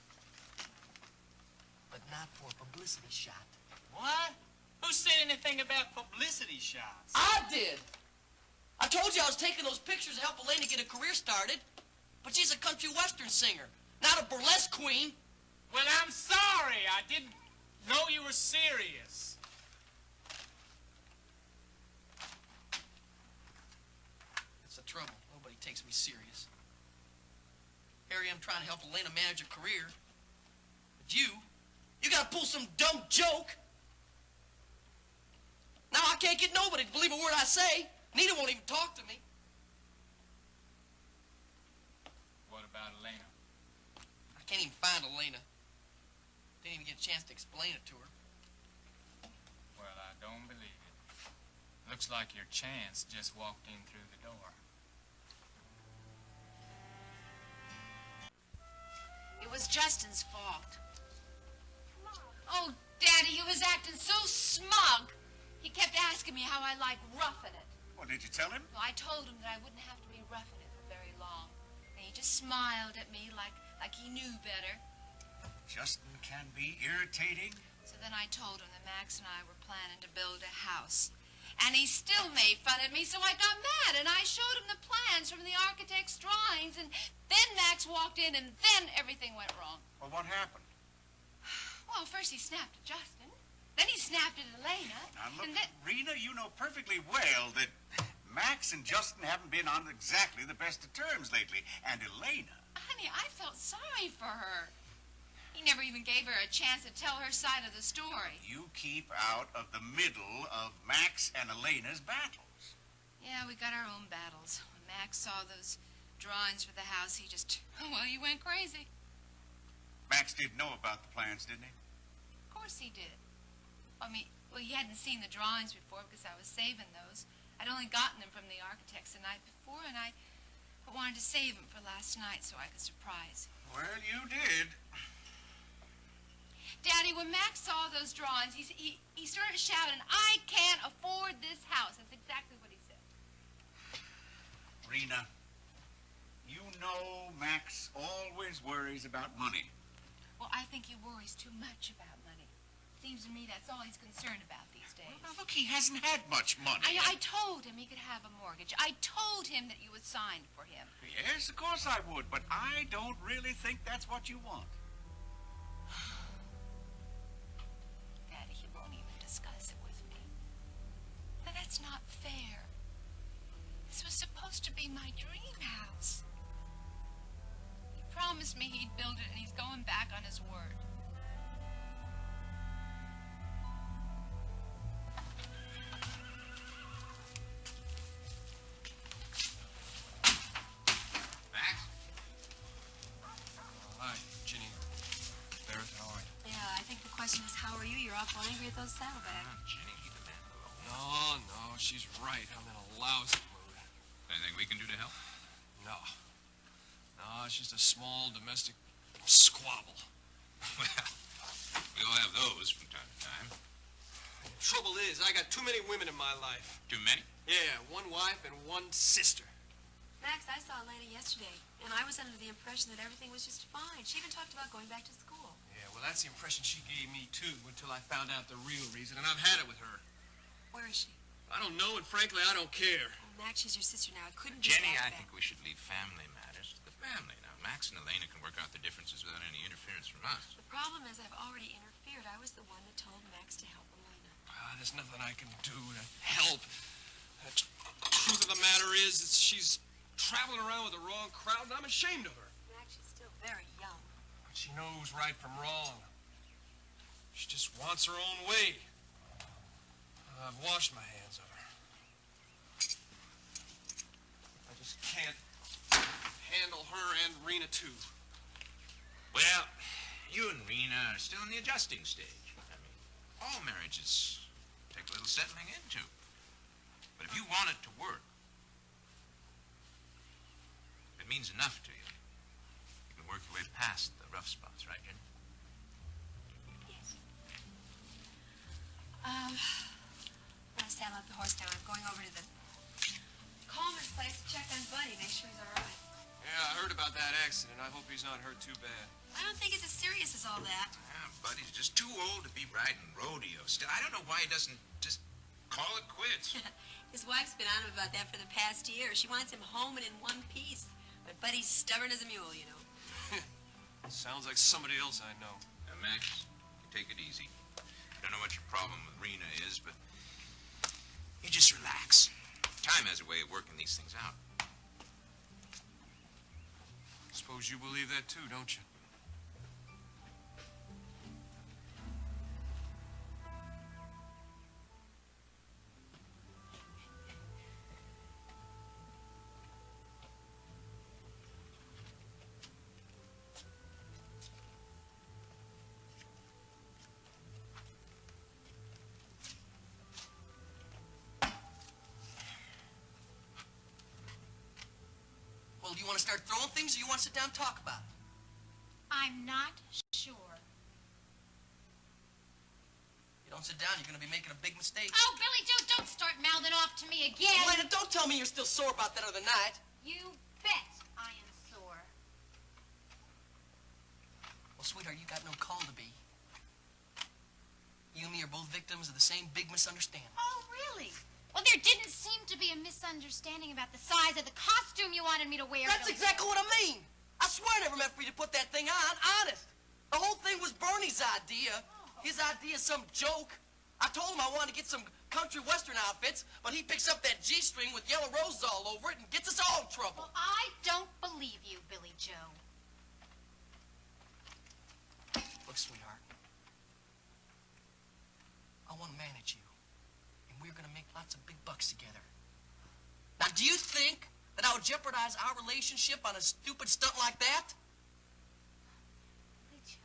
But not for a publicity shot. What? Who said anything about publicity shots? I did. I told you I was taking those pictures to help Elena get a career started. But she's a country western singer, not a burlesque queen. Well, I'm sorry. I didn't know you were serious. That's the trouble. Nobody takes me serious. Harry, I'm trying to help Elena manage a career. But you gotta pull some dumb joke. Now I can't get nobody to believe a word I say. Nita won't even talk to me. What about Elena? I can't even find Elena. Didn't even get a chance to explain it to her. Well, I don't believe it. Looks like your chance just walked in through the door. It was Justin's fault. Oh, Daddy, he was acting so smug. He kept asking me how I like roughing it. Well, did you tell him? Well, I told him that I wouldn't have to be roughing it for very long. And he just smiled at me like he knew better. Justin can be irritating. So then I told him that Max and I were planning to build a house. And he still made fun of me, so I got mad, and I showed him the plans from the architect's drawings, and then Max walked in, and then everything went wrong. Well, what happened? Well, first he snapped at Justin, then he snapped at Elena, Now, look, and then... Rena, you know perfectly well that Max and Justin haven't been on exactly the best of terms lately. And Elena... Honey, I felt sorry for her. He never even gave her a chance to tell her side of the story. You keep out of the middle of Max and Elena's battles. Yeah, we got our own battles. When Max saw those drawings for the house, he just... Well, he went crazy. Max did know about the plans, didn't he? Of course he did. I mean, well, he hadn't seen the drawings before because I was saving those. I'd only gotten them from the architects the night before, and I wanted to save them for last night so I could surprise him. Well, you did. Daddy, when Max saw those drawings, he started shouting, "I can't afford this house." That's exactly what he said. Rena, you know Max always worries about money. Well, I think he worries too much about money. Seems to me that's all he's concerned about these days. Well, now, look, he hasn't had much money. I told him he could have a mortgage. I told him that you would sign for him. Yes, of course I would, but I don't really think that's what you want. Daddy, he won't even discuss it with me. Now, that's not fair. This was supposed to be my dream house. He promised me he'd build it, and he's going back on his word. Max? Hi, Ginny. Barrett, how are you? Yeah, I think the question is, how are you? You're awful angry at those saddlebags. Ginny, leave the man alone. No, Oh, she's right. I'm in a lousy mood. Anything we can do to help? No. No, it's just a small domestic squabble. Well, we all have those from time to time. The trouble is, I got too many women in my life. Too many? Yeah, one wife and one sister. Max, I saw Elena yesterday, and I was under the impression that everything was just fine. She even talked about going back to school. Yeah, well, that's the impression she gave me, too, until I found out the real reason, and I've had it with her. Where is she? I don't know, and frankly, I don't care. Oh, Max, she's your sister now. It couldn't be Jenny, that I bad. think we should leave family matters to the family. Now, Max and Elena can work out the differences without any interference from us. The problem is I've already interfered. I was the one that told Max to help Elena. There's nothing I can do to help. The truth of the matter is that she's traveling around with the wrong crowd, and I'm ashamed of her. Max, she's still very young. But she knows right from wrong. She just wants her own way. I've washed my hands of her. I just can't handle her and Rena, too. Well, you and Rena are still in the adjusting stage. I mean, all marriages take a little settling into. But if you want it to work, if it means enough to you, you can work your way past the rough spots, right, Jenny? Yes. I'm gonna saddle up the horse now. I'm going over to the Coleman's place to check on Buddy, make sure he's all right. Yeah, I heard about that accident. I hope he's not hurt too bad. I don't think it's as serious as all that. Yeah, Buddy's just too old to be riding rodeo still. I don't know why he doesn't just call it quits. His wife's been on him about that for the past year. She wants him home and in one piece. But Buddy's stubborn as a mule, you know. Sounds like somebody else I know. Now, Max, you take it easy. I don't know what your problem with Rena is, but you just relax. Time has a way of working these things out. Suppose you believe that too, don't you? Well, do you want to start throwing things, or you want to sit down and talk about it? I'm not sure. You don't sit down, you're going to be making a big mistake. Oh, Billy Joe, don't start mouthing off to me again. Elena, don't tell me you're still sore about that other night. You bet I am sore. Well, sweetheart, you got no call to be. You and me are both victims of the same big misunderstanding. Oh, really? Well, there didn't seem to be a misunderstanding about the size of the costume you wanted me to wear. That's exactly what I mean. I swear I never meant for you to put that thing on, honest. The whole thing was Bernie's idea. His idea is some joke. I told him I wanted to get some country western outfits, but he picks up that G-string with yellow roses all over it and gets us all in trouble. Well, I don't believe you, Billy Joe. Look, sweetheart, I want to manage you, and we're going to make lots of big bucks together. Now, do you think that I would jeopardize our relationship on a stupid stunt like that? Billy Joe,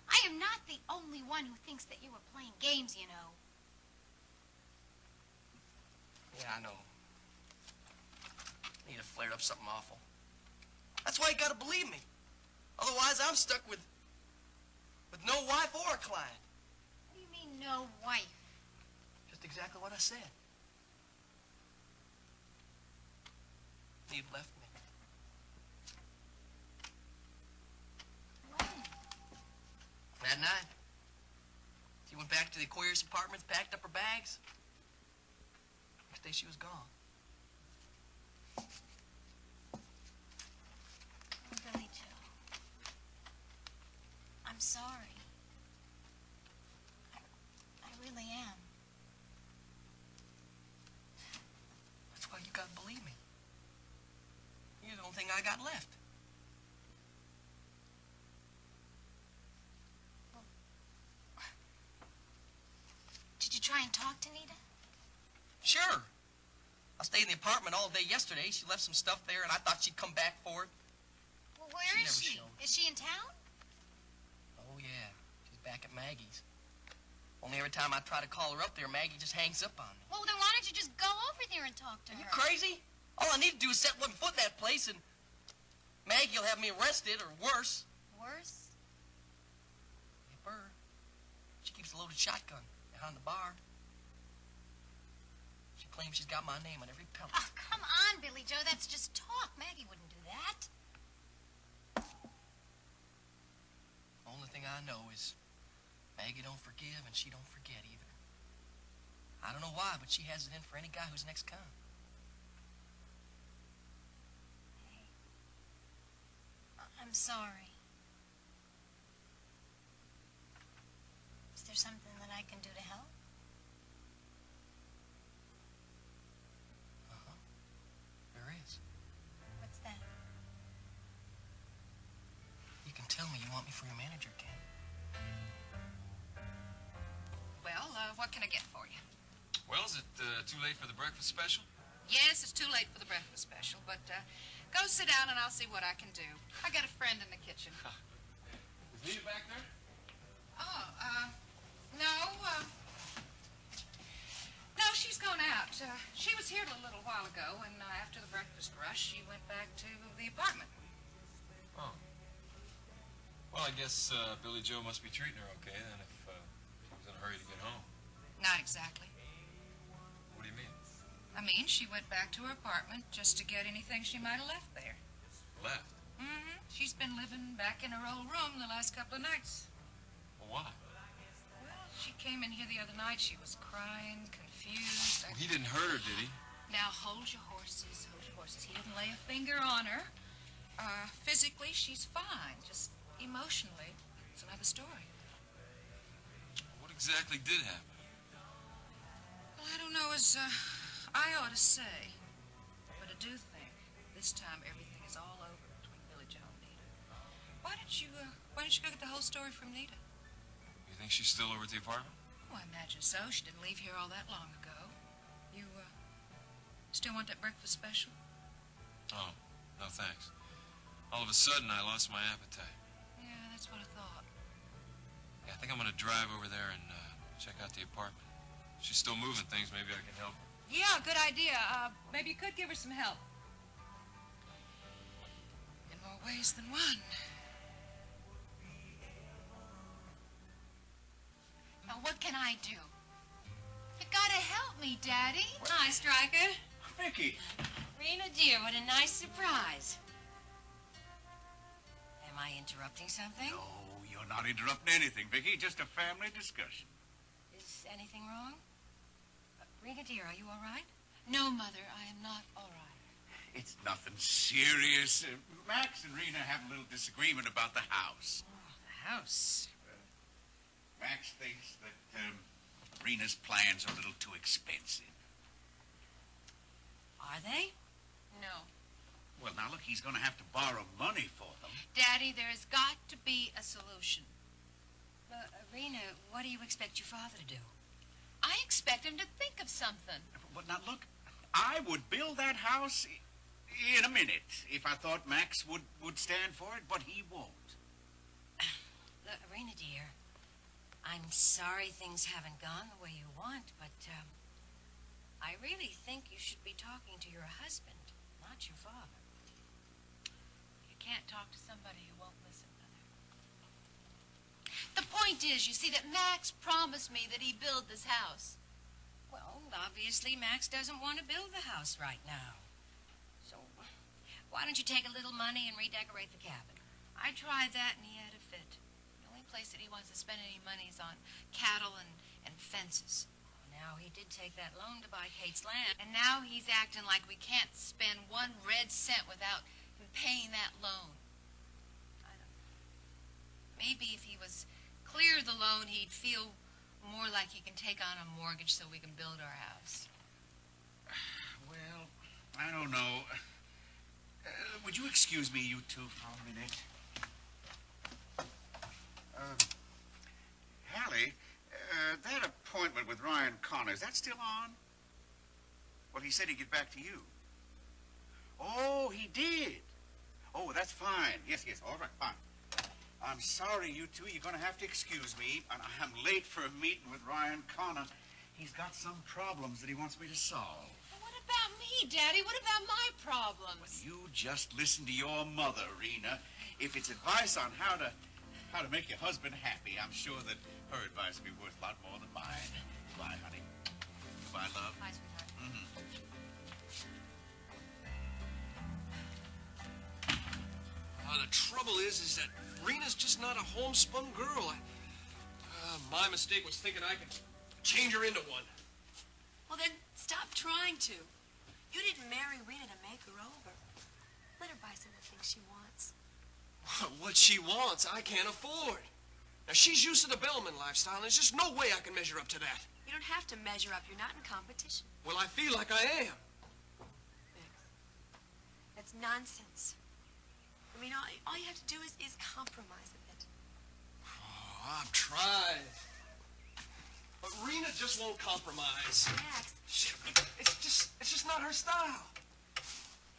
I am not the only one who thinks that you were playing games, you know. Yeah, I know. Nita flared up something awful. That's why you gotta believe me. Otherwise, I'm stuck with no wife or a client. What do you mean, no wife? Just exactly what I said. Nita left me. When? That night. She went back to the Coyer's apartments, packed up her bags. Next day, she was gone. Billy Joe, I'm sorry. I really am. That's why you gotta believe me. You're the only thing I got left. Did you try and talk to Nita? Sure. I stayed in the apartment all day yesterday. She left some stuff there, and I thought she'd come back for it. Well, where is she? Is she in town? Oh, yeah. She's back at Maggie's. Only every time I try to call her up there, Maggie just hangs up on me. Well, then why don't you just go over there and talk to her? Are you crazy? All I need to do is set one foot in that place and Maggie will have me arrested or worse. Worse? Yep, her. She keeps a loaded shotgun behind the bar. She claims she's got my name on every pellet. Oh, come on, Billy Joe. That's just talk. Maggie wouldn't do that. Only thing I know is Maggie don't forgive and she don't forget either. I don't know why, but she has it in for any guy who's next con. I'm sorry. Is there something that I can do to help? There is. What's that? You can tell me you want me for your manager, Ken. Well, what can I get for you? Well, is it too late for the breakfast special? Yes, it's too late for the breakfast special, but go sit down and I'll see what I can do. I got a friend in the kitchen. Is Nita back there? Oh, no, no, she's gone out. She was here a little while ago, and after the breakfast rush, she went back to the apartment. Oh. Well, I guess Billy Joe must be treating her okay then if she was in a hurry to get home. Not exactly. What do you mean? I mean, she went back to her apartment just to get anything she might have left there. Left? Mm-hmm. She's been living back in her old room the last couple of nights. Well, why? Well, she came in here the other night. She was crying, confused. Well, he didn't hurt her, did he? Now, hold your horses, hold your horses. He didn't lay a finger on her. Physically, she's fine. Just emotionally, it's another story. What exactly did happen? Well, I don't know as I ought to say, but I do think this time everything is all over between Billy Joe and Nita. Why don't you go get the whole story from Nita? You think she's still over at the apartment? Oh, I imagine so. She didn't leave here all that long ago. You, still want that breakfast special? Oh, no thanks. All of a sudden, I lost my appetite. Yeah, that's what I thought. Yeah, I think I'm going to drive over there and check out the apartment. If she's still moving things, maybe I can help her. Yeah, good idea. Maybe you could give her some help. In more ways than one. Now, what can I do? You gotta help me, Daddy. Hi, Stryker. Vicky. Rena, dear, what a nice surprise. Am I interrupting something? No, you're not interrupting anything, Vicky. Just a family discussion. Is anything wrong? Rena, dear, are you all right? No, Mother, I am not all right. It's nothing serious. Max and Rena have a little disagreement about the house. Oh, the house. Max thinks that Rena's plans are a little too expensive. Are they? No. Well, now look, he's going to have to borrow money for them. Daddy, there has got to be a solution. Rena, what do you expect your father to do? I expect him to think of something. But now look, I would build that house in a minute if I thought Max would stand for it, but he won't. Look, Rena, dear, I'm sorry things haven't gone the way you want, but I really think you should be talking to your husband, not your father. You can't talk to somebody who won't listen, Mother. The point is, you see, that Max promised me that he'd build this house. Well, obviously Max doesn't want to build the house right now. So why don't you take a little money and redecorate the cabin? I tried that and he had a fit. The only place that he wants to spend any money is on cattle and fences. Now, he did take that loan to buy Kate's land. And now he's acting like we can't spend 1 red cent without him paying that loan. I don't know. Maybe if he was clear of the loan, he'd feel more like he can take on a mortgage so we can build our house. Well, I don't know. Would you excuse me, you two, for a minute? Hallie, that appointment with Ryan Connor, is that still on? Well, he said he'd get back to you. Oh, he did. Oh, that's fine. Yes, all right, fine. I'm sorry, you two. You're going to have to excuse me. I'm late for a meeting with Ryan Connor. He's got some problems that he wants me to solve. What about me, Daddy? What about my problems? You just listen to your mother, Rena. If it's advice on how to make your husband happy, I'm sure that her advice will be worth a lot more than mine. Goodbye, honey. Goodbye, love. Bye, sweetheart. The trouble is that Rena's just not a homespun girl. My mistake was thinking I could change her into one. Well, then stop trying to. You didn't marry Rena to make her over. Let her buy some of the things she wants. What she wants, I can't afford. Now, she's used to the bellman lifestyle, and there's just no way I can measure up to that. You don't have to measure up. You're not in competition. Well, I feel like I am. That's nonsense. I mean, all you have to do is compromise a bit. Oh, I've tried. But Rena just won't compromise. Max. It's just not her style.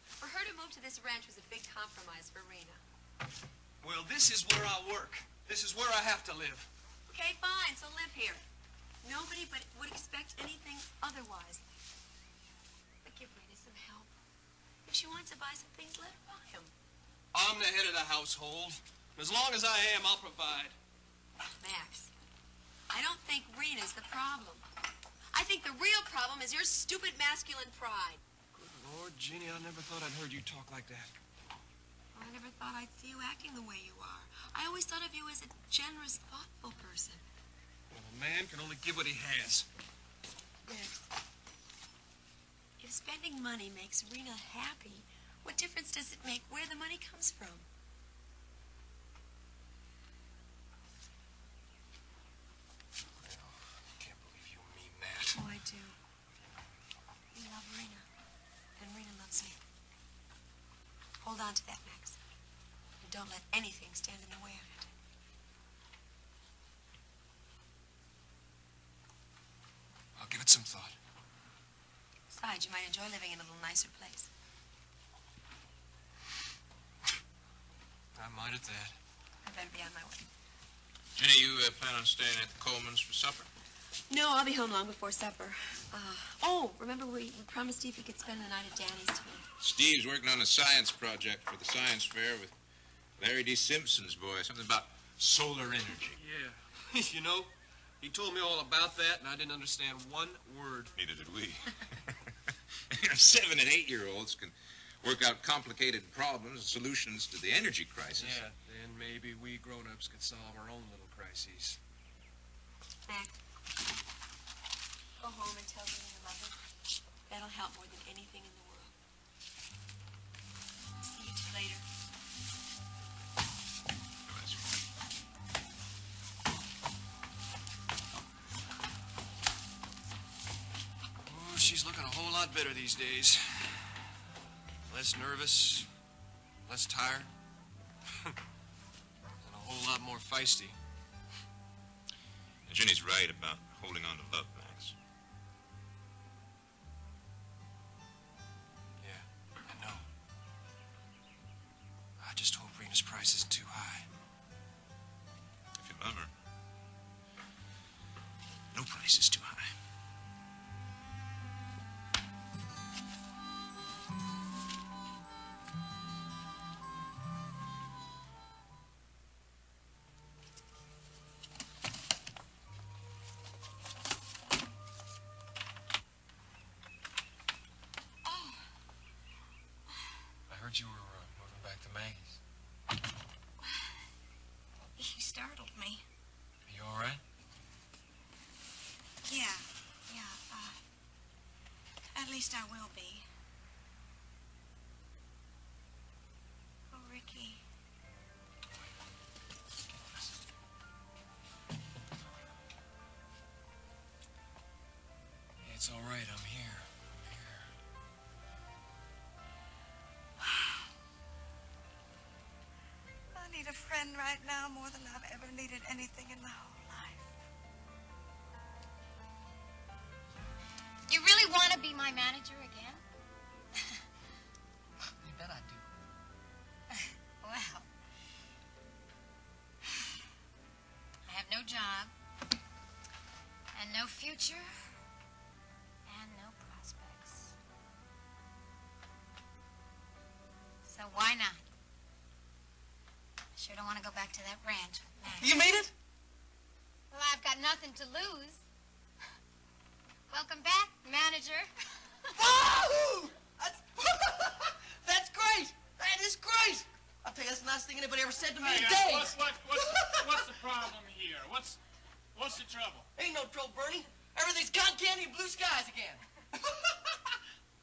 For her to move to this ranch was a big compromise for Rena. Well, this is where I work. This is where I have to live. Okay, fine, so live here. Nobody but would expect anything otherwise. But give Rena some help. If she wants to buy some things, let her buy them. I'm the head of the household. As long as I am, I'll provide. Max, I don't think Rena's the problem. I think the real problem is your stupid masculine pride. Good Lord, Jeannie, I never thought I'd heard you talk like that. Well, I never thought I'd see you acting the way you are. I always thought of you as a generous, thoughtful person. Well, a man can only give what he has. Max, if spending money makes Rena happy, what difference does it make where the money comes from? I can't believe you mean that. Oh, I do. You love Rena, and Rena loves me. Hold on to that, Max. And don't let anything stand in the way of it. I'll give it some thought. Besides, you might enjoy living in a little nicer place. I might at that. I better be on my way. Jenny, you plan on staying at the Coleman's for supper? No, I'll be home long before supper. Remember we promised Steve he could spend the night at Danny's tonight. Steve's working on a science project for the science fair with Larry D. Simpson's boy. Something about solar energy. Yeah. You know, he told me all about that, and I didn't understand one word. Neither did we. 7- and 8-year-olds can work out complicated problems and solutions to the energy crisis. Yeah, then maybe we grown-ups could solve our own little crises. Max, go home and tell me you love her. That'll help more than anything in the world. See you two later. Oh, she's looking a whole lot better these days. Less nervous, less tired, and a whole lot more feisty. And Jenny's right about holding on to love, Max. Yeah, I know. I just hope Rena's price isn't too high. If you love her, no price is too high. You were moving back to Maggie's. She startled me. Are you all right? Yeah. At least I will be. Oh, Ricky. It's all right. I'm here. I need a friend right now more than I've ever needed anything in my whole life. You really want to be my manager again? You bet I do. Well, future and no prospects. So why not? I sure don't want to go back to that ranch with Matt. You made it? Well, I've got nothing to lose. Welcome back, manager. Wahoo! That's great. That is great. I'll tell you, that's the nicest thing anybody ever said to me in days. What's the problem here? What's the trouble? Ain't no trouble, Bernie. Everything's cotton candy and blue skies again.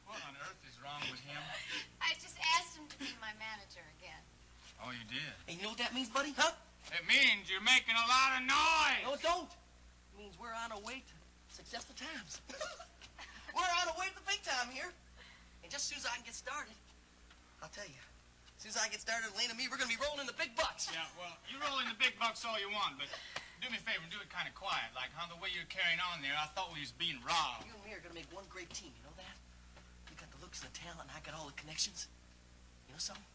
What on earth is wrong with him? I just asked him to be my manager again. Oh, you did? And you know what that means, buddy? Huh? It means you're making a lot of noise. No, it don't. It means we're on our way to successful times. We're on our way to the big time here. And just as soon as I can get started, I'll tell you, as soon as I get started, Elaine and me, we're going to be rolling in the big bucks. Yeah, well, you roll in the big bucks all you want, but do me a favor and do it kind of quiet. Like, the way you're carrying on there, I thought we was being robbed. You and me are going to make one great team, you know that? We got the looks and the talent, and I got all the connections. You know something?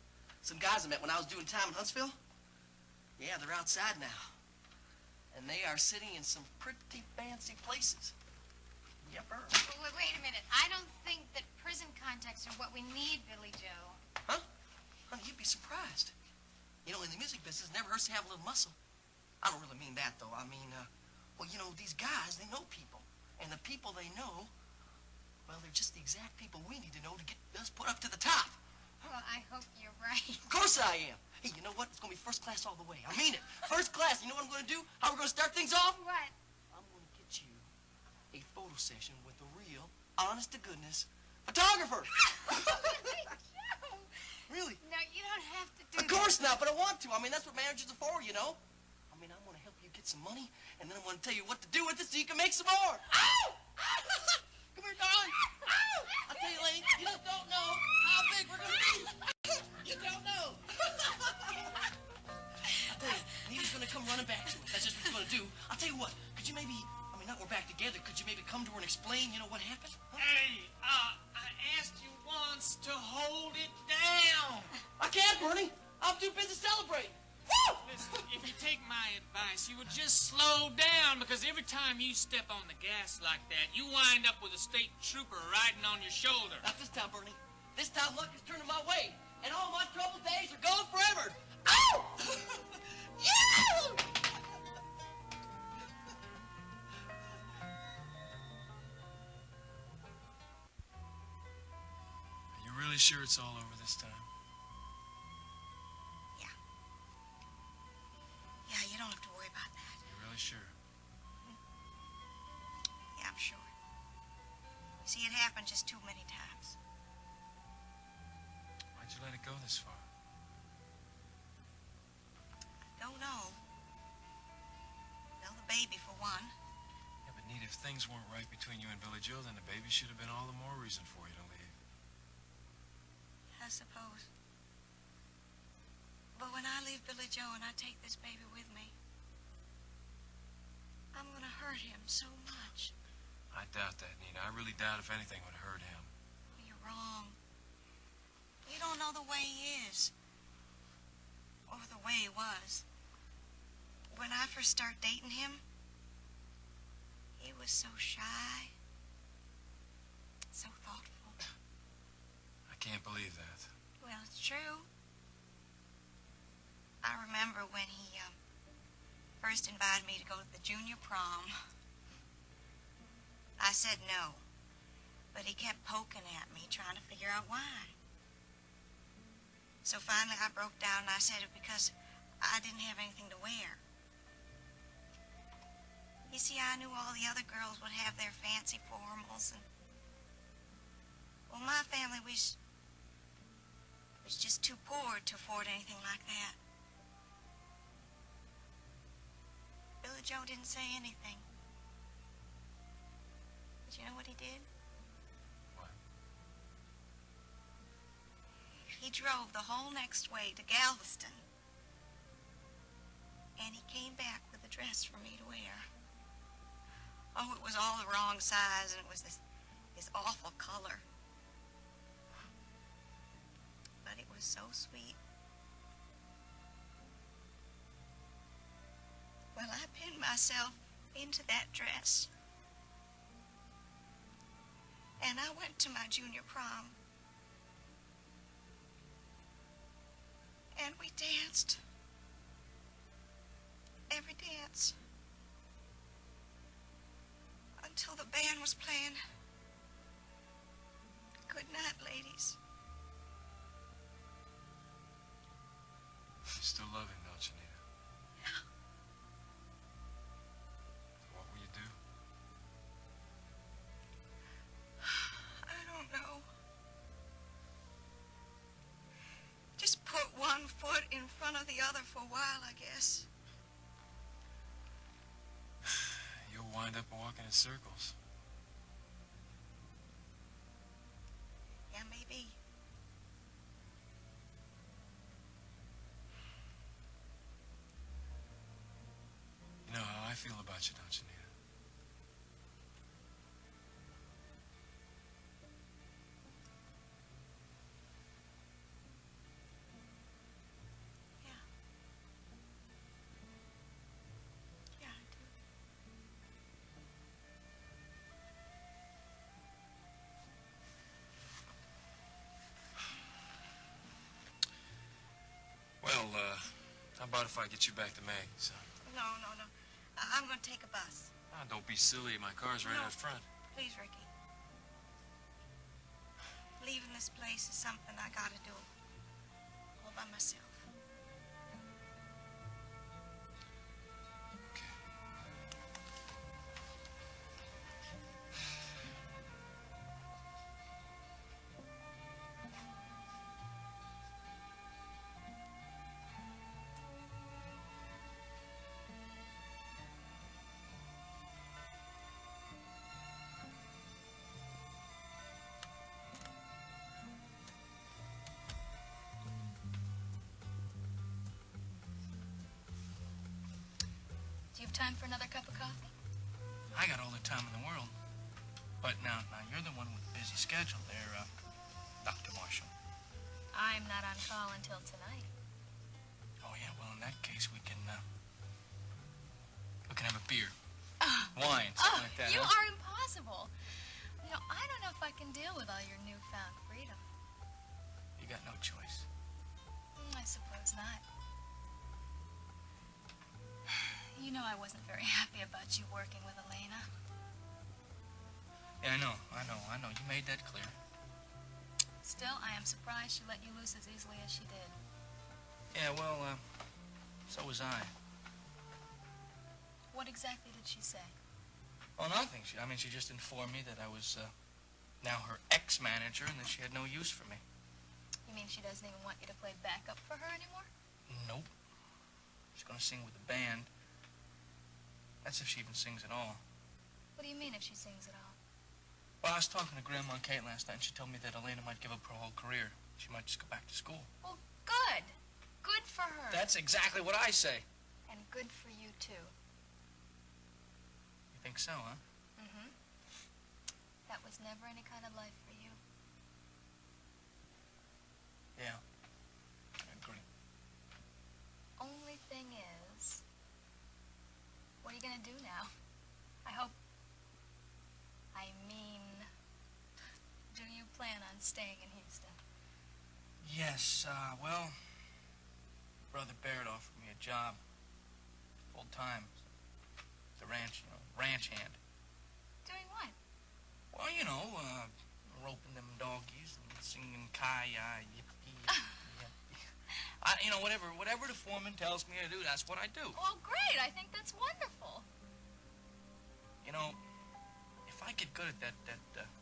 Some guys I met when I was doing time in Huntsville, yeah, they're outside now. And they are sitting in some pretty fancy places. Yepper. Wait a minute. I don't think that prison contacts are what we need, Billy Joe. Huh? Honey, you'd be surprised. You know, in the music business, it never hurts to have a little muscle. I don't really mean that, though. I mean, well, you know, these guys, they know people. And the people they know, well, they're just the exact people we need to know to get us put up to the top. Well, I hope you're right. Of course I am. Hey, you know what? It's going to be first class all the way. I mean it. First class. You know what I'm going to do? How we're going to start things off? What? I'm going to get you a photo session with a real, honest-to-goodness photographer. Really? No, you don't have to do Of course not, but I want to. I mean, that's what managers are for, you know? I mean, I'm going to help you get some money, and then I'm going to tell you what to do with it so you can make some more. Ow! Come here, darling. Ow! I'll tell you, Lane, you just don't know how big we're going to be. You don't know. I'll tell you, Nita's going to come running back to us. That's just what she's going to do. I'll tell you what, could you maybe, I mean, now we're back together, could you maybe come to her and explain, you know, what happened? Huh? Hey, I asked you once to hold it down. I can't, Bernie. I'm too busy celebrating. Listen, if you take my advice, you would just slow down, because every time you step on the gas like that, you wind up with a state trooper riding on your shoulder. Not this time, Bernie. This time luck is turning my way, and all my troubled days are gone forever. Ow! Yeah! Are you really sure it's all over this time? Yeah, you don't have to worry about that. You're really sure? Yeah, I'm sure. See, it happened just too many times. Why'd you let it go this far? Don't know. Well, the baby, for one. Yeah, but Nita, if things weren't right between you and Billy Joe, then the baby should have been all the more reason for you to leave. I suppose. But when I leave Billy Joe and I take this baby with me, I'm gonna hurt him so much. I doubt that, Nina. I really doubt if anything would hurt him. You're wrong. You don't know the way he is. Or the way he was. When I first started dating him, he was so shy. So thoughtful. I can't believe that. Well, it's true. I remember when he first invited me to go to the junior prom. I said no, but he kept poking at me, trying to figure out why. So finally I broke down and I said it because I didn't have anything to wear. You see, I knew all the other girls would have their fancy formals, and well, my family was just too poor to afford anything like that. Billy Joe didn't say anything. But you know what he did? What? He drove the whole next way to Galveston. And he came back with a dress for me to wear. Oh, it was all the wrong size, and it was this awful color. But it was so sweet. Well, I pinned myself into that dress. And I went to my junior prom. And we danced. Every dance. Until the band was playing. Good night, ladies. You still love him, don't you, Nita? Yeah. What will you do? I don't know. Just put one foot in front of the other for a while, I guess. You'll wind up walking in circles. Yeah, maybe. You know how I feel about you, don't you, Nita? Yeah, I do. Well, how about if I get you back to Maggie's? No, no, no. I'm going to take a bus. Ah, don't be silly. My car's right No. out front. Please, Ricky. Leaving this place is something I got to do. All by myself. Do you have time for another cup of coffee? I got all the time in the world. But now you're the one with a busy schedule there, Dr. Marshall. I'm not on call until tonight. Oh, yeah, well, in that case, we can have a beer. Wine, something like that, You huh? are impossible. You know, I don't know if I can deal with all your newfound freedom. You got no choice. I suppose not. You know I wasn't very happy about you working with Elena. Yeah, I know. You made that clear. Still, I am surprised she let you loose as easily as she did. Yeah, well, so was I. What exactly did she say? Oh, nothing. She just informed me that I was now her ex-manager and that she had no use for me. You mean she doesn't even want you to play backup for her anymore? Nope. She's gonna sing with the band. That's if she even sings at all. What do you mean if she sings at all? Well, I was talking to Grandma and Kate last night, and she told me that Elena might give up her whole career. She might just go back to school. Well, good. Good for her. That's exactly what I say. And good for you, too. You think so, huh? Mm-hmm. That was never any kind of life for you. Yeah. I agree. Only thing is, what are you gonna do now? Do you plan on staying in Houston? Yes, well, Brother Barrett offered me a job, full-time, at the ranch, ranch hand. Doing what? Well, roping them doggies and singing Kaya, yippee, yippee. Whatever the foreman tells me to do, that's what I do. Well, great. I think that's wonderful. If I get good at that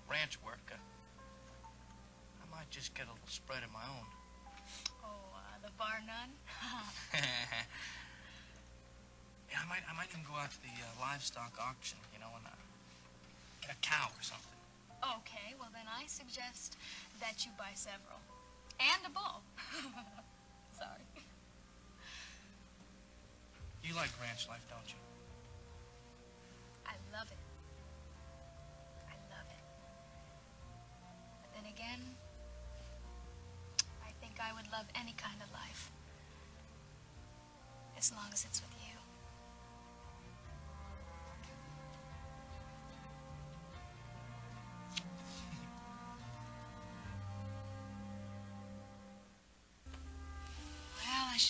ranch work, I might just get a little spread of my own. Oh, the bar none? Yeah, I might even go out to the livestock auction, and get a cow or something. Okay, well then I suggest that you buy several. And a bull. Sorry. You like ranch life, don't you? I love it. I love it. But then again, I think I would love any kind of life. As long as it's with you.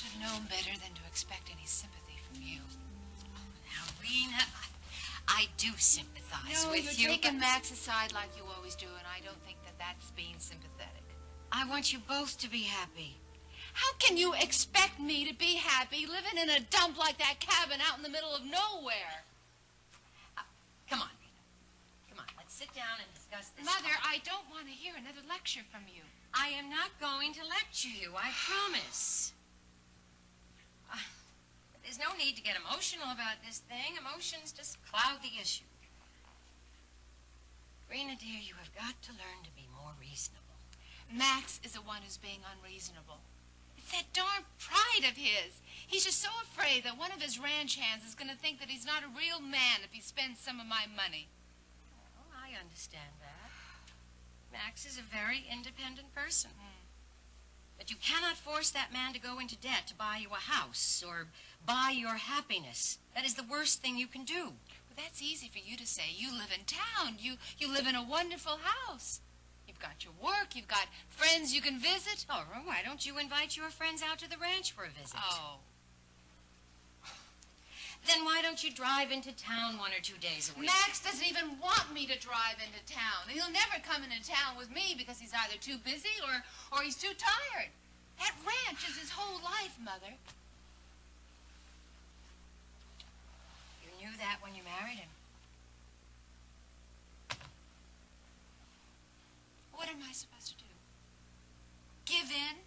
should have known better than to expect any sympathy from you. Now, Rena, I do sympathize No, with you're you. taking Max aside like you always do, and I don't think that that's being sympathetic. I want you both to be happy. How can you expect me to be happy living in a dump like that cabin out in the middle of nowhere? Come on, Rena. Come on, let's sit down and discuss this. Mother, I don't want to hear another lecture from you. I am not going to lecture you, I promise. There's no need to get emotional about this thing. Emotions just cloud the issue. Rena, dear, you have got to learn to be more reasonable. Max is the one who's being unreasonable. It's that darn pride of his. He's just so afraid that one of his ranch hands is going to think that he's not a real man if he spends some of my money. Oh, I understand that. Max is a very independent person. But you cannot force that man to go into debt to buy you a house or buy your happiness. That is the worst thing you can do. Well, that's easy for you to say. You live in town. You live in a wonderful house. You've got your work. You've got friends you can visit. Oh, well, why don't you invite your friends out to the ranch for a visit? Oh. Then why don't you drive into town 1 or 2 days a week? Max doesn't even want me to drive into town. And he'll never come into town with me because he's either too busy or he's too tired. That ranch is his whole life, Mother. You knew that when you married him. What am I supposed to do? Give in?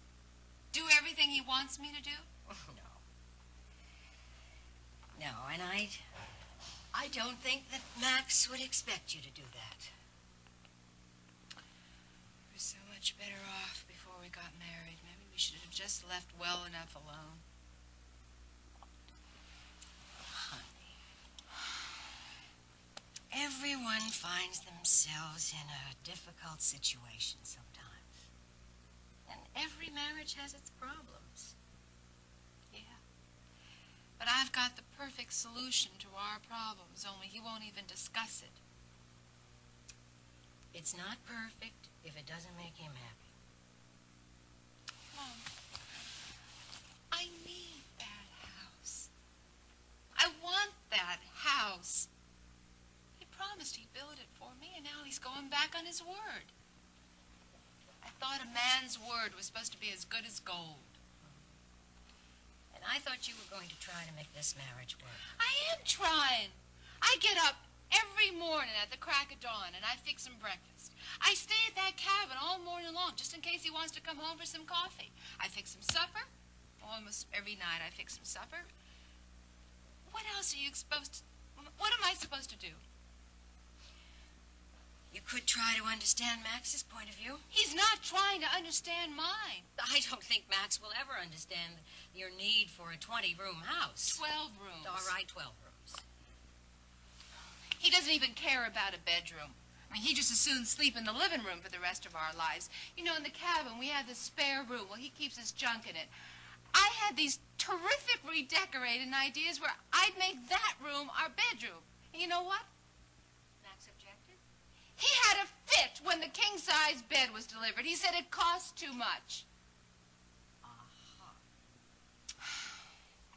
Do everything he wants me to do? No, and I don't think that Max would expect you to do that. We were so much better off before we got married. Maybe we should have just left well enough alone. Honey, everyone finds themselves in a difficult situation sometimes. And every marriage has its problems. But I've got the perfect solution to our problems, only he won't even discuss it. It's not perfect if it doesn't make him happy. Mom, I need that house. I want that house. He promised he'd build it for me, and now he's going back on his word. I thought a man's word was supposed to be as good as gold. I thought you were going to try to make this marriage work. I am trying. I get up every morning at the crack of dawn, and I fix him breakfast. I stay at that cabin all morning long, just in case he wants to come home for some coffee. I fix him supper. Almost every night I fix him supper. What else are you supposed to... What am I supposed to do? You could try to understand Max's point of view. He's not trying to understand mine. I don't think Max will ever understand your need for a 20-room house. 12 rooms. All right, 12 rooms. He doesn't even care about a bedroom. I mean, he just as soon sleep in the living room for the rest of our lives. You know, in the cabin, we have this spare room. Well, he keeps his junk in it. I had these terrific redecorating ideas where I'd make that room our bedroom. And you know what? Max objected? He had a fit when the king-size bed was delivered. He said it cost too much.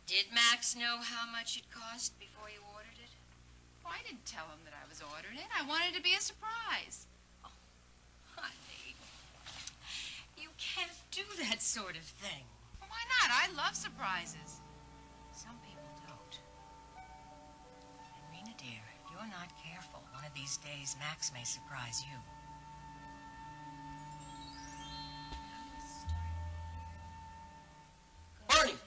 Did Max know how much it cost before you ordered it? Well, I didn't tell him that I was ordering it. I wanted it to be a surprise. Oh, honey, you can't do that sort of thing. Well, why not? I love surprises. Some people don't. And Rena, dear, if you're not careful, one of these days Max may surprise you. Barney!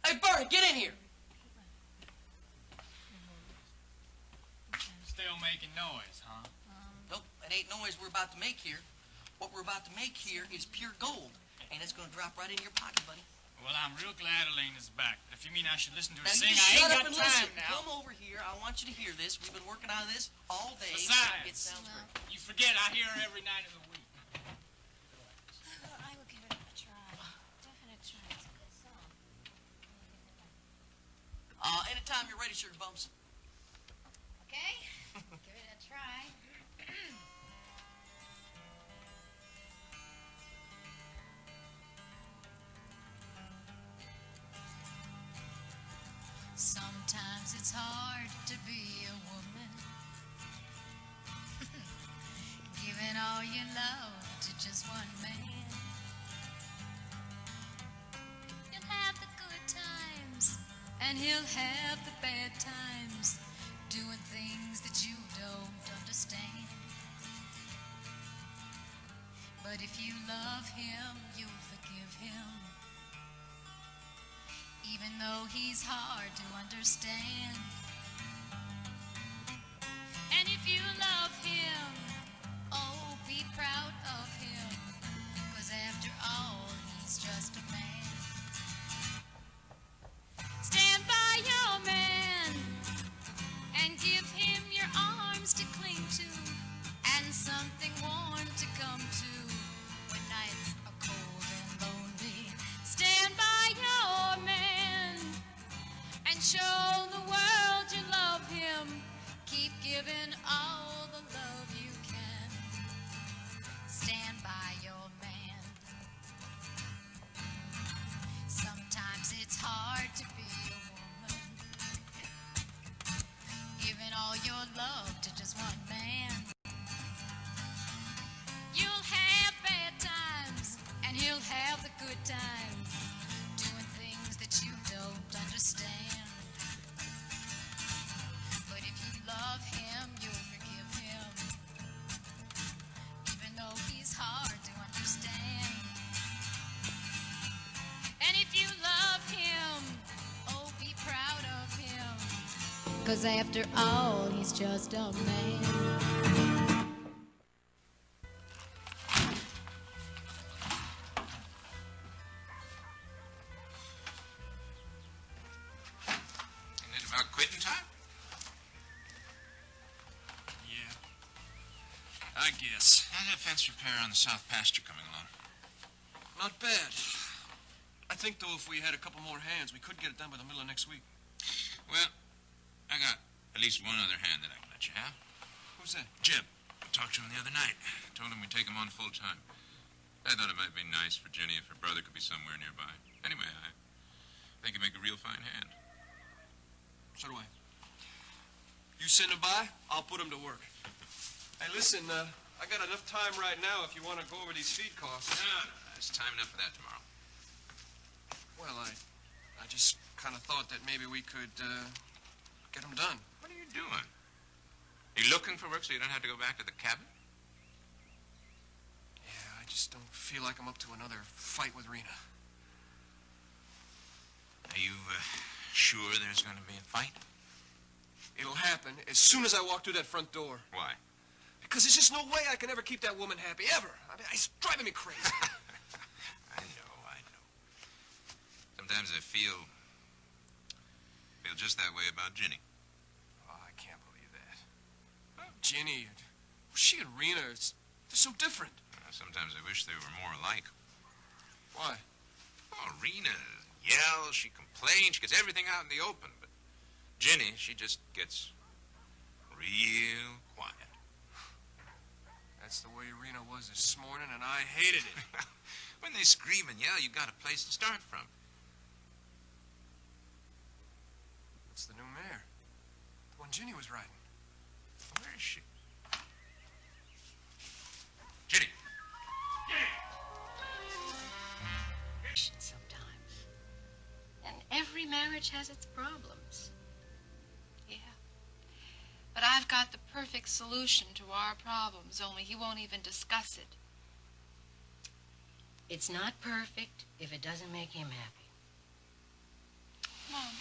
Hey, Barney, get in here! Still making noise, huh? Nope, that ain't noise we're about to make here. What we're about to make here is pure gold, and it's gonna drop right in your pocket, buddy. Well, I'm real glad Elena's back. But if you mean I should listen to her Now, sing, you just I shut ain't up got and time listen. now. Come over here. I want you to hear this. We've been working on this all day. Besides, It sounds great. you forget I hear her every night of the week. I will give it a try. Definite try. It's a good song. Anytime you're ready, Sugar Bumps. Okay? Give it a try. Sometimes it's hard to be a woman, giving all your love to just one man. You'll have the good times, and he'll have the bad times, doing things that you don't understand. But if you love him, you'll forgive him, even though he's hard to understand. And if you love him, oh, be proud of him, 'cause after all, he's just a man. Stand by your man and give him your arms to cling to, and something warm to come to when nights are cold and lonely. Stand by your man and show the world you love him. Keep giving all the love you can. Stand by your man. Sometimes it's hard to be a woman, giving all your love to just one man. You'll have bad times, and he'll have the good times, doing things that you don't understand. But if you love him, you'll forgive him, even though he's hard to understand. And if you love him, oh, be proud of him, 'cause after all, he's just a man. Isn't it about quitting time? Yeah. I guess. How's that fence repair on the south pasture coming along? Not bad. I think, though, if we had a couple more hands, we could get it done by the middle of next week. Well, I got at least one other hand that I can let you have. Who's that? Jim. I talked to him the other night. Told him we'd take him on full time. I thought it might be nice for Jenny if her brother could be somewhere nearby. Anyway, I think he'd make a real fine hand. So do I. You send him by, I'll put him to work. Hey, listen, I got enough time right now if you want to go over these feed costs. No, there's time enough for that tomorrow. Well, I just kind of thought that maybe we could get them done. What are you doing? Are you looking for work so you don't have to go back to the cabin? Yeah, I just don't feel like I'm up to another fight with Rena. Are you sure there's going to be a fight? It'll happen as soon as I walk through that front door. Why? Because there's just no way I can ever keep that woman happy, ever. I mean, it's driving me crazy. I know. Sometimes I feel just that way about Ginny. Oh, I can't believe that. Ginny, she and Rena, they're so different. Sometimes I wish they were more alike. Why? Oh, Rena yells, she complains, she gets everything out in the open. But Ginny, she just gets real quiet. That's the way Rena was this morning, and I hated it. When they scream and yell, you got a place to start from. That's the new mare. The one Ginny was riding. Where is she? Ginny! Sometimes. And every marriage has its problems. Yeah. But I've got the perfect solution to our problems, only he won't even discuss it. It's not perfect if it doesn't make him happy. Mom,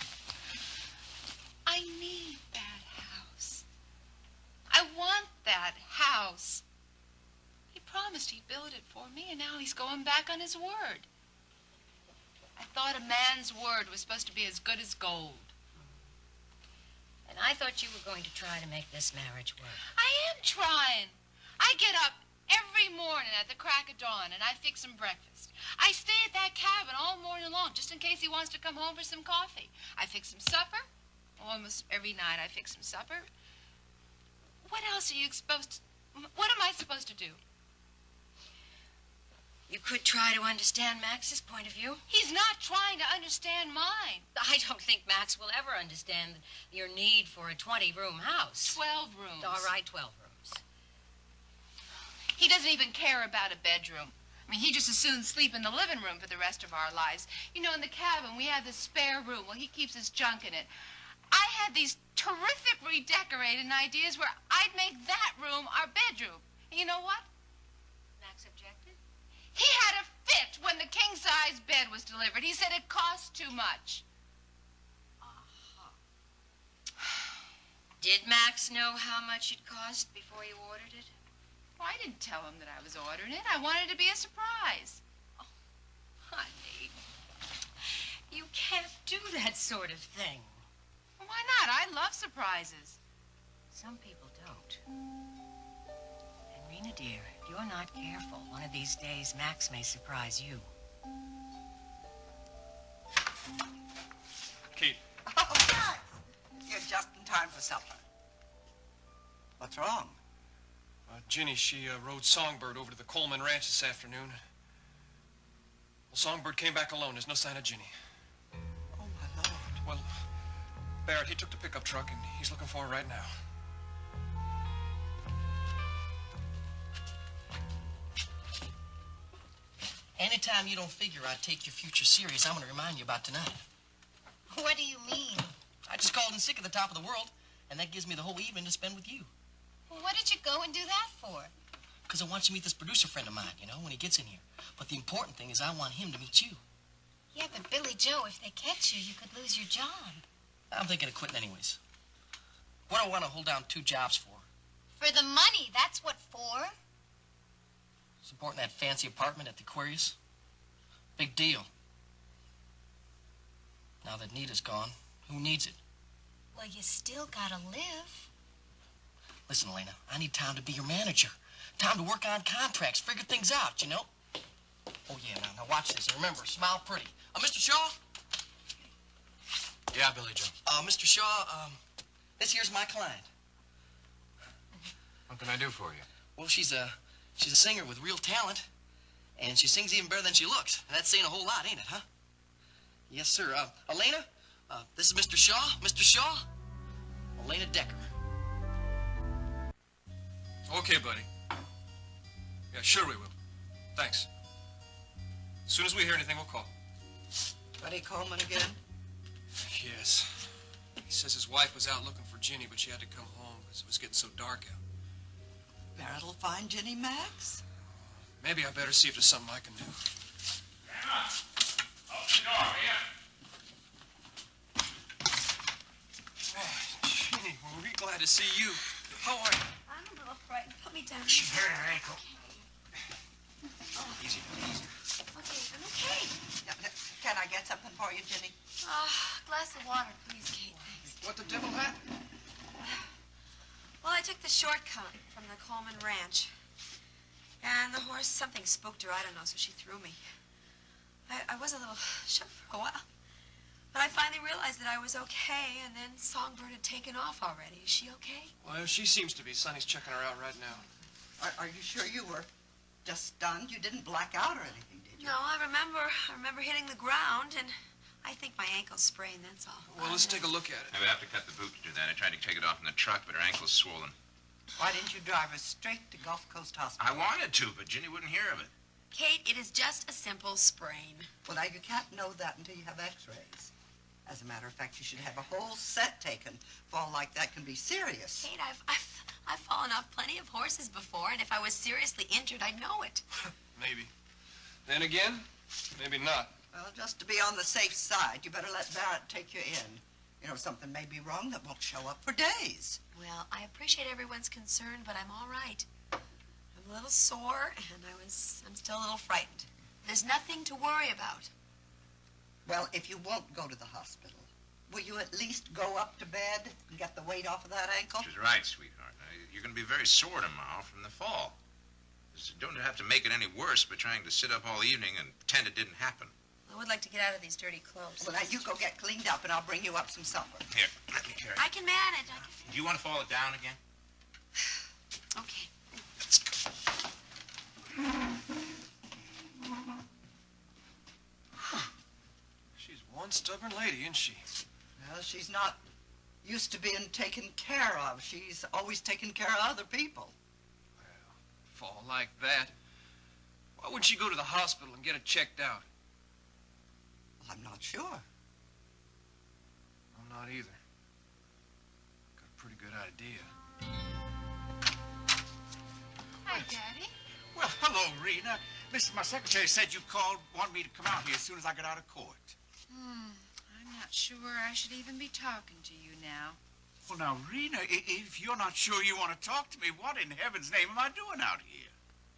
I need that house. I want that house. He promised he'd build it for me, and now he's going back on his word. I thought a man's word was supposed to be as good as gold. And I thought you were going to try to make this marriage work. I am trying. I get up every morning at the crack of dawn, and I fix him breakfast. I stay at that cabin all morning long, just in case he wants to come home for some coffee. I fix him supper. Almost every night I fix him supper. What else are you supposed to... What am I supposed to do? You could try to understand Max's point of view. He's not trying to understand mine. I don't think Max will ever understand your need for a 20-room house. 12 rooms. All right, 12 rooms. He doesn't even care about a bedroom. I mean, he just as soon sleep in the living room for the rest of our lives. You know, in the cabin, we have this spare room. Well, he keeps his junk in it. I had these terrific redecorating ideas where I'd make that room our bedroom. And you know what? Max objected? He had a fit when the king-size bed was delivered. He said it cost too much. Did Max know how much it cost before you ordered it? Well, I didn't tell him that I was ordering it. I wanted it to be a surprise. Oh, honey, you can't do that sort of thing. Well, why not? I love surprises. Some people don't. And Rena, dear, if you're not careful, one of these days Max may surprise you. Kate. Oh, Max! You're just in time for supper. What's wrong? Ginny, she rode Songbird over to the Coleman Ranch this afternoon. Well, Songbird came back alone. There's no sign of Ginny. Oh, my Lord. Well, Barrett, he took the pickup truck, and he's looking for her right now. Anytime you don't figure I'd take your future serious, I'm going to remind you about tonight. What do you mean? I just called in sick at the top of the world, and that gives me the whole evening to spend with you. Well, what did you go and do that for? Because I want you to meet this producer friend of mine, you know, when he gets in here. But the important thing is I want him to meet you. Yeah, but Billy Joe, if they catch you, you could lose your job. I'm thinking of quitting anyways. What do I want to hold down 2 jobs for? For the money, that's what for. Supporting that fancy apartment at the Aquarius? Big deal. Now that Nita's gone, who needs it? Well, you still gotta live. Listen, Elena, I need time to be your manager. Time to work on contracts, figure things out, you know? Oh, yeah, now watch this. And remember, smile pretty. Mr. Shaw? Yeah, Billy Joe. Mr. Shaw, this here's my client. What can I do for you? Well, she's a singer with real talent, and she sings even better than she looks. And that's saying a whole lot, ain't it, huh? Yes, sir. Elena, this is Mr. Shaw. Mr. Shaw, Elena DEKKER. Okay, buddy. Yeah, sure we will. Thanks. As soon as we hear anything, we'll call. Buddy Coleman again? Yes. He says his wife was out looking for Ginny, but she had to come home because it was getting so dark out. Barrett'll find Ginny, Max? Maybe I better see if there's something I can do. Emma! Open the door, will you? Ginny, we're really glad to see you. How are you? I'm a little frightened. Put me down. She hurt her ankle. Easy, easy. Okay, I'm okay. Can I get something for you, Ginny? Glass of water, please, Kate. Thanks. What the devil happened? Well, I took the shortcut from the Coleman Ranch. And the horse, something spooked her, I don't know, so she threw me. I was a little shook for a while. But I finally realized that I was okay, and then Songbird had taken off already. Is she okay? Well, she seems to be. Sonny's checking her out right now. Are you sure you were just stunned? You didn't black out or anything, did you? No, I remember hitting the ground, and I think my ankle's sprained, that's all. Well, let's take a look at it. I would have to cut the boot to do that. I tried to take it off in the truck, but her ankle's swollen. Why didn't you drive her straight to Gulf Coast Hospital? I wanted to, but Ginny wouldn't hear of it. Kate, it is just a simple sprain. Well, now, you can't know that until you have x-rays. As a matter of fact, you should have a whole set taken. Fall like that can be serious. Kate, I've fallen off plenty of horses before, and if I was seriously injured, I'd know it. Maybe. Then again, maybe not. Well, just to be on the safe side, you better let Barrett take you in. You know, something may be wrong that won't show up for days. Well, I appreciate everyone's concern, but I'm all right. I'm a little sore, and I'm still a little frightened. There's nothing to worry about. Well, if you won't go to the hospital, will you at least go up to bed and get the weight off of that ankle? She's right, sweetheart. You're going to be very sore tomorrow from the fall. You don't have to make it any worse by trying to sit up all evening and pretend it didn't happen. I would like to get out of these dirty clothes. Well, now, you go get cleaned up, and I'll bring you up some supper. Here, let me carry it. I can manage. Do you want to fall it down again? Okay. One stubborn lady, isn't she? Well, she's not used to being taken care of. She's always taken care of other people. Fall like that. Why wouldn't she go to the hospital and get it checked out? Well, I'm not sure. I'm not either. Got a pretty good idea. Hi, Daddy. Well, hello, Rena. Listen, my secretary said you called, wanted me to come out here as soon as I got out of court. I'm not sure I should even be talking to you now. Well, now, Rena, if you're not sure you want to talk to me, what in heaven's name am I doing out here?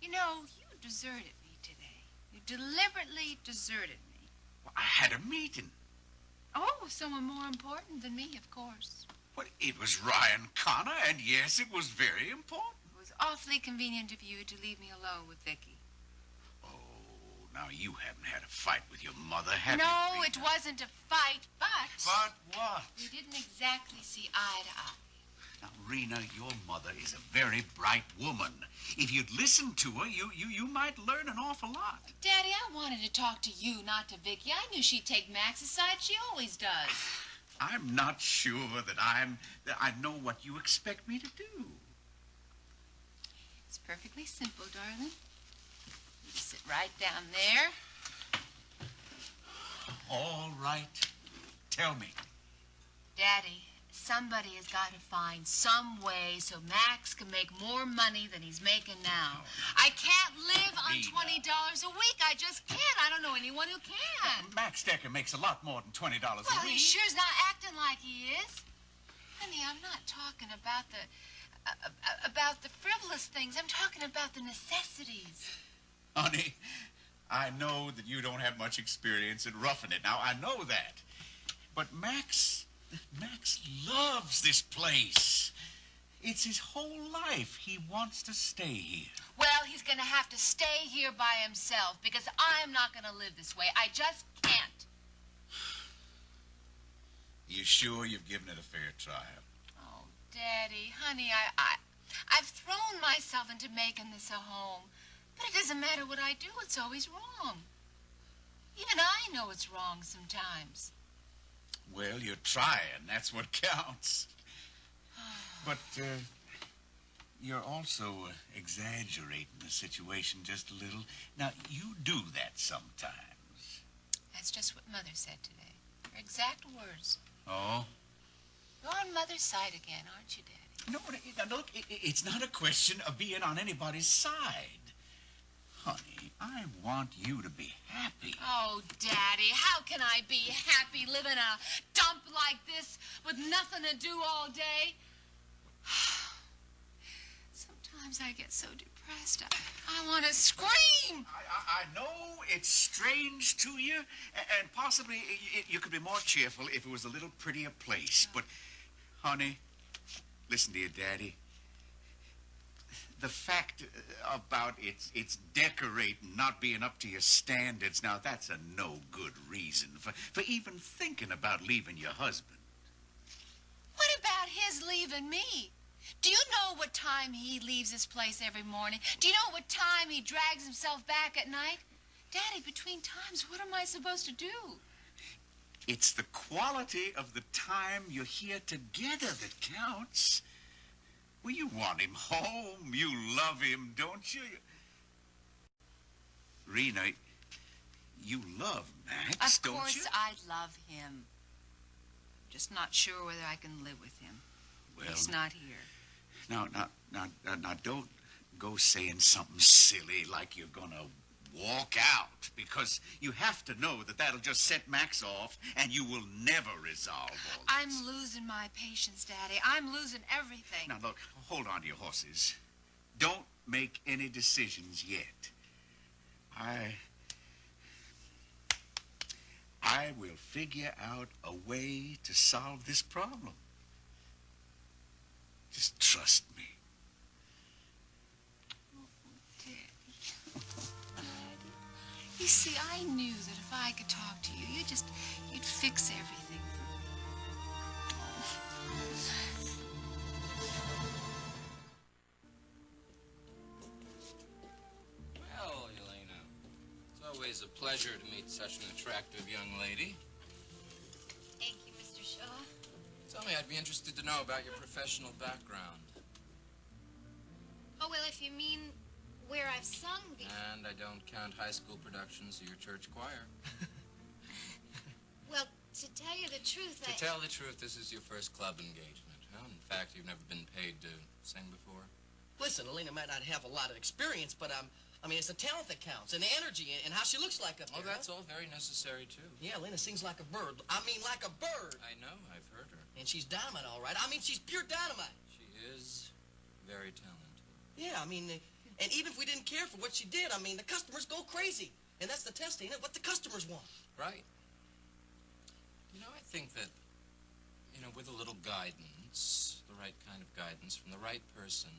You know, you deserted me today. You deliberately deserted me. Well, I had a meeting. Oh, someone more important than me, of course. Well, it was Ryan Connor, and yes, it was very important. It was awfully convenient of you to leave me alone with Vicky. Now, you haven't had a fight with your mother, have you? No, it wasn't a fight, but... But what? We didn't exactly see eye to eye. Now, Rena, your mother is a very bright woman. If you'd listened to her, you might learn an awful lot. Daddy, I wanted to talk to you, not to Vicky. I knew she'd take Max's side. She always does. I'm not sure that I know what you expect me to do. It's perfectly simple, darling. You sit right down there. All right. Tell me. Daddy, somebody has got to find some way so Max can make more money than he's making now. I can't live on $20 a week. I just can't. I don't know anyone who can. Max Dekker makes a lot more than $20 a Well, week. he sure's not acting like he is. Honey, I'm not talking about the frivolous things. I'm talking about the necessities. Honey, I know that you don't have much experience in roughing it. Now, I know that. But Max loves this place. It's his whole life. He wants to stay here. Well, he's going to have to stay here by himself because I'm not going to live this way. I just can't. You sure you've given it a fair trial? Oh, Daddy, honey, I've thrown myself into making this a home. But it doesn't matter what I do. It's always wrong. Even I know it's wrong sometimes. Well, you're trying. That's what counts. But you're also exaggerating the situation just a little. Now, you do that sometimes. That's just what Mother said today. Her exact words. Oh? You're on Mother's side again, aren't you, Daddy? No, look, it's not a question of being on anybody's side. Honey, I want you to be happy. Oh, Daddy, how can I be happy living a dump like this with nothing to do all day? Sometimes I get so depressed, I want to scream. I know it's strange to you, and possibly you could be more cheerful if it was a little prettier place. But, honey, listen to your daddy. The fact about it's decorating not being up to your standards, now that's a no good reason for even thinking about leaving your husband. What about his leaving me? Do you know what time he leaves this place every morning? Do you know what time he drags himself back at night? Daddy, between times, what am I supposed to do? It's the quality of the time you're here together that counts. Well, you want him home. You love him, don't you? Rena, you love Max, don't you? Of course I love him. I'm just not sure whether I can live with him. Well, he's not here. Now, don't go saying something silly like you're gonna walk out, because you have to know that that'll just set Max off, and you will never resolve all this. I'm losing my patience, Daddy. I'm losing everything. Now, look, hold on to your horses. Don't make any decisions yet. I will figure out a way to solve this problem. Just trust me. You see, I knew that if I could talk to you, you'd fix everything Well, Elena, it's always a pleasure to meet such an attractive young lady. Tell me, I'd be interested to know about your professional background. Oh, well, if you mean where I've sung before. And I don't count high school productions of your church choir. Well, to tell you the truth, To tell the truth, this is your first club engagement, huh? In fact, you've never been paid to sing before? Listen, Elena might not have a lot of experience, but I mean, it's the talent that counts, and the energy, and how she looks like up there. Oh, that's all very necessary, too. Yeah, Elena sings like a bird. I mean, like a bird. I know, I've heard her. And she's dynamite, all right. I mean, she's pure dynamite. She is very talented. Yeah, I mean, and even if we didn't care for what she did, I mean, the customers go crazy. And that's the test, ain't it? What the customers want. Right. You know, I think that, you know, with a little guidance, the right kind of guidance from the right person,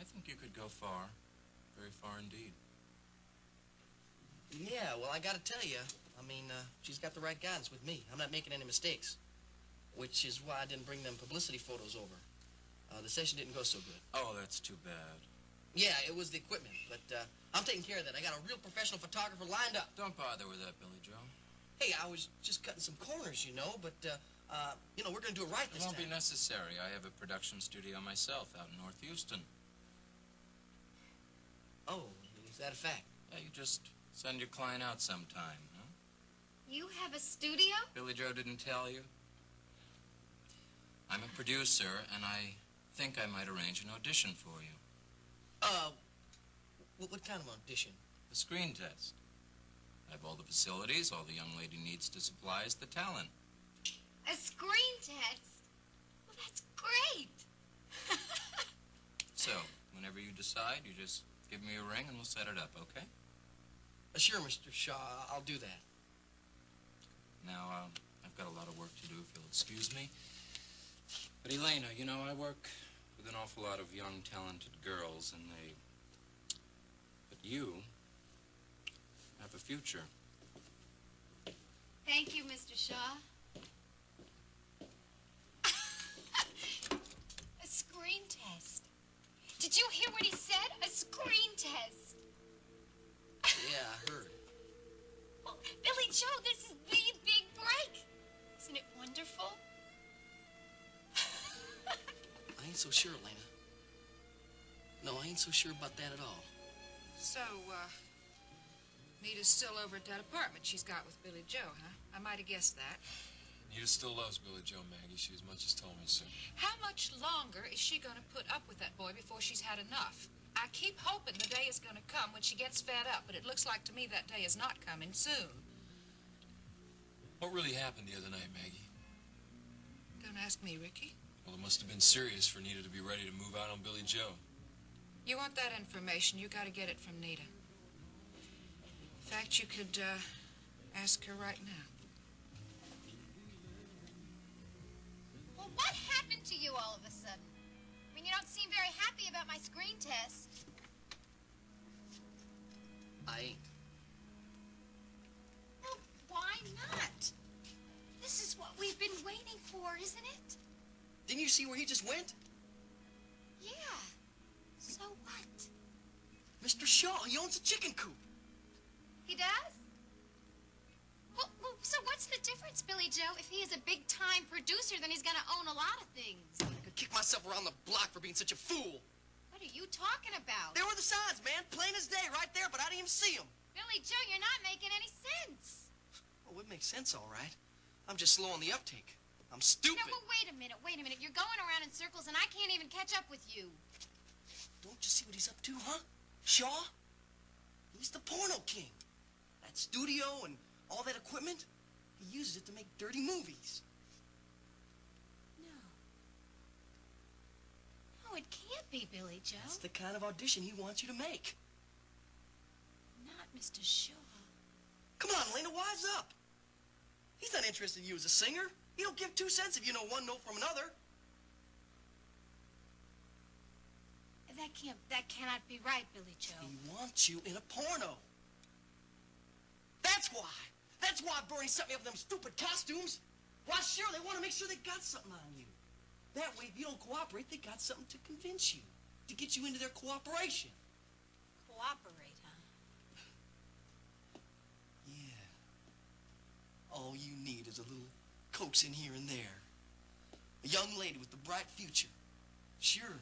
I think you could go far, very far indeed. Yeah, well, I gotta tell you, I mean, she's got the right guidance with me. I'm not making any mistakes, which is why I didn't bring them publicity photos over. The session didn't go so good. Oh, that's too bad. Yeah, it was the equipment, but I'm taking care of that. I got a real professional photographer lined up. Don't bother with that, Billy Joe. Hey, I was just cutting some corners, you know, but, you know, we're gonna do it right this It won't time. be necessary. I have a production studio myself out in North Houston. Oh, is that a fact? Yeah, you just send your client out sometime, huh? You have a studio? Billy Joe didn't tell you? I'm a producer, and I think I might arrange an audition for you. What kind of audition? A screen test. I have all the facilities. All the young lady needs to supply is the talent. A screen test? Well, that's great. So, whenever you decide, you just give me a ring and we'll set it up, okay? Sure, Mr. Shaw, I'll do that. Now, I've got a lot of work to do, if you'll excuse me. But Elena, you know, I work with an awful lot of young, talented girls, and they... But you have a future. Thank you, Mr. Shaw. A screen test. Did you hear what he said? A screen test. Yeah, I heard. Well, Billy Joe, this is the big break. Isn't it wonderful? I ain't so sure, Elena. No, I ain't so sure about that at all. So, Nita's still over at that apartment she's got with Billy Joe, huh? I might have guessed that. Nita still loves Billy Joe, Maggie. She as much as told me so. How much longer is she going to put up with that boy before she's had enough? I keep hoping the day is going to come when she gets fed up, but it looks like to me that day is not coming soon. What really happened the other night, Maggie? Don't ask me, Ricky. Well, it must have been serious for Nita to be ready to move out on Billy Joe. You want that information, you got to get it from Nita. In fact, you could ask her right now. Well, what happened to you all of a sudden? I mean, you don't seem very happy about my screen test. I ain't. Well, why not? This is what we've been waiting for, isn't it? Didn't you see where he just went? Yeah. So what? Mr. Shaw, he owns a chicken coop. He does? Well, so what's the difference, Billy Joe? If he is a big-time producer, then he's going to own a lot of things. I could kick myself around the block for being such a fool. What are you talking about? There were the signs, man, plain as day, right there, but I didn't even see them. Billy Joe, you're not making any sense. Oh, it makes sense, all right. I'm just slow on the uptake. I'm stupid. No, well, wait a minute. You're going around in circles, and I can't even catch up with you. Don't you see what he's up to, huh? Shaw? He's the porno king. That studio and all that equipment, he uses it to make dirty movies. No, it can't be, Billy Joe. That's the kind of audition he wants you to make. Not Mr. Shaw. Come on, Elena, wise up. He's not interested in you as a singer. He don't give 2 cents if you know one note from another. That cannot be right, Billy Joe. He wants you in a porno. That's why. That's why Bernie sent me up with them stupid costumes. Why, sure, they want to make sure they got something on you. That way, if you don't cooperate, they got something to convince you, to get you into their cooperation. Cooperate, huh? Yeah. All you need is a little coaxing here and there. A young lady with a bright future. Sure.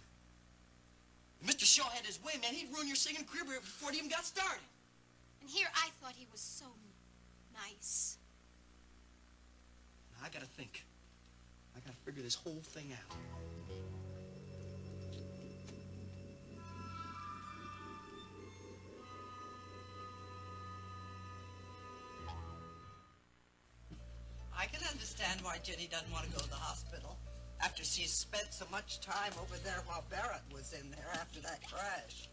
If Mr. Shaw had his way, man, he'd ruin your singing career before it even got started. And here I thought he was so nice. Now, I gotta think. I gotta figure this whole thing out. I can understand why Jenny doesn't want to go to the hospital after she's spent so much time over there while Barrett was in there after that crash.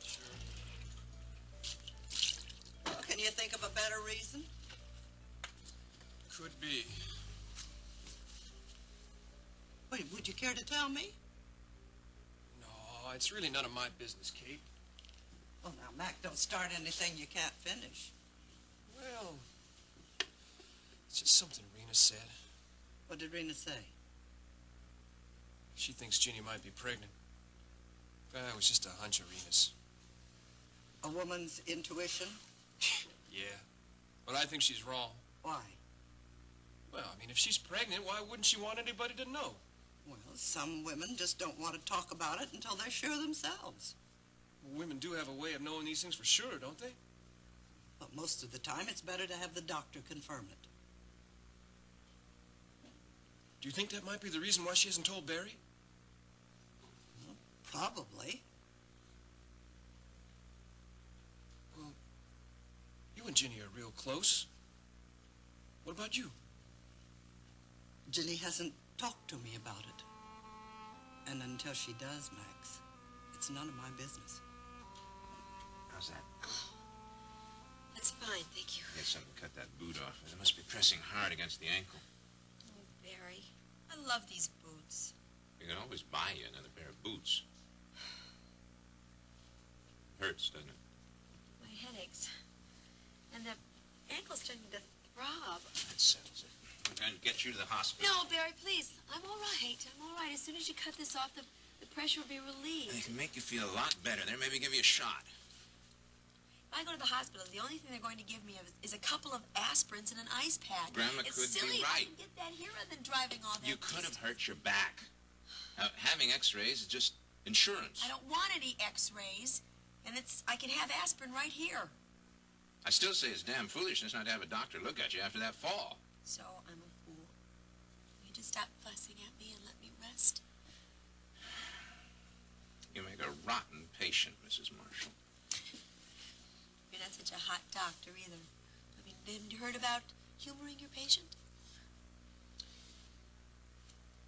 Well, can you think of a better reason? Could be. Wait, would you care to tell me? No, it's really none of my business, Kate. Oh, now, Mac, don't start anything you can't finish. Well, it's just something Rena said. What did Rena say? She thinks Ginny might be pregnant. It was just a hunch of Rena's. A woman's intuition? Yeah, but I think she's wrong. Why? Well, I mean, if she's pregnant, why wouldn't she want anybody to know? Well, some women just don't want to talk about it until they're sure themselves. Well, women do have a way of knowing these things for sure, don't they? But most of the time, it's better to have the doctor confirm it. Do you think that might be the reason why she hasn't told Barry? Well, probably. Well, you and Ginny are real close. What about you? Ginny hasn't talked to me about it. And until she does, Max, it's none of my business. How's that? That's fine, thank you. Get something to cut that boot off. It must be pressing hard against the ankle. Oh, Barry, I love these boots. You can always buy you another pair of boots. Hurts, doesn't it? My headaches. And the ankle's starting to throb. That settles it. I'm going to get you to the hospital. No, Barry, please. I'm all right. I'm all right. As soon as you cut this off, the pressure will be relieved. They can make you feel a lot better. They'll maybe give you a shot. If I go to the hospital, the only thing they're going to give me is a couple of aspirins and an ice pack. Grandma it's could silly be right. I can get that here rather than driving all that You could have distance. hurt your back. Having x-rays is just insurance. I don't want any x-rays, and I can have aspirin right here. I still say it's damn foolishness not to have a doctor look at you after that fall. So I'm a fool. You just stop fussing at me and let me rest. You make a rotten patient, Mrs. Marshall. You're not such a hot doctor either. I mean, haven't you heard about humoring your patient?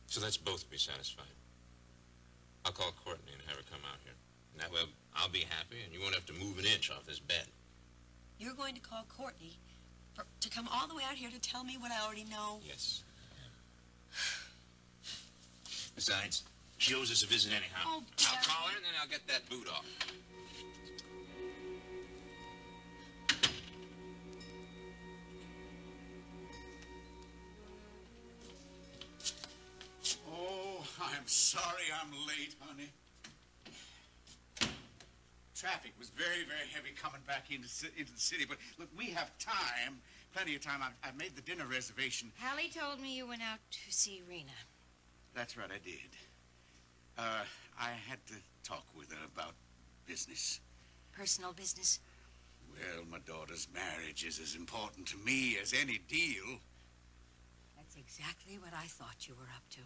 So let's both be satisfied. I'll call Courtney and have her come out here. And that way I'll be happy and you won't have to move an inch off this bed. You're going to call Courtney to come all the way out here to tell me what I already know? Yes. Besides, she owes us a visit anyhow. Oh, I'll call her and then I'll get that boot off. Oh, I'm sorry I'm late, honey. Traffic was very, very heavy coming back into the city, but look, we have time, plenty of time. I made the dinner reservation. Hallie told me you went out to see Rena. That's right, I did. I had to talk with her about business. Personal business? Well, my daughter's marriage is as important to me as any deal. That's exactly what I thought you were up to.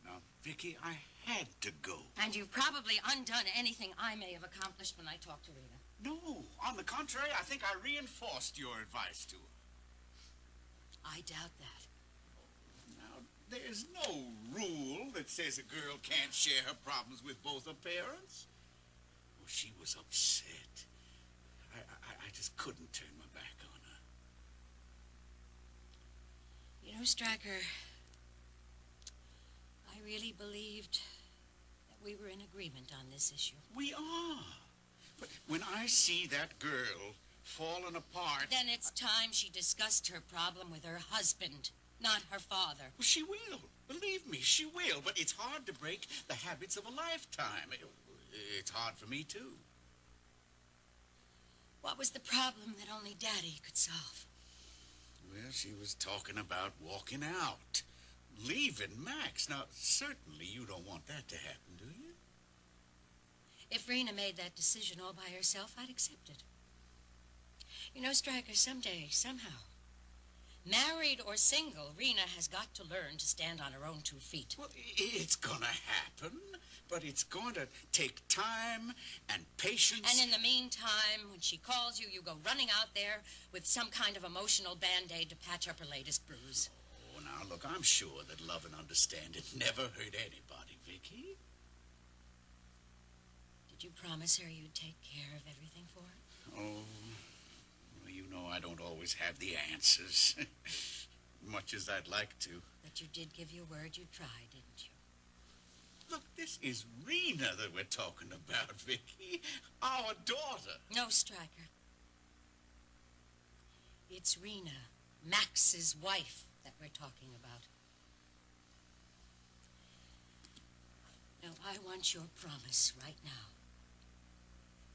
Now, Vicky, I had to go. And you've probably undone anything I may have accomplished when I talked to Rena. No, on the contrary, I think I reinforced your advice to her. I doubt that. Now, there's no rule that says a girl can't share her problems with both her parents. Oh, she was upset. I just couldn't turn my back on her. You know, Stryker, I really believed that we were in agreement on this issue. We are. But when I see that girl falling apart... Then it's time she discussed her problem with her husband, not her father. Well, she will. Believe me, she will. But it's hard to break the habits of a lifetime. It's hard for me, too. What was the problem that only Daddy could solve? Well, she was talking about walking out. leaving Max. Now, certainly you don't want that to happen, do you? If Rena made that decision all by herself, I'd accept it. You know, Stryker, someday, somehow, married or single, Rena has got to learn to stand on her own 2 feet. Well, it's gonna happen, but it's going to take time and patience. And in the meantime, when she calls you, you go running out there with some kind of emotional Band-Aid to patch up her latest bruise. Oh, now, look, I'm sure that love and understanding never hurt anybody, Vicky. Did you promise her you'd take care of everything for her? Oh, well, you know I don't always have the answers, much as I'd like to. But you did give your word you'd try, didn't you? Look, this is Rena that we're talking about, Vicky. Our daughter. No, Stryker. It's Rena, Max's wife, that we're talking about. Now, I want your promise right now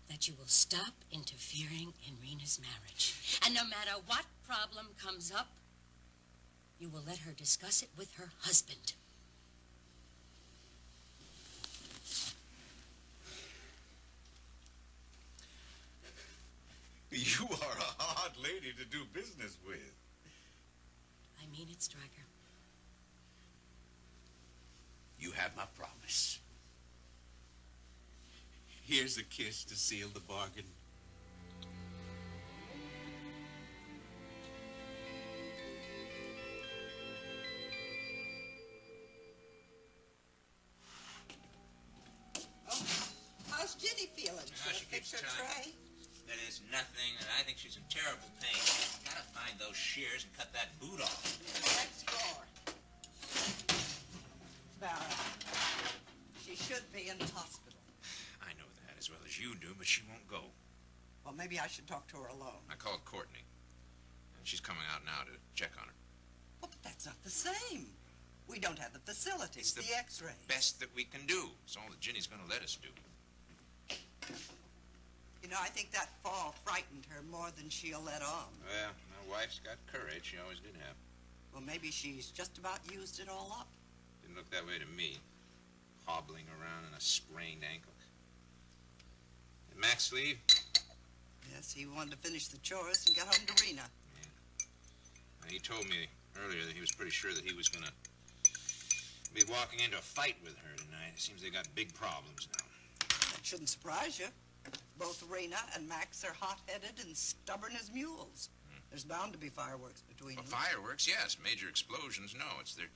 that you will stop interfering in Rena's marriage. And no matter what problem comes up, you will let her discuss it with her husband. You are a hard lady to do business with. I mean it, Stryker. You have my promise. Here's a kiss to seal the bargain. How's Ginny feeling? She keeps Fix her telling tray? me that it's nothing, and I think she's in terrible pain. Gotta find those shears and cut that boot off. Next door. Barrett, she should be in the hospital. I know that as well as you do, but she won't go. Well, maybe I should talk to her alone. I called Courtney, and she's coming out now to check on her. Well, but that's not the same. We don't have the facilities, the X-ray. Best that we can do. It's all that Ginny's gonna let us do. You know, I think that fall frightened her more than she'll let on. Well, my wife's got courage. She always did have. Well, maybe she's just about used it all up. Didn't look that way to me. Hobbling around in a sprained ankle. Did Max leave? Yes, he wanted to finish the chores and get home to Rena. Now, he told me earlier that he was pretty sure that he was gonna be walking into a fight with her tonight. It seems they got big problems now. That shouldn't surprise you. Both Rena and Max are hot-headed and stubborn as mules. There's bound to be fireworks between Well, them. fireworks, yes. Major explosions, no. It's their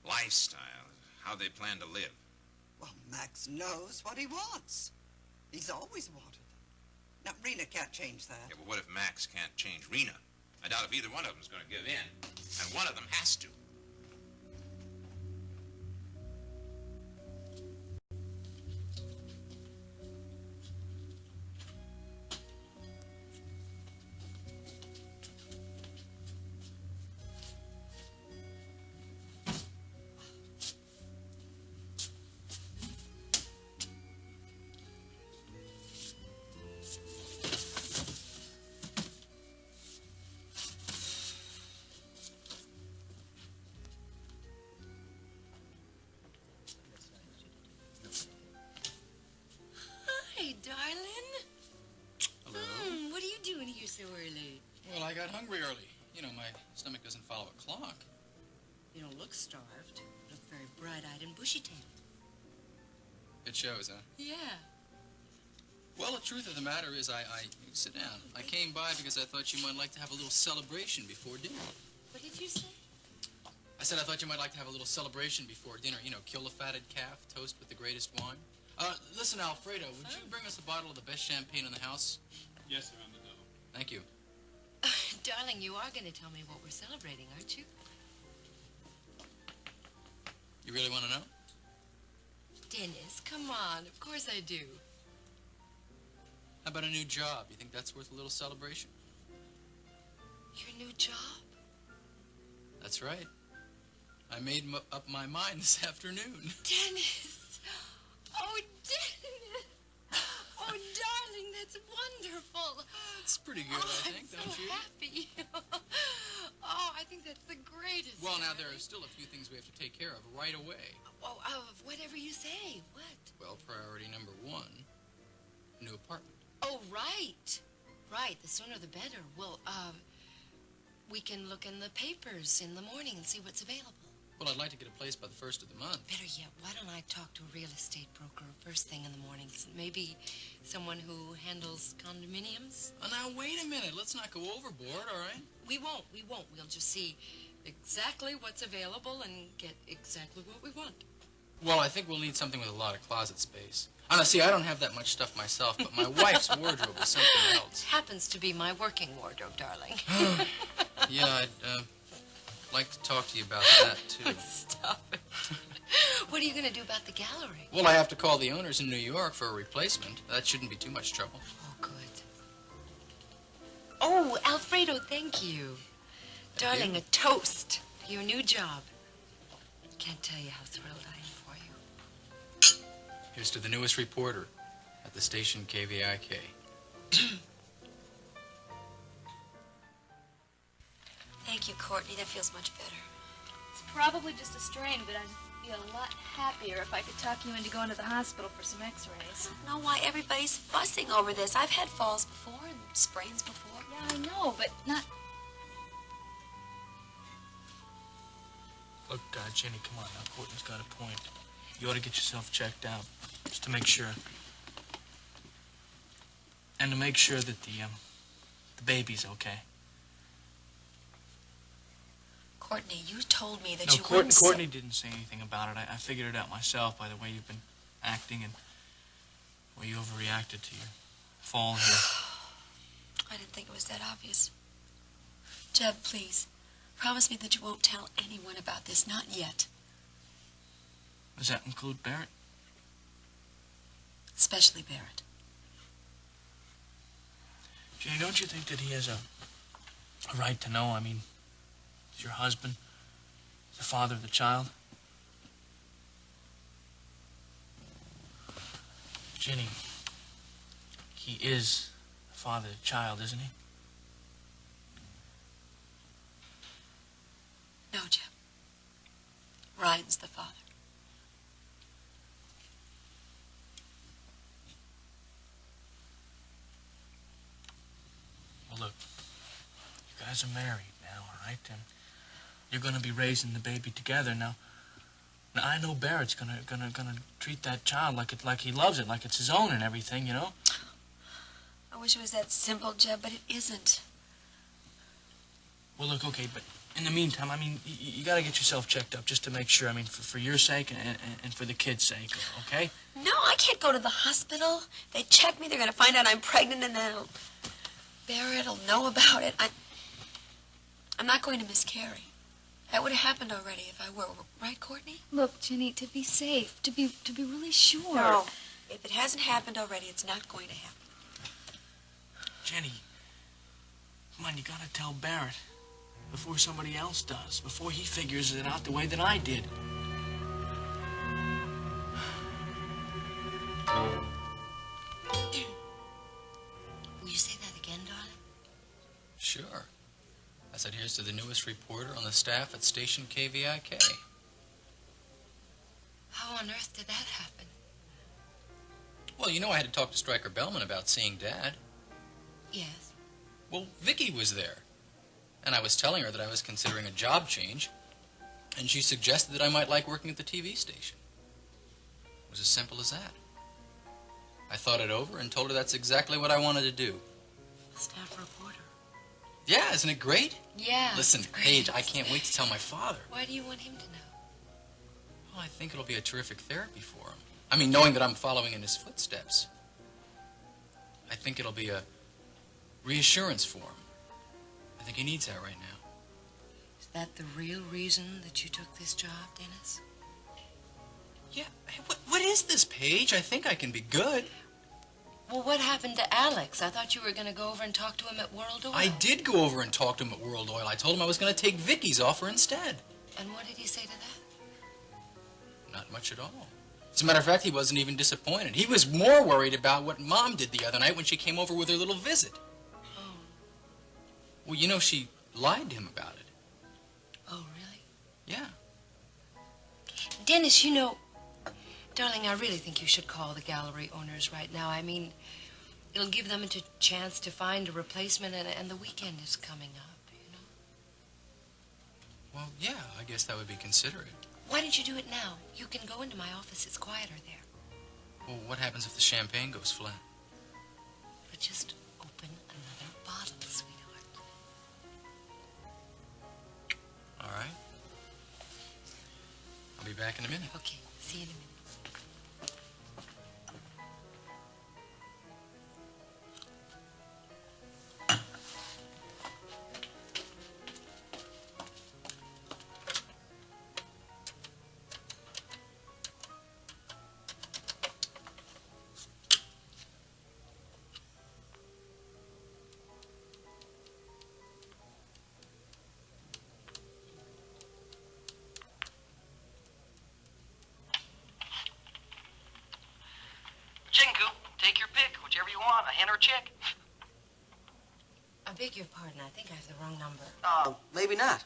lifestyle, how they plan to live. Well, Max knows what he wants. He's always wanted it. Now, Rena can't change that. Yeah, but what if Max can't change Rena? I doubt if either one of them's going to give in. And one of them has to. Hi, darling. Hello. What are you doing here so early? Well, I got hungry early. You know, my stomach doesn't follow a clock. You don't look starved. You look very bright-eyed and bushy-tailed. It shows, huh? Yeah. Well, the truth of the matter is, sit down. I came by because I thought you might like to have a little celebration before dinner. What did you say? I said I thought you might like to have a little celebration before dinner. You know, kill a fatted calf, toast with the greatest wine. Listen, Alfredo, would you bring us a bottle of the best champagne in the house? Yes, sir, on the double. Thank you. Darling, you are going to tell me what we're celebrating, aren't you? You really want to know? Dennis, come on. Of course I do. How about a new job? You think that's worth a little celebration? Your new job? That's right. I made up my mind this afternoon. Dennis! Oh, Dennis! Oh, darling, that's wonderful. It's pretty good, I think, I'm don't so you? happy. Oh, I think that's the greatest Well, Well, now, there are still a few things we have to take care of right away. Oh, whatever you say. What? Well, priority number 1, new apartment. Oh, right. Right, the sooner the better. Well, we can look in the papers in the morning and see what's available. Well, I'd like to get a place by the 1st of the month. Better yet, why don't I talk to a real estate broker first thing in the morning? Maybe someone who handles condominiums? Oh, now, wait a minute. Let's not go overboard, all right? We won't. We'll just see exactly what's available and get exactly what we want. Well, I think we'll need something with a lot of closet space. See, I don't have that much stuff myself, but my wife's wardrobe is something else. It happens to be my working wardrobe, darling. Yeah, I'd like to talk to you about that, too. Stop it. What are you going to do about the gallery? Well, I have to call the owners in New York for a replacement. That shouldn't be too much trouble. Oh, good. Oh, Alfredo, thank you. Darling, a toast to your new job. Can't tell you how thrilled I am for you. Here's to the newest reporter at the station KVIK. Thank you, Courtney. That feels much better. It's probably just a strain, but I'd feel a lot happier if I could talk you into going to the hospital for some x-rays. I don't know why everybody's fussing over this. I've had falls before and sprains before. Yeah, I know, but not... Look, Jenny, come on now. Courtney's got a point. You ought to get yourself checked out, just to make sure. And to make sure that the baby's okay. Courtney, you told me that No, you wouldn't Courtney didn't say anything about it. I figured it out myself by the way you've been acting and the way you overreacted to your fall here. I didn't think it was that obvious. Jeb, please, promise me that you won't tell anyone about this. Not yet. Does that include Barrett? Especially Barrett. Jenny, don't you think that he has a right to know? I mean, he's your husband, he's the father of the child. Jenny, he is the father of the child, isn't he? No, Jeb. Ryan's the father. Well, look, you guys are married now, all right? And you're going to be raising the baby together. Now I know Barrett's gonna treat that child like he loves it, like it's his own and everything, you know? I wish it was that simple, Jeb, but it isn't. Well, look, okay, but in the meantime, I mean, you got to get yourself checked up just to make sure, I mean, for your sake and for the kid's sake, okay? No, I can't go to the hospital. They check me, they're going to find out I'm pregnant, and then Barrett'll know about it. I'm not going to miscarry. That would have happened already if I were, right, Courtney? Look, Jenny, to be safe, to be really sure. No. If it hasn't happened already, it's not going to happen. Jenny, come on, you got to tell Barrett before somebody else does, before he figures it out the way that I did. Will you say that again, darling? Sure. I said, here's to the newest reporter on the staff at station KVIK. How on earth did that happen? Well, you know I had to talk to Stryker Bellman about seeing Dad. Yes. Well, Vicky was there. And I was telling her that I was considering a job change, and she suggested that I might like working at the TV station. It was as simple as that. I thought it over and told her that's exactly what I wanted to do. Staff reporter. Yeah, isn't it great? Yeah. Listen, Paige, I can't wait to tell my father. Why do you want him to know? Well, I think it'll be a terrific therapy for him. I mean, knowing that I'm following in his footsteps. I think it'll be a reassurance for him. I think he needs that right now. Is that the real reason that you took this job, Dennis? Yeah. Hey, what is this, Paige? I think I can be good. Well, what happened to Alex? I thought you were going to go over and talk to him at World Oil. I did go over and talk to him at World Oil. I told him I was going to take Vicky's offer instead. And what did he say to that? Not much at all. As a matter of fact, he wasn't even disappointed. He was more worried about what Mom did the other night when she came over with her little visit. Oh. Well, you know, she lied to him about it. Oh, really? Yeah. Dennis, you know, darling, I really think you should call the gallery owners right now. I mean, it'll give them a chance to find a replacement, and the weekend is coming up, you know? Well, yeah, I guess that would be considerate. Why don't you do it now? You can go into my office. It's quieter there. Well, what happens if the champagne goes flat? But just open another bottle, sweetheart. All right. I'll be back in a minute. Okay, see you in a minute. Chicken coop, take your pick, whichever you want, a hen or a chick. I beg your pardon. I think I have the wrong number. Maybe not.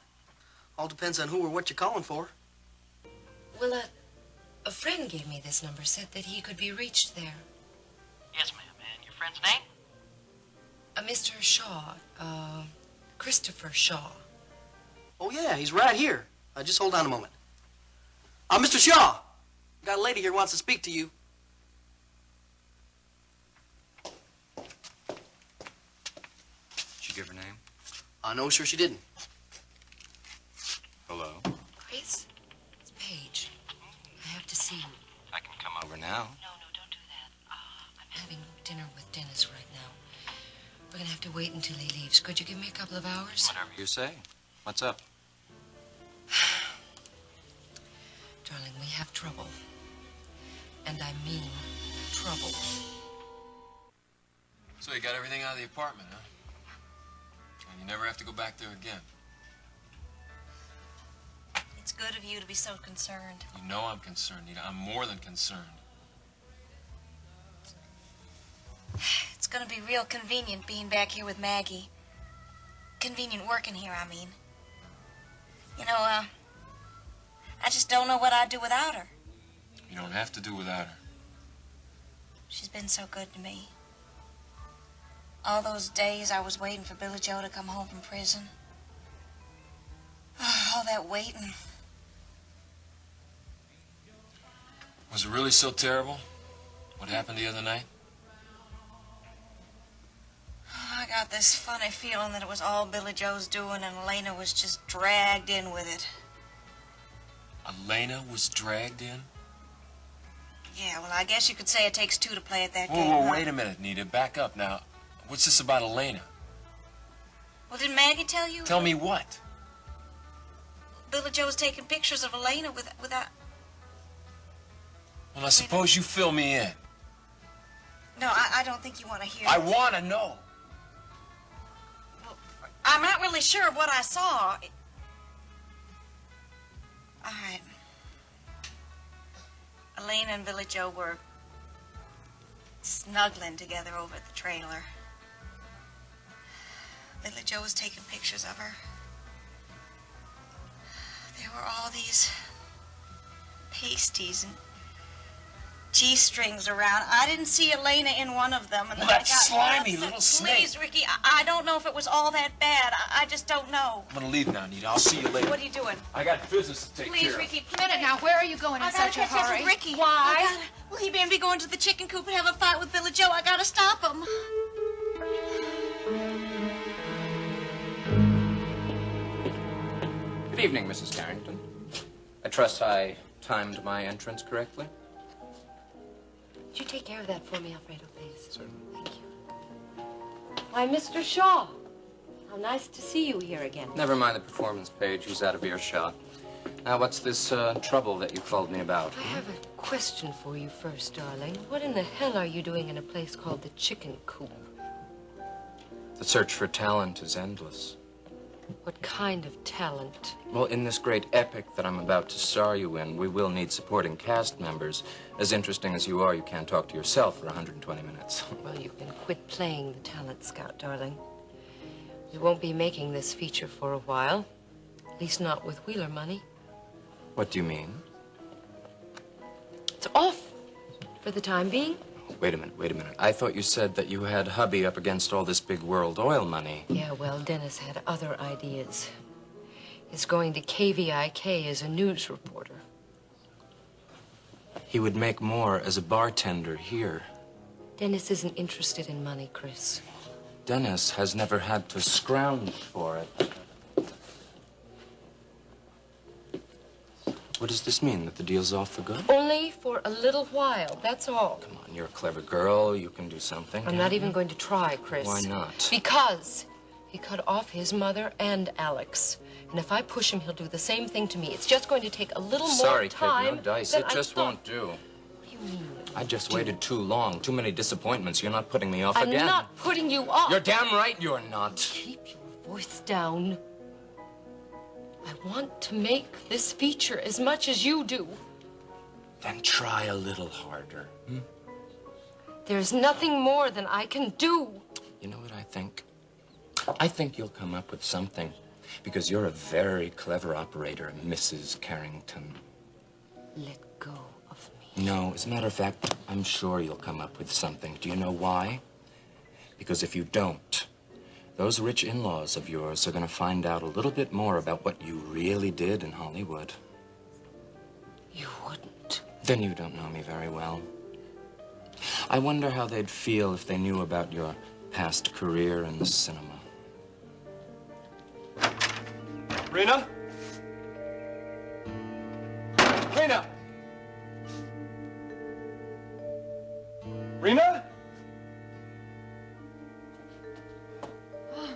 All depends on who or what you're calling for. Well, a friend gave me this number, said that he could be reached there. Yes, ma'am. And your friend's name? Mr. Shaw, Christopher Shaw. Oh, yeah, he's right here. Just hold on a moment. Mr. Shaw, got a lady here who wants to speak to you. Did she give her name? No, sure she didn't. Hello? Chris, it's Paige. I have to see you. I can come over now. No, don't do that. I'm having dinner with Dennis right now. We're gonna have to wait until he leaves. Could you give me a couple of hours? Whatever you say. What's up? Darling, we have trouble. And I mean trouble. So you got everything out of the apartment, huh? And you never have to go back there again. It's good of you to be so concerned. You know I'm concerned, Nita. I'm more than concerned. It's gonna be real convenient being back here with Maggie. Convenient working here, I mean. You know, I just don't know what I'd do without her. You don't have to do without her. She's been so good to me. All those days I was waiting for Billy Joe to come home from prison. All that waiting. Was it really so terrible? What happened the other night? I got this funny feeling that it was all Billy Joe's doing and Elena was just dragged in with it. Elena was dragged in? Yeah, well, I guess you could say it takes two to play at that Whoa, game. whoa, huh? wait a minute, Nita. Back up now. What's this about Elena? Well, did Maggie tell you? Tell me what? Billy Joe's taking pictures of Elena without... Well, I suppose you fill me in. No, I don't think you want to hear I this. want to know. I'm not really sure of what I saw. All right. Elena and Billy Joe were snuggling together over at the trailer. Billy Joe was taking pictures of her. There were all these pasties and G-strings around. I didn't see Elena in one of them. And Well, I that got slimy upset. little snake. Please, Ricky, I don't know if it was all that bad. I just don't know. I'm going to leave now, Nita. I'll see you later. What are you doing? I got business to take Please, care of. Ricky, A minute now, where are you going in I gotta such a catch up hurry? with Ricky. Why? Well, he may be going to the chicken coop and have a fight with Billy Joe. I gotta stop him. Good evening, Mrs. Carrington. I trust I timed my entrance correctly? Would you take care of that for me, Alfredo, please? Certainly. Thank you. Why, Mr. Shaw. How nice to see you here again. Never mind the performance page. He's out of earshot. Now, what's this trouble that you called me about? I have a question for you first, darling. What in the hell are you doing in a place called the Chicken Coop? The search for talent is endless. What kind of talent? Well, in this great epic that I'm about to star you in, we will need supporting cast members. As interesting as you are, you can't talk to yourself for 120 minutes. Well, you can quit playing the talent scout, darling. We won't be making this feature for a while. At least not with Wheeler money. What do you mean? It's off for the time being. Wait a minute. I thought you said that you had hubby up against all this big world oil money. Yeah, well, Dennis had other ideas. He's going to KVIK as a news reporter. He would make more as a bartender here. Dennis isn't interested in money, Chris. Dennis has never had to scrounge for it. What does this mean, that the deal's off for good? Only for a little while, that's all. Come on, you're a clever girl. You can do something. I'm not even going to try, Chris. Why not? Because he cut off his mother and Alex. And if I push him, he'll do the same thing to me. It's just going to take a little more time. Sorry, kid, no dice. Than It just won't do. What do you mean? I just waited too long. Too many disappointments. You're not putting me off I'm again. not putting you off. You're damn right you're not. Keep your voice down. I want to make this feature as much as you do. Then try a little harder. There's nothing more than I can do. You know what I think? I think you'll come up with something. Because you're a very clever operator, Mrs. Carrington. Let go of me. No, as a matter of fact, I'm sure you'll come up with something. Do you know why? Because if you don't, those rich in-laws of yours are going to find out a little bit more about what you really did in Hollywood. You wouldn't. Then you don't know me very well. I wonder how they'd feel if they knew about your past career in the cinema. Rena? Rena? Rena? Oh,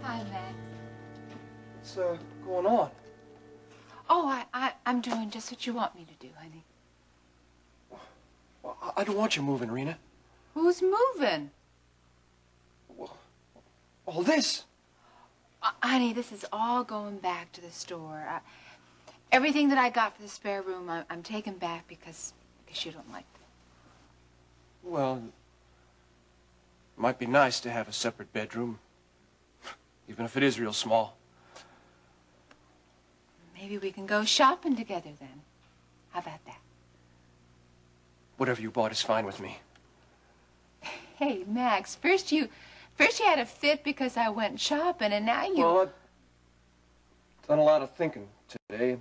hi, Max. What's going on? Oh, I'm doing just what you want me to do, honey. Well, I don't want you moving, Rena. Who's moving? All this. Honey, this is all going back to the store. Everything that I got for the spare room, I'm taking back because you don't like them. Well, it might be nice to have a separate bedroom, even if it is real small. Maybe we can go shopping together then. How about that? Whatever you bought is fine with me. Hey, Max, first you had a fit because I went shopping, and now you... Well, I've done a lot of thinking today.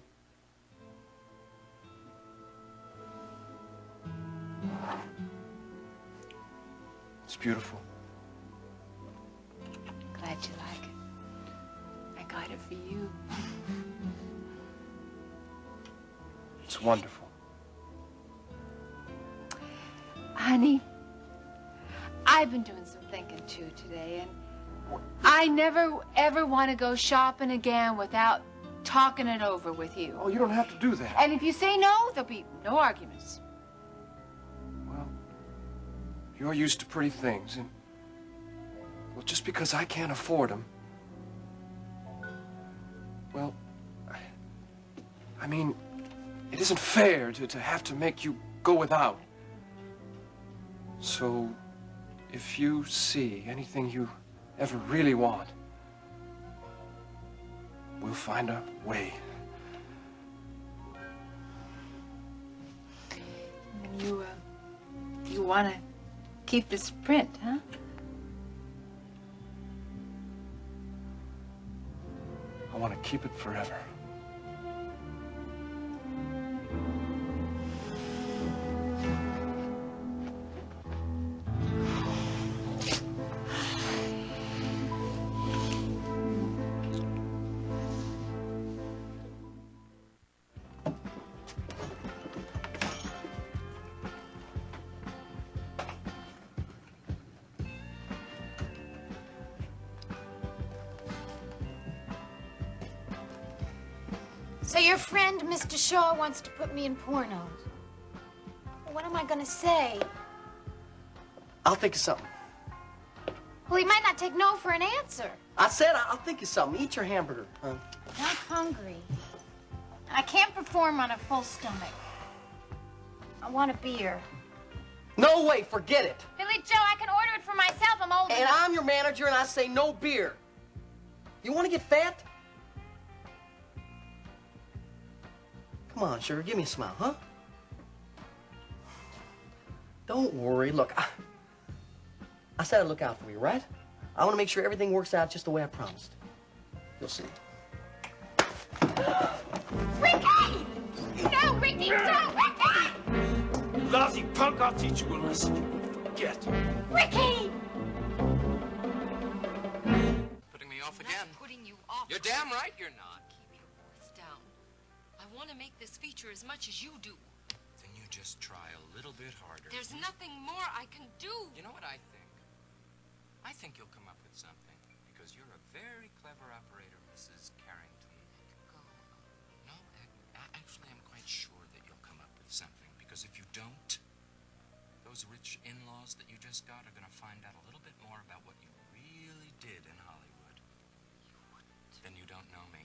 It's beautiful. Glad you like it. I got it for you. It's wonderful. Honey, I've been doing some thinking too today, and I never ever want to go shopping again without talking it over with you. Oh, you don't have to do that. And if you say no, there'll be no arguments. Well, you're used to pretty things, and well, just because I can't afford them, well, I mean, it isn't fair to have to make you go without. So, if you see anything you ever really want, we'll find a way. And you want to keep this print, huh? I want to keep it forever. So your friend, Mr. Shaw, wants to put me in pornos. What am I gonna say? I'll think of something. Well, he might not take no for an answer. I said I'll think of something. Eat your hamburger, huh? I'm hungry. I can't perform on a full stomach. I want a beer. No way, forget it. Billy Joe, I can order it for myself. I'm old And enough. I'm your manager, and I say no beer. You want to get fat? Come on, sugar, give me a smile, huh? Don't worry. Look, I said I'd look out for you, right? I want to make sure everything works out just the way I promised. You'll see. Ricky! No, Ricky, don't! Ricky! Lousy punk, I'll teach you a lesson you will forget. Ricky! Putting me off again. Not putting you off. You're damn right you're not. Keep your voice down. I want to make this feature as much as you do. Then you just try a little bit harder. There's nothing more I can do. You know what I think? I think you'll come up with something, because you're a very clever operator, Mrs. Carrington. No, actually, I'm quite sure that you'll come up with something, because if you don't, those rich in-laws that you just got are going to find out a little bit more about what you really did in Hollywood. Then you don't know me.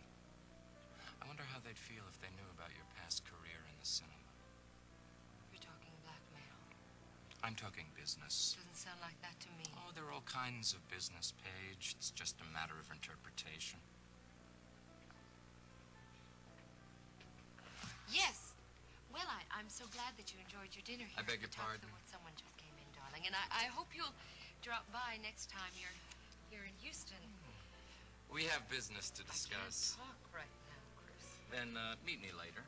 I wonder how they'd feel if they knew about your past career in the cinema. You're talking blackmail. I'm talking business. Doesn't sound like that to me. Oh, there are all kinds of business, Paige. It's just a matter of interpretation. Yes. Well, I'm so glad that you enjoyed your dinner here. I beg your To talk pardon? to someone just came in, darling. And I hope you'll drop by next time you're here in Houston. We have business to discuss. I can't talk right now, Chris. Then meet me later.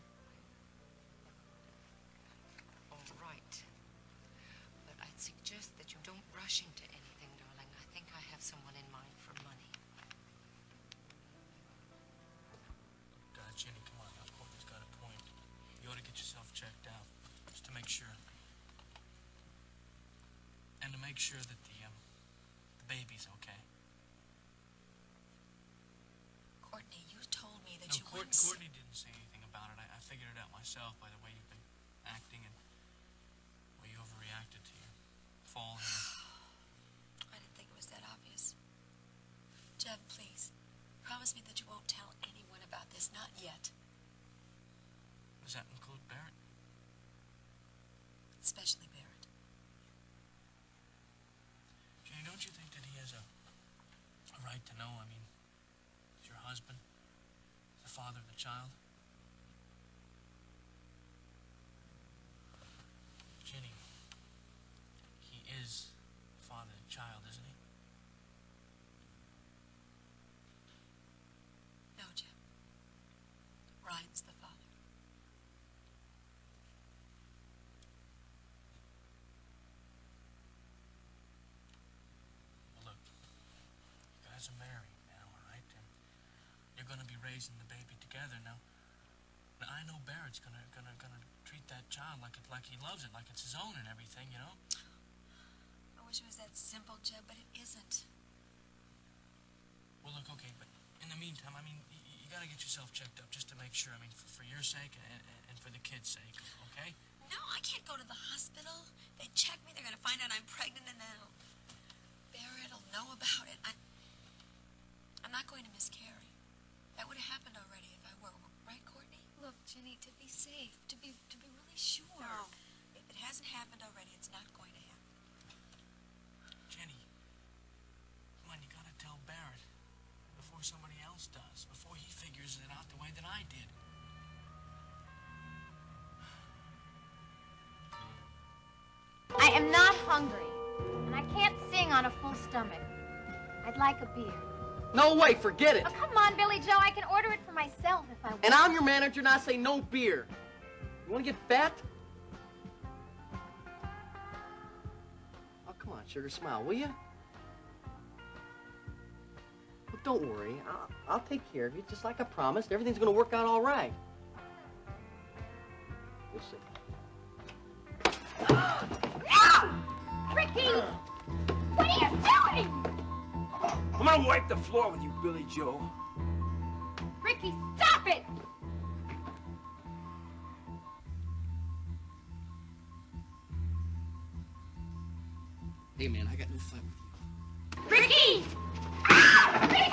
All right. But I'd suggest that you don't rush into anything, darling. I think I have someone in mind for money. Jenny, come on now. Courtney's got a point. You ought to get yourself checked out, just to make sure. And to make sure that the baby's okay. Courtney, you told me that No, you wouldn't say... Courtney didn't say anything about it. I figured it out myself by the way you've been acting and the way you overreacted to your fall here. I didn't think it was that obvious. Jeb, please, promise me that you won't tell anyone about this. Not yet. Does that include Barrett? Especially Barrett. Jenny, don't you think that he has a right to know? I mean, he's your husband, the father of the child. Jenny, he is the father of the child, isn't he? No, Jeb. Ryan's the father. Well, look, you guys are married now, all right? And you're going to be raising the baby together. Now I know Barrett's gonna treat that child like he loves it, like it's his own and everything, you know? I wish it was that simple, Jeb, but it isn't. Well, look, okay, but in the meantime, I mean, you got to get yourself checked up just to make sure. I mean, for your sake and for the kid's sake, okay? No, I can't go to the hospital. They check me, they're gonna find out I'm pregnant, and then Barrett'll know about it. I'm not going to miscarry. That would have happened already if I were, right, Courtney? Look, Jenny, to be safe, to be really sure. No, if it hasn't happened already, it's not going to happen. Jenny, come on, you got to tell Barrett before somebody else does, before he figures it out the way that I did. I am not hungry, and I can't sing on a full stomach. I'd like a beer. No way, forget it. Oh, come on, Billy Joe. I can order it for myself if I want. And I'm your manager, and I say no beer. You want to get fat? Oh, come on, sugar, smile, will you? Look, don't worry. I'll take care of you, just like I promised. Everything's going to work out all right. You'll see. No! Ricky! What are you doing? I'm gonna wipe the floor with you, Billy Joe. Ricky, stop it! Hey, man, I got no fight with you. Ricky! Ah! Ricky!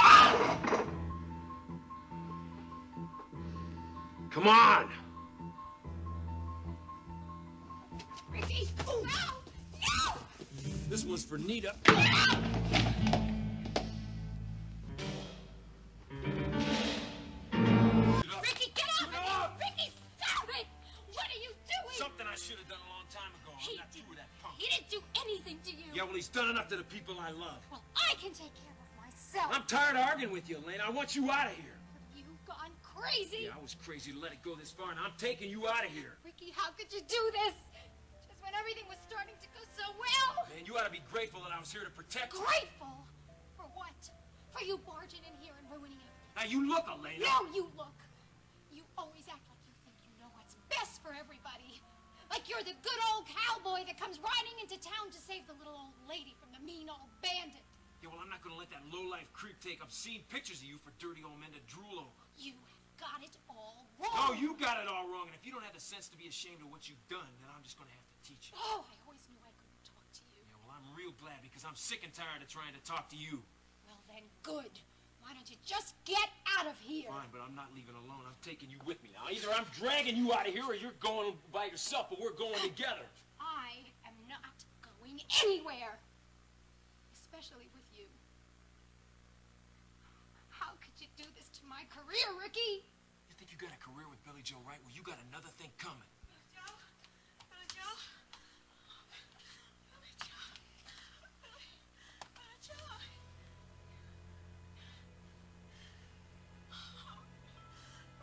Come on. Ricky! No! No! This one's for Nita. Ricky, get off of me! Ricky, stop well, he's done enough to the people I love. Well, I can take care of myself. I'm tired of arguing with you, Elena. I want you out of here. You've gone crazy. Yeah, I was crazy to let it go this far, and I'm taking you out of here. Ricky, how could you do this? Just when everything was starting to go so well. Man, you ought to be grateful that I was here to protect you. Grateful? For what? For you barging in here and ruining everything. Now, you look, Elena. No, you look. You always act like you think you know what's best for everybody. Like you're the good old cowboy that comes riding into town to save the little old lady from the mean old bandit. Yeah, well, I'm not going to let that low-life creep take obscene pictures of you for dirty old men to drool over. You have got it all wrong. No, you got it all wrong, and if you don't have the sense to be ashamed of what you've done, then I'm just going to have to teach you. Oh, I always knew I couldn't talk to you. Yeah, well, I'm real glad because I'm sick and tired of trying to talk to you. Well, then, good. Why don't you just get out of here? Fine, but I'm not leaving alone. I'm taking you with me now. Either I'm dragging you out of here or you're going by yourself, but we're going together. I am not going anywhere. Especially with you. How could you do this to my career, Ricky? You think you got a career with Billy Joe, right? Well, you got another thing coming. Billy Joe? Billy Joe? Billy Joe? Billy Joe?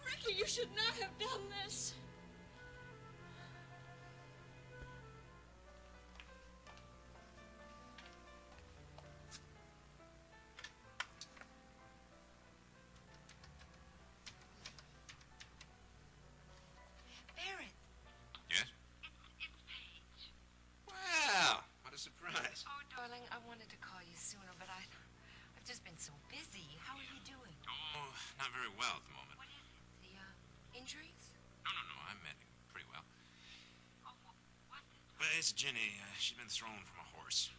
Ricky, you should not have done this. Barrett. Yes? Wow, what a surprise. Oh, darling, I wanted to call you sooner, but I've just been so busy. How are you doing? Oh, not very well at the moment. The, injuries? No, I'm mending pretty well. Well, it's Jenny. She's been thrown from a horse.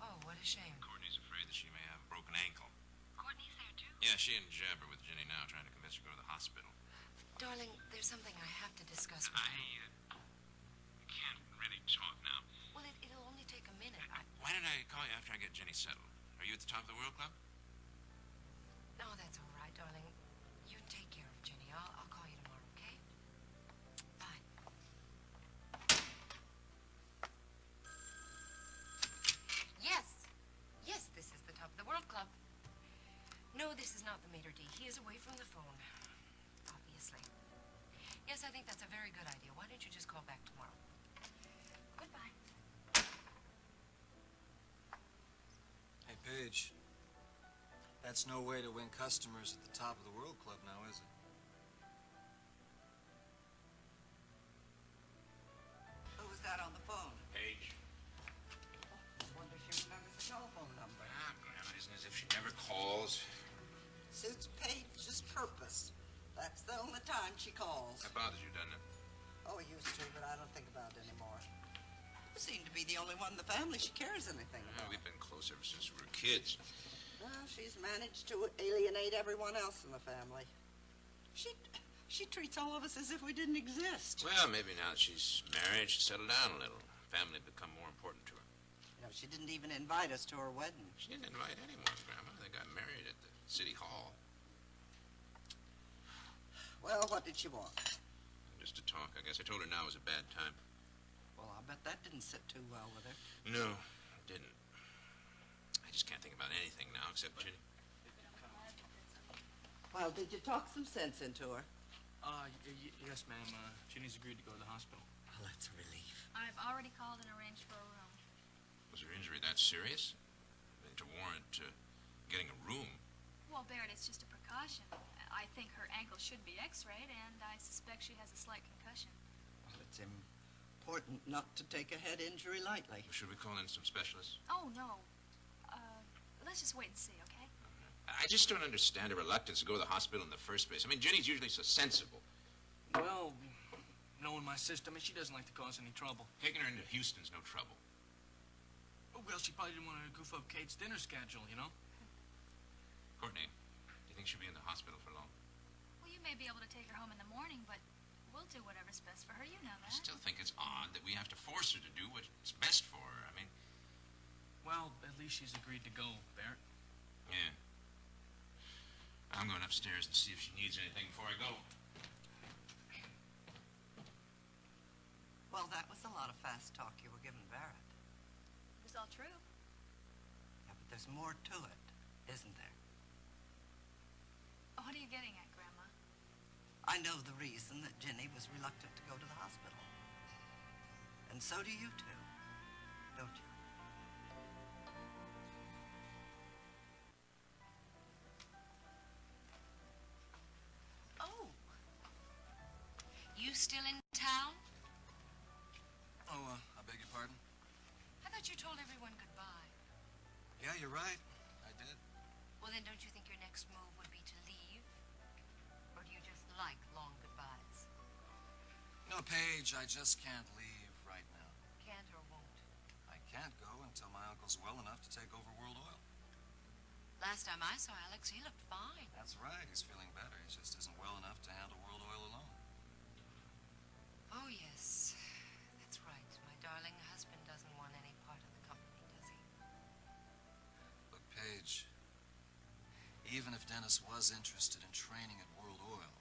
Oh, what a shame. Courtney's afraid that she may have a broken ankle. Courtney's there, too? Yeah, she and Jeb are with Jenny now, trying to convince her to go to the hospital. Darling, there's something I have to discuss with you. I can't really talk now. Well, it'll only take a minute. Why don't I call you after I get Jenny settled? Are you at the top of the World Club? No, that's all right, darling. You take care of Jenny. I'll call you tomorrow, okay? Bye. Yes, this is the top of the World Club. No, this is not the maitre d'. He is away from the phone. Obviously. Yes, I think that's a very good idea. Why don't you just call back tomorrow? Goodbye. Hey, Paige. That's no way to win customers at the top of the World Club now, is it? Who was that on the phone? Paige. I wonder if she remembers the telephone number. Grandma, isn't as if she never calls. Suits Paige's purpose. That's the only time she calls. That bothers you, doesn't it? Oh, it used to, but I don't think about it anymore. You seem to be the only one in the family she cares anything about. We've been close ever since we were kids. Well, she's managed to alienate everyone else in the family. She treats all of us as if we didn't exist. Well, maybe now that she's married, she's settled down a little. Family become more important to her. You know, she didn't even invite us to her wedding. She didn't invite anyone, Grandma. They got married at the city hall. Well, what did she want? Just to talk. I guess I told her now was a bad time. Well, I bet that didn't sit too well with her. No, it didn't. I just can't think about anything now except Jenny. Well, did you talk some sense into her? Yes, ma'am. Jenny's agreed to go to the hospital. Well, that's a relief. I've already called and arranged for a room. Was her injury that serious? To warrant getting a room? Well, Barrett, it's just a precaution. I think her ankle should be x-rayed, and I suspect she has a slight concussion. Well, it's important not to take a head injury lightly. Should we call in some specialists? Oh, no. Let's just wait and see, okay? I just don't understand her reluctance to go to the hospital in the first place. I mean, Jenny's usually so sensible. Well, knowing my sister, I mean, she doesn't like to cause any trouble. Taking her into Houston's no trouble. Oh, well, she probably didn't want to goof up Kate's dinner schedule, you know? Courtney, do you think she'll be in the hospital for long? Well, you may be able to take her home in the morning, but we'll do whatever's best for her. You know I that. still think it's odd that we have to force her to do what's best for her. I mean... Well, at least she's agreed to go, Barrett. Yeah. I'm going upstairs and see if she needs anything before I go. Well, that was a lot of fast talk you were giving Barrett. It was all true. There's more to it, isn't there? What are you getting at, Grandma? I know the reason that Jenny was reluctant to go to the hospital. And so do you two, don't you? Oh. You still in town? Oh, I beg your pardon? I thought you told everyone goodbye. Yeah, you're right. I did. Well, then don't you think your next move would be to leave? Or do you just like long goodbyes? No, Paige, I just can't leave right now. Can't or won't? I can't go until my uncle's well enough to take over World Oil. Last time I saw Alex, he looked fine. That's right. He's feeling better. He just isn't well enough to handle World Oil alone. Oh, yes. That's right. My darling husband doesn't want any part of the company, does he? Look, Paige, even if Dennis was interested in training at World Oil,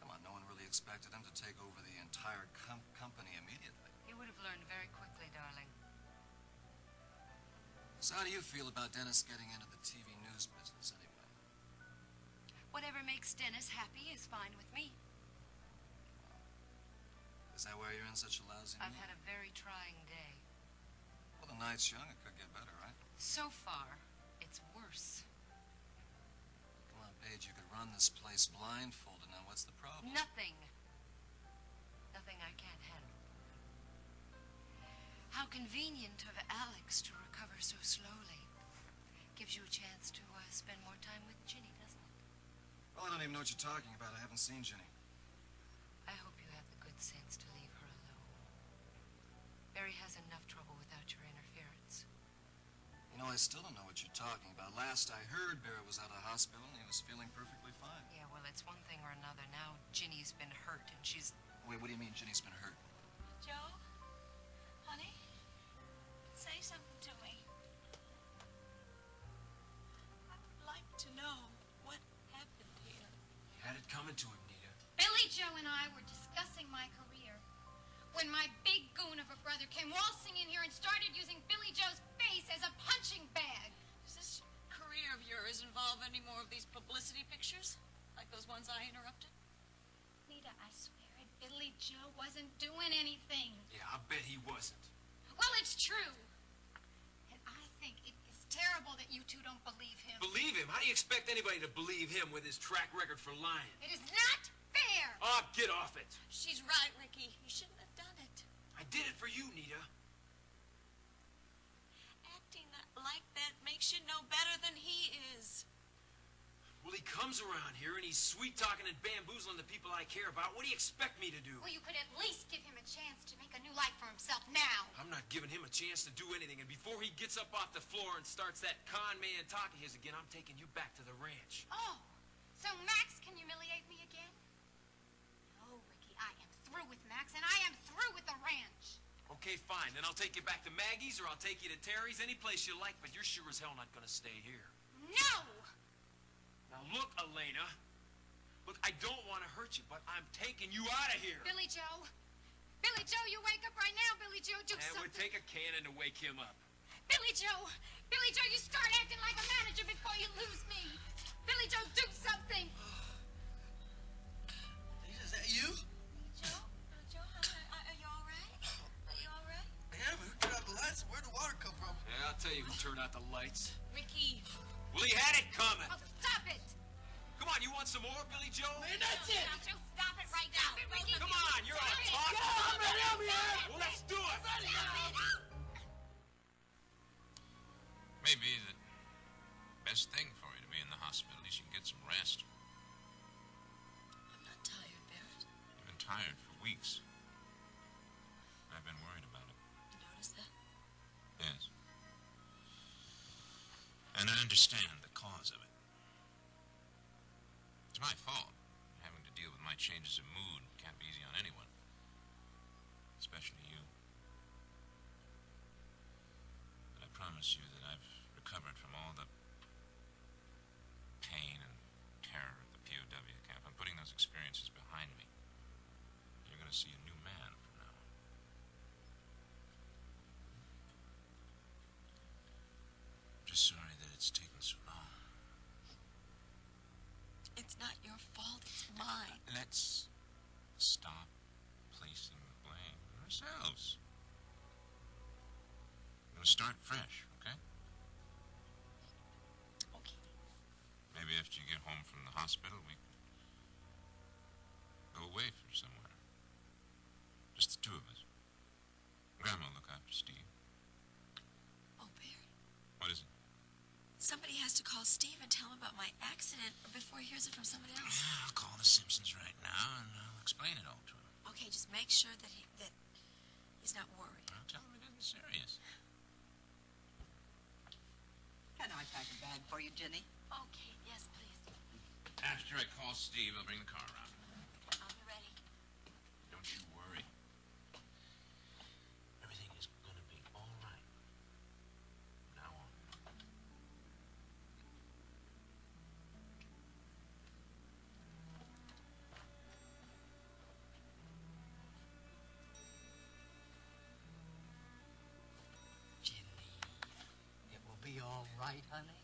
come on, no one really expected him to take over the entire company immediately. He would have learned very quickly, darling. So how do you feel about Dennis getting into the TV news business anyway? Whatever makes Dennis happy is fine with me. Is that why you're in such a lousy I've mood? had a very trying day. Well, the night's young. It could get better, right? So far, it's worse. Come on, Paige, you could run this place blindfolded. Now, what's the problem? Nothing. Nothing I can't handle. How convenient of Alex to recover so slowly. Gives you a chance to spend more time with Ginny, doesn't it? Well, I don't even know what you're talking about. I haven't seen Ginny. I hope you have the good sense to leave her alone. Barry has enough trouble without your interference. You know, I still don't know what you're talking about. Last I heard, Barry was out of the hospital and he was feeling perfectly fine. Yeah, well, it's one thing or another. Now Ginny's been hurt and she's... Wait, what do you mean Ginny's been hurt? Joe? Honey? Say something to me. I'd like to know what happened here. You had it coming to him, Nita. Billy Joe and I were discussing my career when my big goon of a brother came waltzing in here and started using Billy Joe's face as a punching bag. Does this career of yours involve any more of these publicity pictures? Like those ones I interrupted? Nita, I swear it, Billy Joe wasn't doing anything. Yeah, I bet he wasn't. Well, it's true. And I think it is terrible that you two don't believe him. Believe him? How do you expect anybody to believe him with his track record for lying? It is not fair. Oh, get off it. She's right, Ricky. You shouldn't have done it. I did it for you, Nita. Acting like that makes you no better than he is. Well, he comes around here and he's sweet-talking and bamboozling the people I care about. What do you expect me to do? Well, you could at least give him a chance to make a new life for himself now. I'm not giving him a chance to do anything, and before he gets up off the floor and starts that con man talk of his again, I'm taking you back to the ranch. Oh, so Max can humiliate me again? No, Ricky, I am through with Max, and I am through with the ranch. Okay, fine. Then I'll take you back to Maggie's, or I'll take you to Terry's, any place you like, but you're sure as hell not gonna stay here. No! Now look, Elena. Look, I don't want to hurt you, but I'm taking you out of here. Billy Joe. Billy Joe, you wake up right now, Billy Joe. Do And something. we'll take a cannon to wake him up. Billy Joe. Billy Joe, you start acting like a manager before you lose me. Billy Joe, do something. Is that you? Joe, are you all right? Are you all right? Yeah, but who turned out the lights? Where'd the water come from? Yeah, I'll tell you who turned out the lights. Ricky. Well, he had it coming. Oh, stop it. Come on, you want some more, Billy Joe? Man, that's it. Joe, stop it right now. Stop it, Ricky. Come on, you're all talking. I'm ready, I'm here. Well, let's do it. Maybe the best thing for you to be in the hospital. At least you can get some rest. I'm not tired, Barrett. You've been tired for weeks. I've been worried about it. You notice that? Yes. And I understand the cause of it. It's my fault. Having to deal with my changes of mood can't be easy on anyone. Especially you. But I promise you that I've recovered from all the pain and terror of the POW camp. I'm putting those experiences behind me. You're going to see a new man from now on. Just mine. Let's stop placing the blame on ourselves. We're gonna start fresh, okay? Okay. Maybe after you get home from the hospital, we can go away from somewhere. Just the two of us. Grandma will look after Steve. Oh, Barry. What is it? Somebody has to call Steve and tell him about my accident before he hears it from somebody else. Yeah, I'll call the Simpsons right now and I'll explain it all to him. Okay, just make sure that he's not worried. I'll tell him it isn't serious. Can I pack a bag for you, Jenny? Okay, yes, please. After I call Steve, I'll bring the car around. I'll be ready. Don't you worry. Everything is gonna be all right. From now on. It will be all right, honey.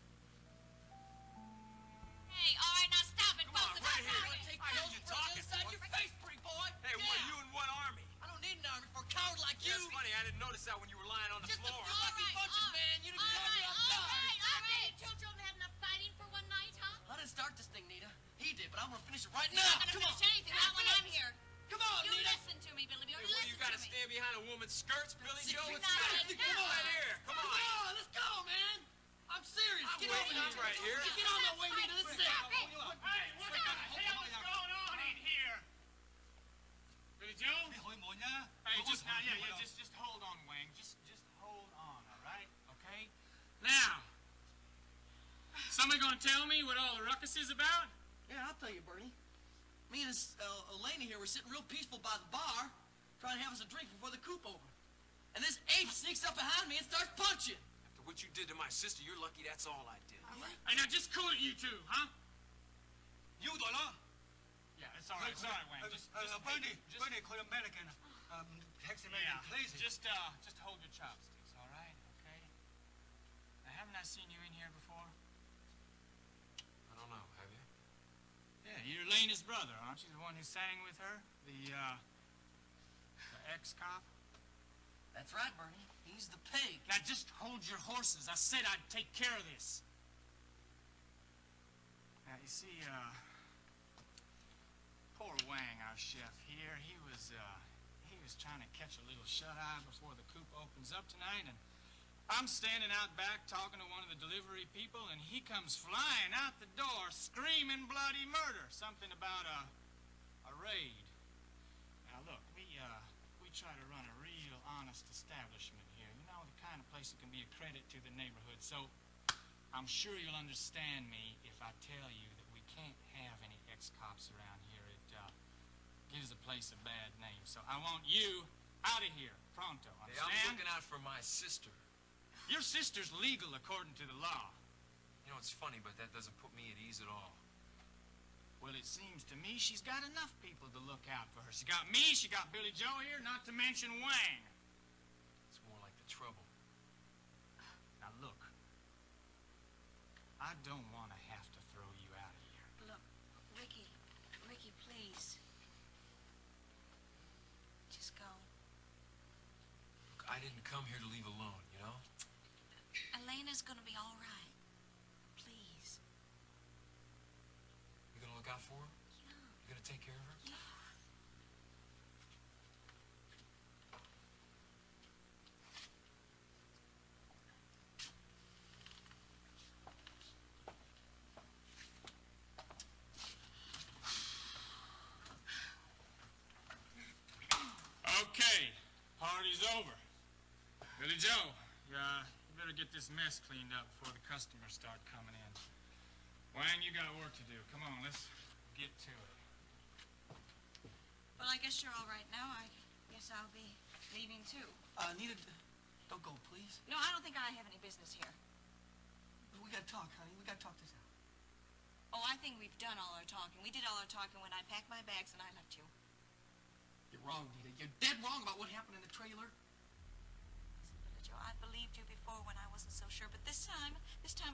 Hey, all right, now stop it, both of you. right here. Take I hear those you bricks talking. inside your face, pretty boy. Hey, what are you in what army? I don't need an army for a coward like you. That's funny, I didn't notice that when you were lying on the Just floor. a few lucky bunches, man. You didn't call me off guard. All right. You children had enough fighting for one night, huh? I didn't start this thing, Nita. He did, but I'm gonna finish it right You're now. not gonna Come on. finish anything, not when I'm here. Come on, You Nita. listen to me, Billy. Hey, what, you gotta stand behind a woman's skirts, Billy Joe? What's Now, that? now. Come on right here. Come on. Come on, let's go, man. I'm serious. I'm Get waiting over right here. Get on my way, Nita. This is it. Hey, what the hell is going on in here? Billy Joe? Hey, just now, yeah, just hold on, Wang. Just hold on, all right? Okay? Now, somebody gonna tell me what all the ruckus is about? Yeah, I'll tell you, Bernie. Me and this Elena here were sitting real peaceful by the bar, trying to have us a drink before the coop opened. And this ape sneaks up behind me and starts punching. After what you did to my sister, you're lucky that's all I did. Hey, now just cool it, you two, huh? You don't know. Yeah, it's all right, Wang. Bernie, call American. Text American crazy. Just hold your chopsticks, all right? Okay? Now, haven't I seen you in here before? I don't know, have you? Yeah, you're Lena's brother, aren't you? The one who sang with her? The ex-cop? That's right, Bernie. He's the pig. Now, just hold your horses. I said I'd take care of this. Now, you see, poor Wang, our chef here, he was trying to catch a little shut-eye before the coop opens up tonight, and I'm standing out back talking to one of the delivery people, and he comes flying out the door screaming bloody murder, something about a raid. Now, look, we try to run a real honest establishment here, you know, the kind of place that can be a credit to the neighborhood, so I'm sure you'll understand me if I tell you that we can't have any ex-cops around here. It gives the place a bad name. So I want you out of here, pronto, Hey, understand? I'm looking out for my sister. Your sister's legal according to the law. You know, it's funny, but that doesn't put me at ease at all. Well, it seems to me she's got enough people to look out for her. She got me, she got Billy Joe here, not to mention Wang. It's more like the trouble. Now, look. I don't want to have to throw you out of here. Look, Ricky, please. Just go. Look, I didn't come here to leave alone, you know? Elena's gonna be all right. Please. You gonna look out for her? Yeah. You gonna take care of her? Yeah. Okay, party's over. Billy Joe, you better get this mess cleaned up before the customers start coming in. Wang, you got work to do. Come on, let's get to it. Well, I guess you're all right now. I guess I'll be leaving too. Nita, don't go, please. No, I don't think I have any business here. We gotta talk, honey. We gotta talk this out. Oh, I think we've done all our talking. We did all our talking when I packed my bags and I left you. You're wrong, Nita. You're dead wrong about what happened in the trailer. Listen, Joe, I believed you before when I wasn't so sure, but this time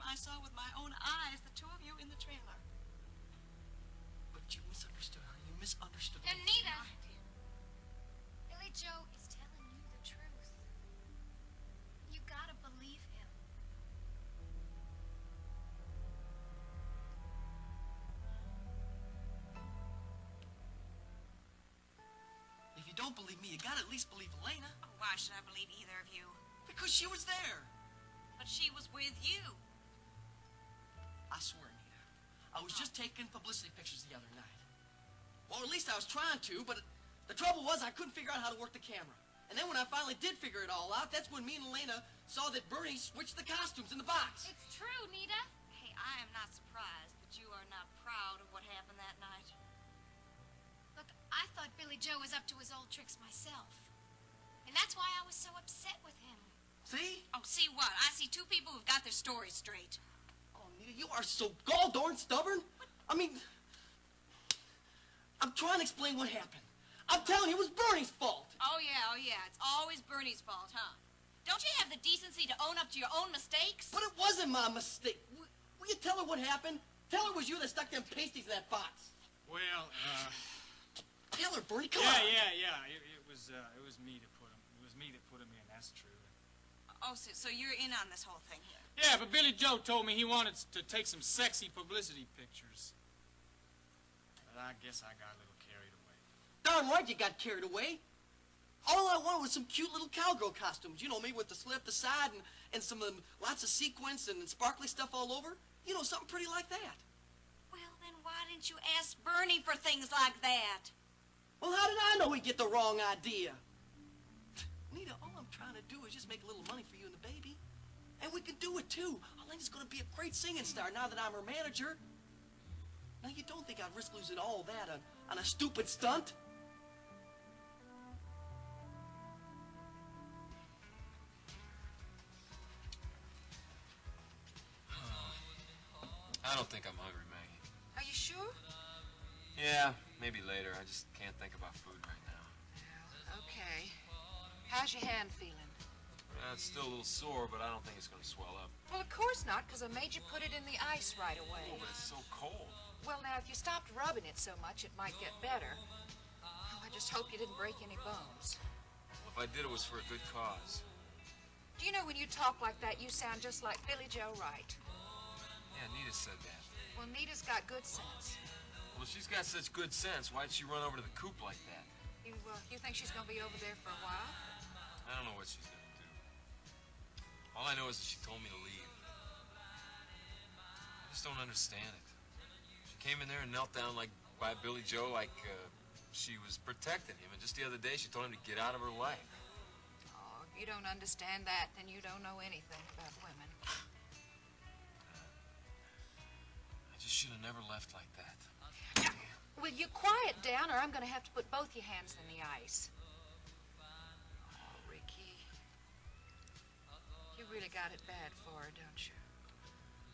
I saw with my own eyes the two of you in the trailer. But you misunderstood don't believe me. You gotta at least believe Elena. Oh, why should I believe either of you? Because she was there. But she was with you. I swear, Nita, I was just taking publicity pictures the other night. Well, at least I was trying to, but the trouble was I couldn't figure out how to work the camera. And then when I finally did figure it all out, that's when me and Elena saw that Bernie switched the costumes in the box. It's true, Nita. Hey, I am not surprised that you are not proud of what happened that night. Look, I thought Billy Joe was up to his old tricks myself. And that's why I was so upset with him. See? Oh, see what? I see two people who've got their stories straight. Oh, Nita, you are so gall-darn stubborn. I mean, I'm trying to explain what happened. I'm telling you, it was Bernie's fault. Oh, yeah. It's always Bernie's fault, huh? Don't you have the decency to own up to your own mistakes? But it wasn't my mistake. Will you tell her what happened? Tell her it was you that stuck them pasties in that box. Well, Tell her, Bernie, come on. Yeah. It was me that put him. It was me that put him in. That's true. Oh, so you're in on this whole thing here. Yeah, but Billy Joe told me he wanted to take some sexy publicity pictures. But I guess I got a little carried away. Darn right you got carried away. All I wanted was some cute little cowgirl costumes. You know, maybe with the slit up the side and some lots of sequins and sparkly stuff all over. You know, something pretty like that. Well, then why didn't you ask Bernie for things like that? Well, how did I know he'd get the wrong idea? Nita, all I'm trying to do is just make a little money for you and the baby. And we can do it, too. Elena's going to be a great singing star now that I'm her manager. Now, you don't think I'd risk losing all that on a stupid stunt? I don't think I'm hungry, Maggie. Are you sure? Yeah, maybe later. I just can't think about food right now. Okay. How's your hand feeling? It's still a little sore, but I don't think it's going to swell up. Well, of course not, because I made you put it in the ice right away. Oh, but it's so cold. Well, now, if you stopped rubbing it so much, it might get better. Oh, I just hope you didn't break any bones. Well, if I did, it was for a good cause. Do you know when you talk like that, you sound just like Billy Joe Wright? Yeah, Nita said that. Well, Nita's got good sense. Well, if she's got such good sense, why'd she run over to the coop like that? You think she's going to be over there for a while? I don't know what she's going to do. All I know is that she told me to leave. I just don't understand it. She came in there and knelt down by Billy Joe like she was protecting him. And just the other day, she told him to get out of her life. Oh, if you don't understand that, then you don't know anything about women. I just should have never left like that. Now, will you quiet down, or I'm going to have to put both your hands in the ice? Oh, Ricky. You really got it bad for her, don't you?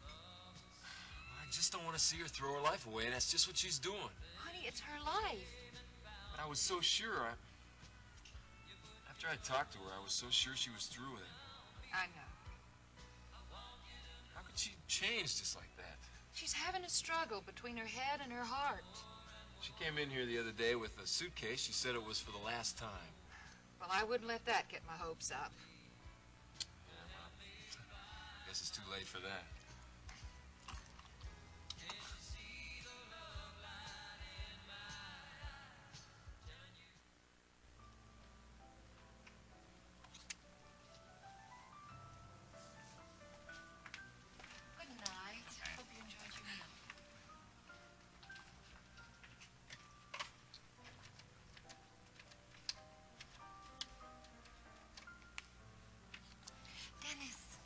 I just don't want to see her throw her life away, and that's just what she's doing. Honey, it's her life. But I was so sure. After I talked to her, I was so sure she was through with it. I know. How could she change just like that? She's having a struggle between her head and her heart. She came in here the other day with a suitcase. She said it was for the last time. Well, I wouldn't let that get my hopes up. Yeah, well, guess it's too late for that. Good night. Hope you enjoyed your meal. Dennis.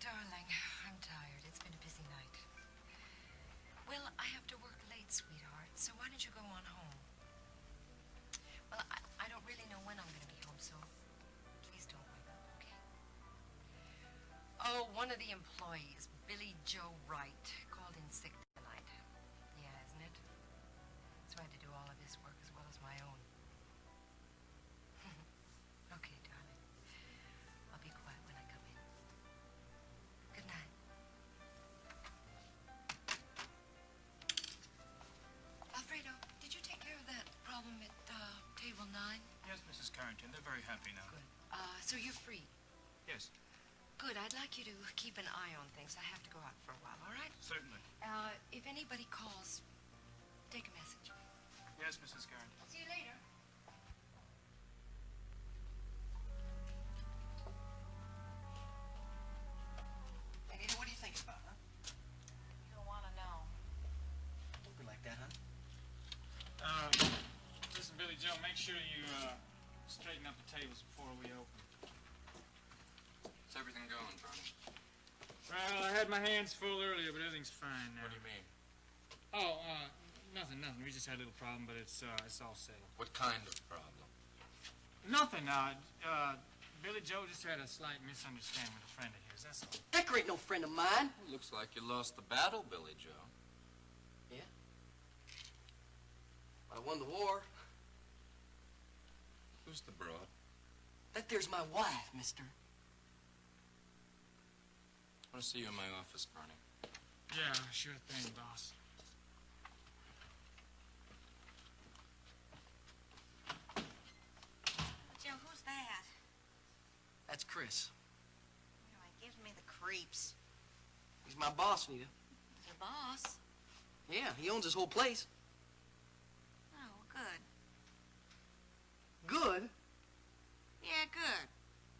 Darling, I'm tired. It's been a busy night. Well, I have to work late, sweetheart, so why don't you go on home? Well, I don't really know when I'm going to be home, so please don't wait up, okay? Oh, one of the employees, Billy Joe Wright, called in sick tonight. Yeah, isn't it? So I had to do all of his work as well as my own. Okay, darling. I'll be quiet when I come in. Good night. Alfredo, did you take care of that problem at table 9? Yes, Mrs. Carrington. They're very happy now. Good. So you're free? Yes, Good. I'd like you to keep an eye on things. I have to go out for a while, all right? certainly. If anybody calls, take a message. Yes, Mrs. Carrington. See you later. sure you straighten up the tables before we open. How's everything going, Bernie? Well, I had my hands full earlier, but everything's fine now. What do you mean? Oh, nothing. We just had a little problem, but it's all settled. What kind of problem? Nothing. Billy Joe just had a slight misunderstanding with a friend of his, that's all. Decker ain't no friend of mine. Well, looks like you lost the battle, Billy Joe. Yeah. I won the war. Who's the broad? That there's my wife, mister. I want to see you in my office, Bernie. Yeah, sure thing, boss. Joe, who's that? That's Chris. Oh, it gives me the creeps. He's my boss, Nita. Your boss? Yeah, he owns his whole place. Oh, good. Good? Yeah, good.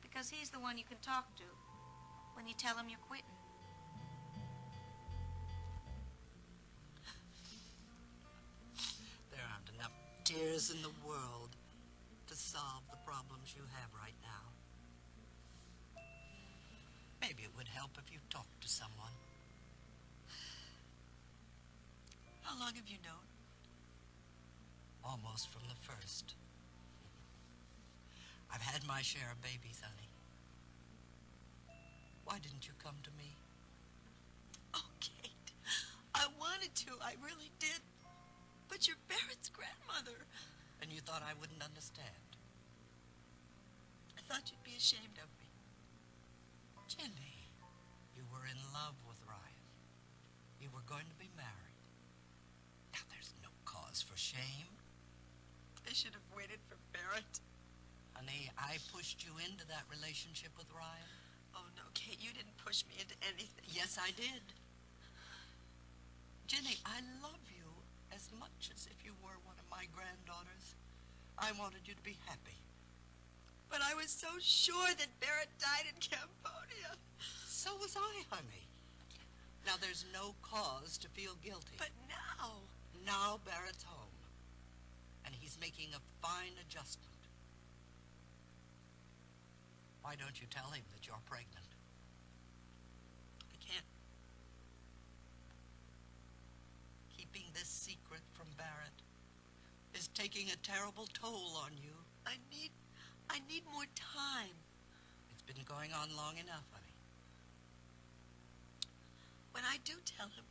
Because he's the one you can talk to when you tell him you're quitting. There aren't enough tears in the world to solve the problems you have right now. Maybe it would help if you talked to someone. How long have you known? Almost from the first. I've had my share of babies, honey. Why didn't you come to me? Oh, Kate, I wanted to. I really did. But you're Barrett's grandmother. And you thought I wouldn't understand? I thought you'd be ashamed of me. Jenny, you were in love with Ryan. You were going to be married. Now, there's no cause for shame. I should have waited for Barrett. Honey, I pushed you into that relationship with Ryan. Oh, no, Kate, you didn't push me into anything. Yes, I did. Jenny, I love you as much as if you were one of my granddaughters. I wanted you to be happy. But I was so sure that Barrett died in Cambodia. So was I, honey. Now, there's no cause to feel guilty. But now... Now Barrett's home. And he's making a fine adjustment. Why don't you tell him that you're pregnant? I can't. Keeping this secret from Barrett is taking a terrible toll on you. I need more time. It's been going on long enough, honey. When I do tell him,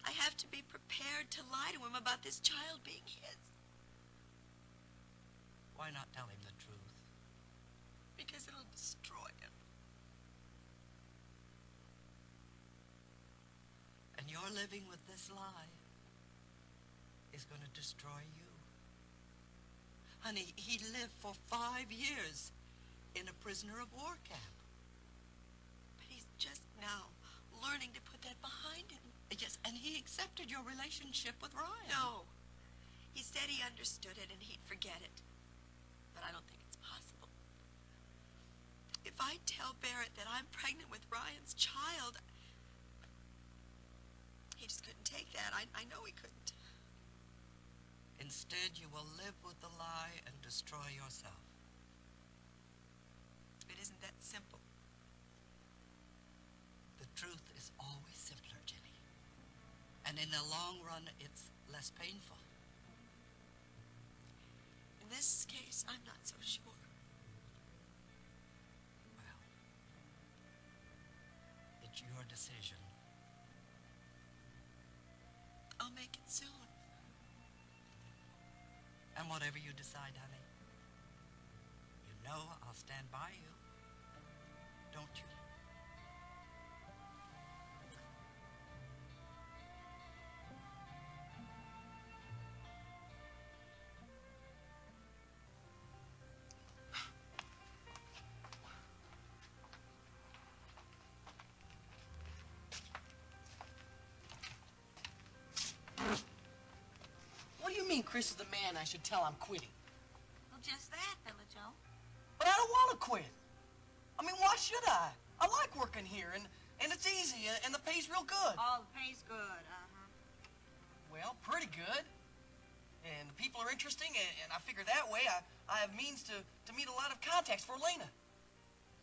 I have to be prepared to lie to him about this child being his. Why not tell him the truth? Because it'll destroy him. And your living with this lie is going to destroy you. Honey, he lived for 5 years in a prisoner of war camp. But he's just now learning to put that behind him. Yes, and he accepted your relationship with Ryan. No. He said he understood it and he'd forget it. But I don't think it's possible. If I tell Barrett that I'm pregnant with Ryan's child, he just couldn't take that. I know he couldn't. Instead, you will live with the lie and destroy yourself. It isn't that simple. The truth is always simpler, Jenny. And in the long run, it's less painful. In this case, I'm not so sure. Well, it's your decision. I'll make it soon. And whatever you decide, honey, you know I'll stand by you. Don't you? What do you mean Chris is the man I should tell I'm quitting? Well, just that, Billy Joe. But I don't want to quit. I mean, why should I? I like working here, and it's easy, and the pay's real good. Oh, the pay's good, uh-huh. Well, pretty good. and the people are interesting, and I figure that way I have means to meet a lot of contacts for Elena.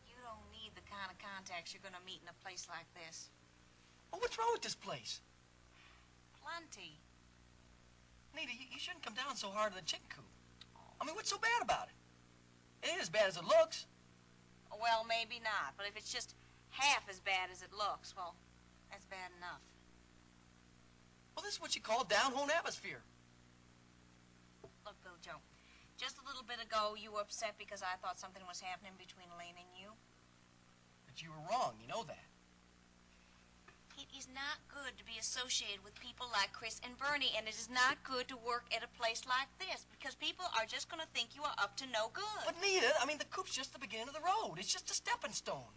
You don't need the kind of contacts you're going to meet in a place like this. Well, what's wrong with this place? Plenty. Nita, you shouldn't come down so hard on the chicken coop. I mean, what's so bad about it? It ain't as bad as it looks. Well, maybe not, but if it's just half as bad as it looks, well, that's bad enough. Well, this is what you call down-home atmosphere. Look, Bill Joe, just a little bit ago you were upset because I thought something was happening between Elena and you. But you were wrong, you know that. It is not good to be associated with people like Chris and Bernie, and it is not good to work at a place like this, because people are just going to think you are up to no good. But Nita, I mean, the coop's just the beginning of the road. It's just a stepping stone.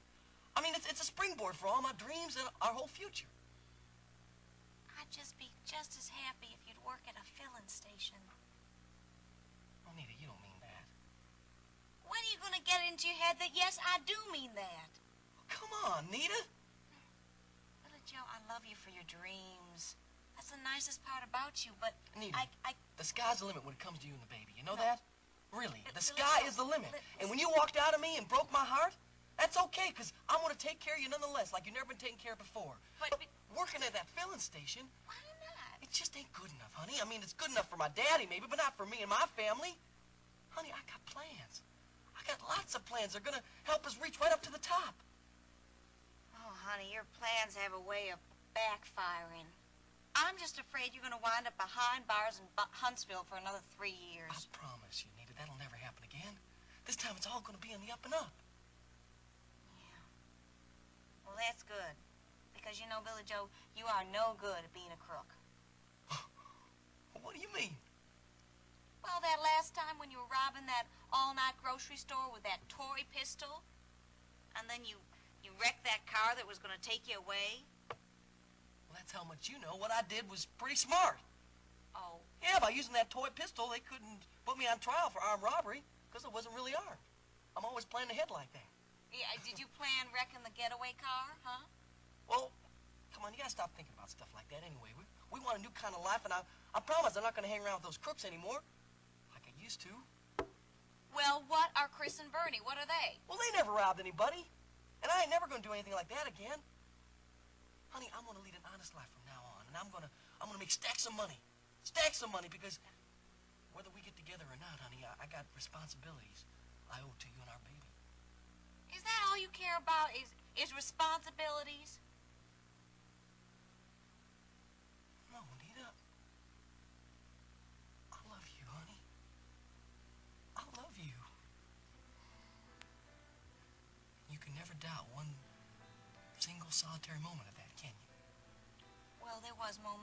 I mean, it's a springboard for all my dreams and our whole future. I'd just be just as happy if you'd work at a filling station. Oh, Nita, you don't mean that. When are you going to get into your head that, yes, I do mean that? Come on, Nita. Joe, I love you for your dreams. That's the nicest part about you, but Nita, the sky's the limit when it comes to you and the baby. You know No. that? Really, the sky is the limit. And when you walked out of me and broke my heart, that's okay, because I'm going to take care of you nonetheless, like you've never been taken care of before. But working at that filling station, why not? It just ain't good enough, honey. I mean, it's good enough for my daddy, maybe, but not for me and my family. Honey, I got plans. I got lots of plans. They're going to help us reach right up to the top. Oh, honey, your plans have a way of backfiring. I'm just afraid you're going to wind up behind bars in Huntsville for another 3 years. I promise you, Nita, that'll never happen again. This time it's all going to be on the up and up. Yeah. Well, that's good. Because, you know, Billy Joe, you are no good at being a crook. What do you mean? Well, that last time when you were robbing that all-night grocery store with that toy pistol, and then you wrecked that car that was going to take you away. Well, that's how much you know. What I did was pretty smart. Oh. Yeah, by using that toy pistol, they couldn't put me on trial for armed robbery because it wasn't really armed. I'm always planning ahead like that. Yeah, did you plan wrecking the getaway car, huh? Well, come on, you gotta stop thinking about stuff like that anyway. We want a new kind of life, and I promise I'm not gonna hang around with those crooks anymore like I used to. Well, what are Chris and Bernie? What are they? Well, they never robbed anybody. And I ain't never gonna do anything like that again. Honey, I'm gonna lead an honest life from now on, and I'm gonna make stacks of money. Stacks of money, because whether we get together or not, honey, I got responsibilities I owe to you and our baby. Is that all you care about, is responsibilities? No, Nita. I love you, honey. I love you. You can never doubt one single solitary moment of that, can you? Well, there was one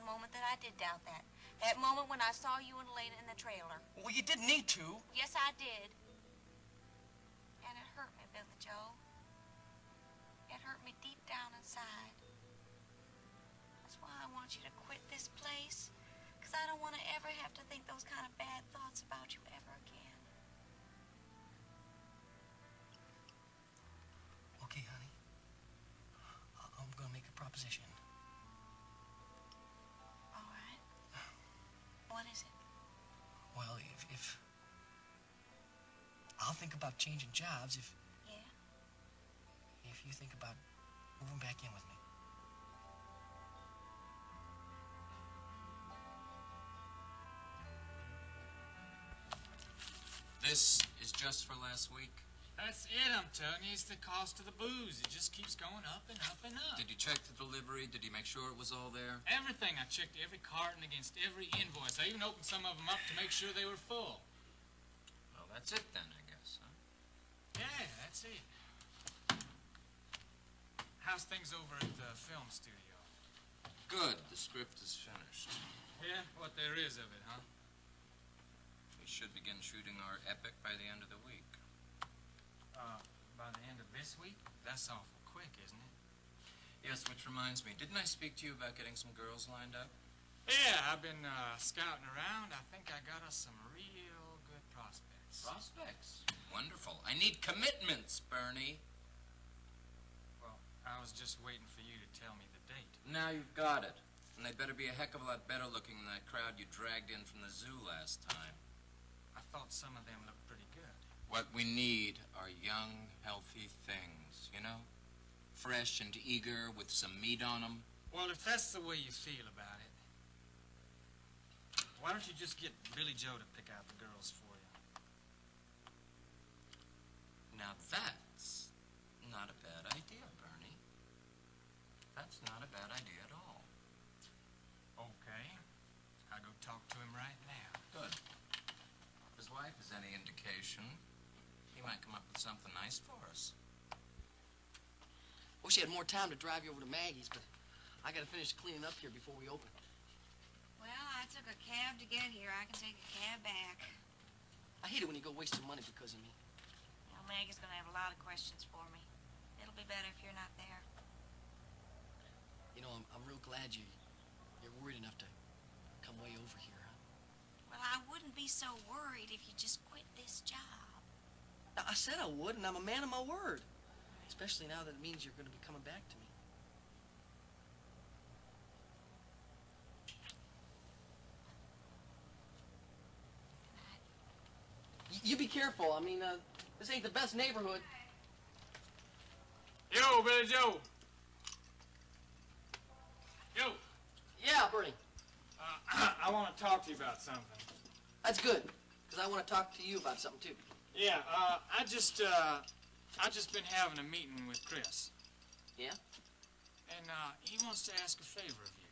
moment that I did doubt that. That moment when I saw you and Elena in the trailer. Well, you didn't need to. Yes, I did. And it hurt me, Billy Joe. It hurt me deep down inside. That's why I want you to quit this place. Because I don't want to ever have to think those kind of bad thoughts about you ever again. Okay, honey. I'm gonna make a proposition. All right. What is it? Well, if I'll think about changing jobs if you think about moving back in with me. This is just for last week. That's it, I'm telling you. It's the cost of the booze. It just keeps going up and up and up. Did you check the delivery? Did you make sure it was all there? Everything. I checked every carton against every invoice. I even opened some of them up to make sure they were full. Well, that's it then, I guess, huh? Yeah, that's it. How's things over at the film studio? Good. The script is finished. Yeah, what there is of it, huh? We should begin shooting our epic by the end of the week. By the end of this week? That's awful quick, isn't it? Yes, which reminds me, didn't I speak to you about getting some girls lined up? Yeah, I've been scouting around. I think I got us some real good prospects. Prospects? Wonderful. I need commitments, Bernie. Well, I was just waiting for you to tell me the date. Now you've got it. And they better be a heck of a lot better looking than that crowd you dragged in from the zoo last time. I thought some of them looked pretty good. What we need are young, healthy things, you know? Fresh and eager with some meat on them. Well, if that's the way you feel about it, why don't you just get Billy Joe to pick out the girls for you? Now that's not a bad idea, Bernie. That's not a bad idea at all. Okay. I'll go talk to him right now. Good. If his wife is any indication, he might come up with something nice for us. Wish you had more time to drive you over to Maggie's, but I gotta finish cleaning up here before we open. Well, I took a cab to get here. I can take a cab back. I hate it when you go wasting money because of me. Well, Maggie's gonna have a lot of questions for me. It'll be better if you're not there. You know, I'm real glad you're worried enough to come way over here. Well, I wouldn't be so worried if you just quit this job. Now, I said I would, and I'm a man of my word. Especially now that it means you're going to be coming back to me. You be careful. I mean, this ain't the best neighborhood. Yo, Billy Joe. Yo. Yeah, Bernie. I want to talk to you about something. That's good, because I want to talk to you about something, too. Yeah, I just been having a meeting with Chris. Yeah? And, he wants to ask a favor of you.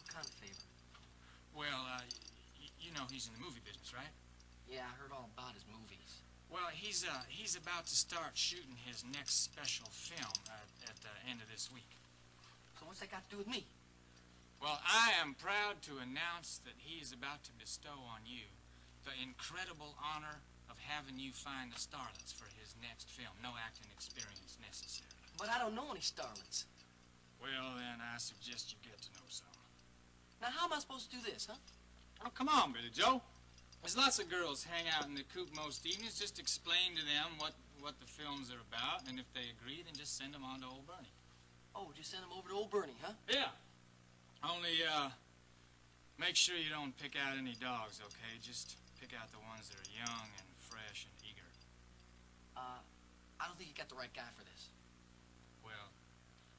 What kind of favor? Well, you know he's in the movie business, right? Yeah, I heard all about his movies. Well, he's about to start shooting his next special film at the end of this week. So what's that got to do with me? Well, I am proud to announce that he is about to bestow on you the incredible honor of having you find the starlets for his next film. No acting experience necessary. But I don't know any starlets. Well, then I suggest you get to know some. Now, how am I supposed to do this, huh? Oh, come on, Billy Joe. There's lots of girls hang out in the coop most evenings. Just explain to them what the films are about, and if they agree, then just send them on to old Bernie. Oh, just send them over to old Bernie, huh? Yeah. Only, make sure you don't pick out any dogs, okay? Just pick out the ones that are young and fresh and eager. I don't think you got the right guy for this. Well,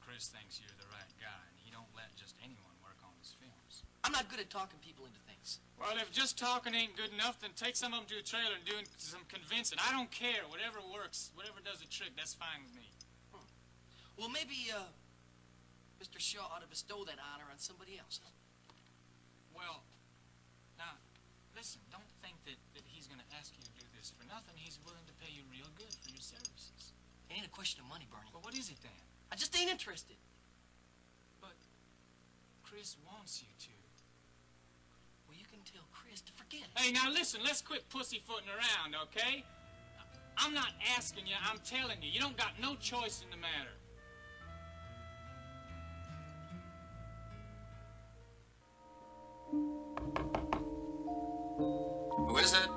Chris thinks you're the right guy, and he don't let just anyone work on his films. I'm not good at talking people into things. Well, if just talking ain't good enough, then take some of them to a trailer and do some convincing. I don't care. Whatever works, whatever does the trick, that's fine with me. Well, maybe, Mr. Shaw ought to bestow that honor on somebody else, huh? Well, now, listen, don't think that he's going to ask you to do this for nothing. He's willing to pay you real good for your services. It ain't a question of money, Bernie. Well, what is it then? I just ain't interested. But Chris wants you to. Well, you can tell Chris to forget it. Hey, now listen, let's quit pussyfooting around, okay? I'm not asking you, I'm telling you. You don't got no choice in the matter. Who is it?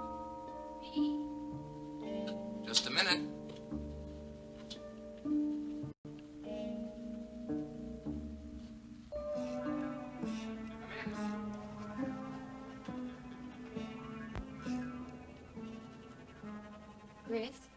Me. Just a minute. Chris?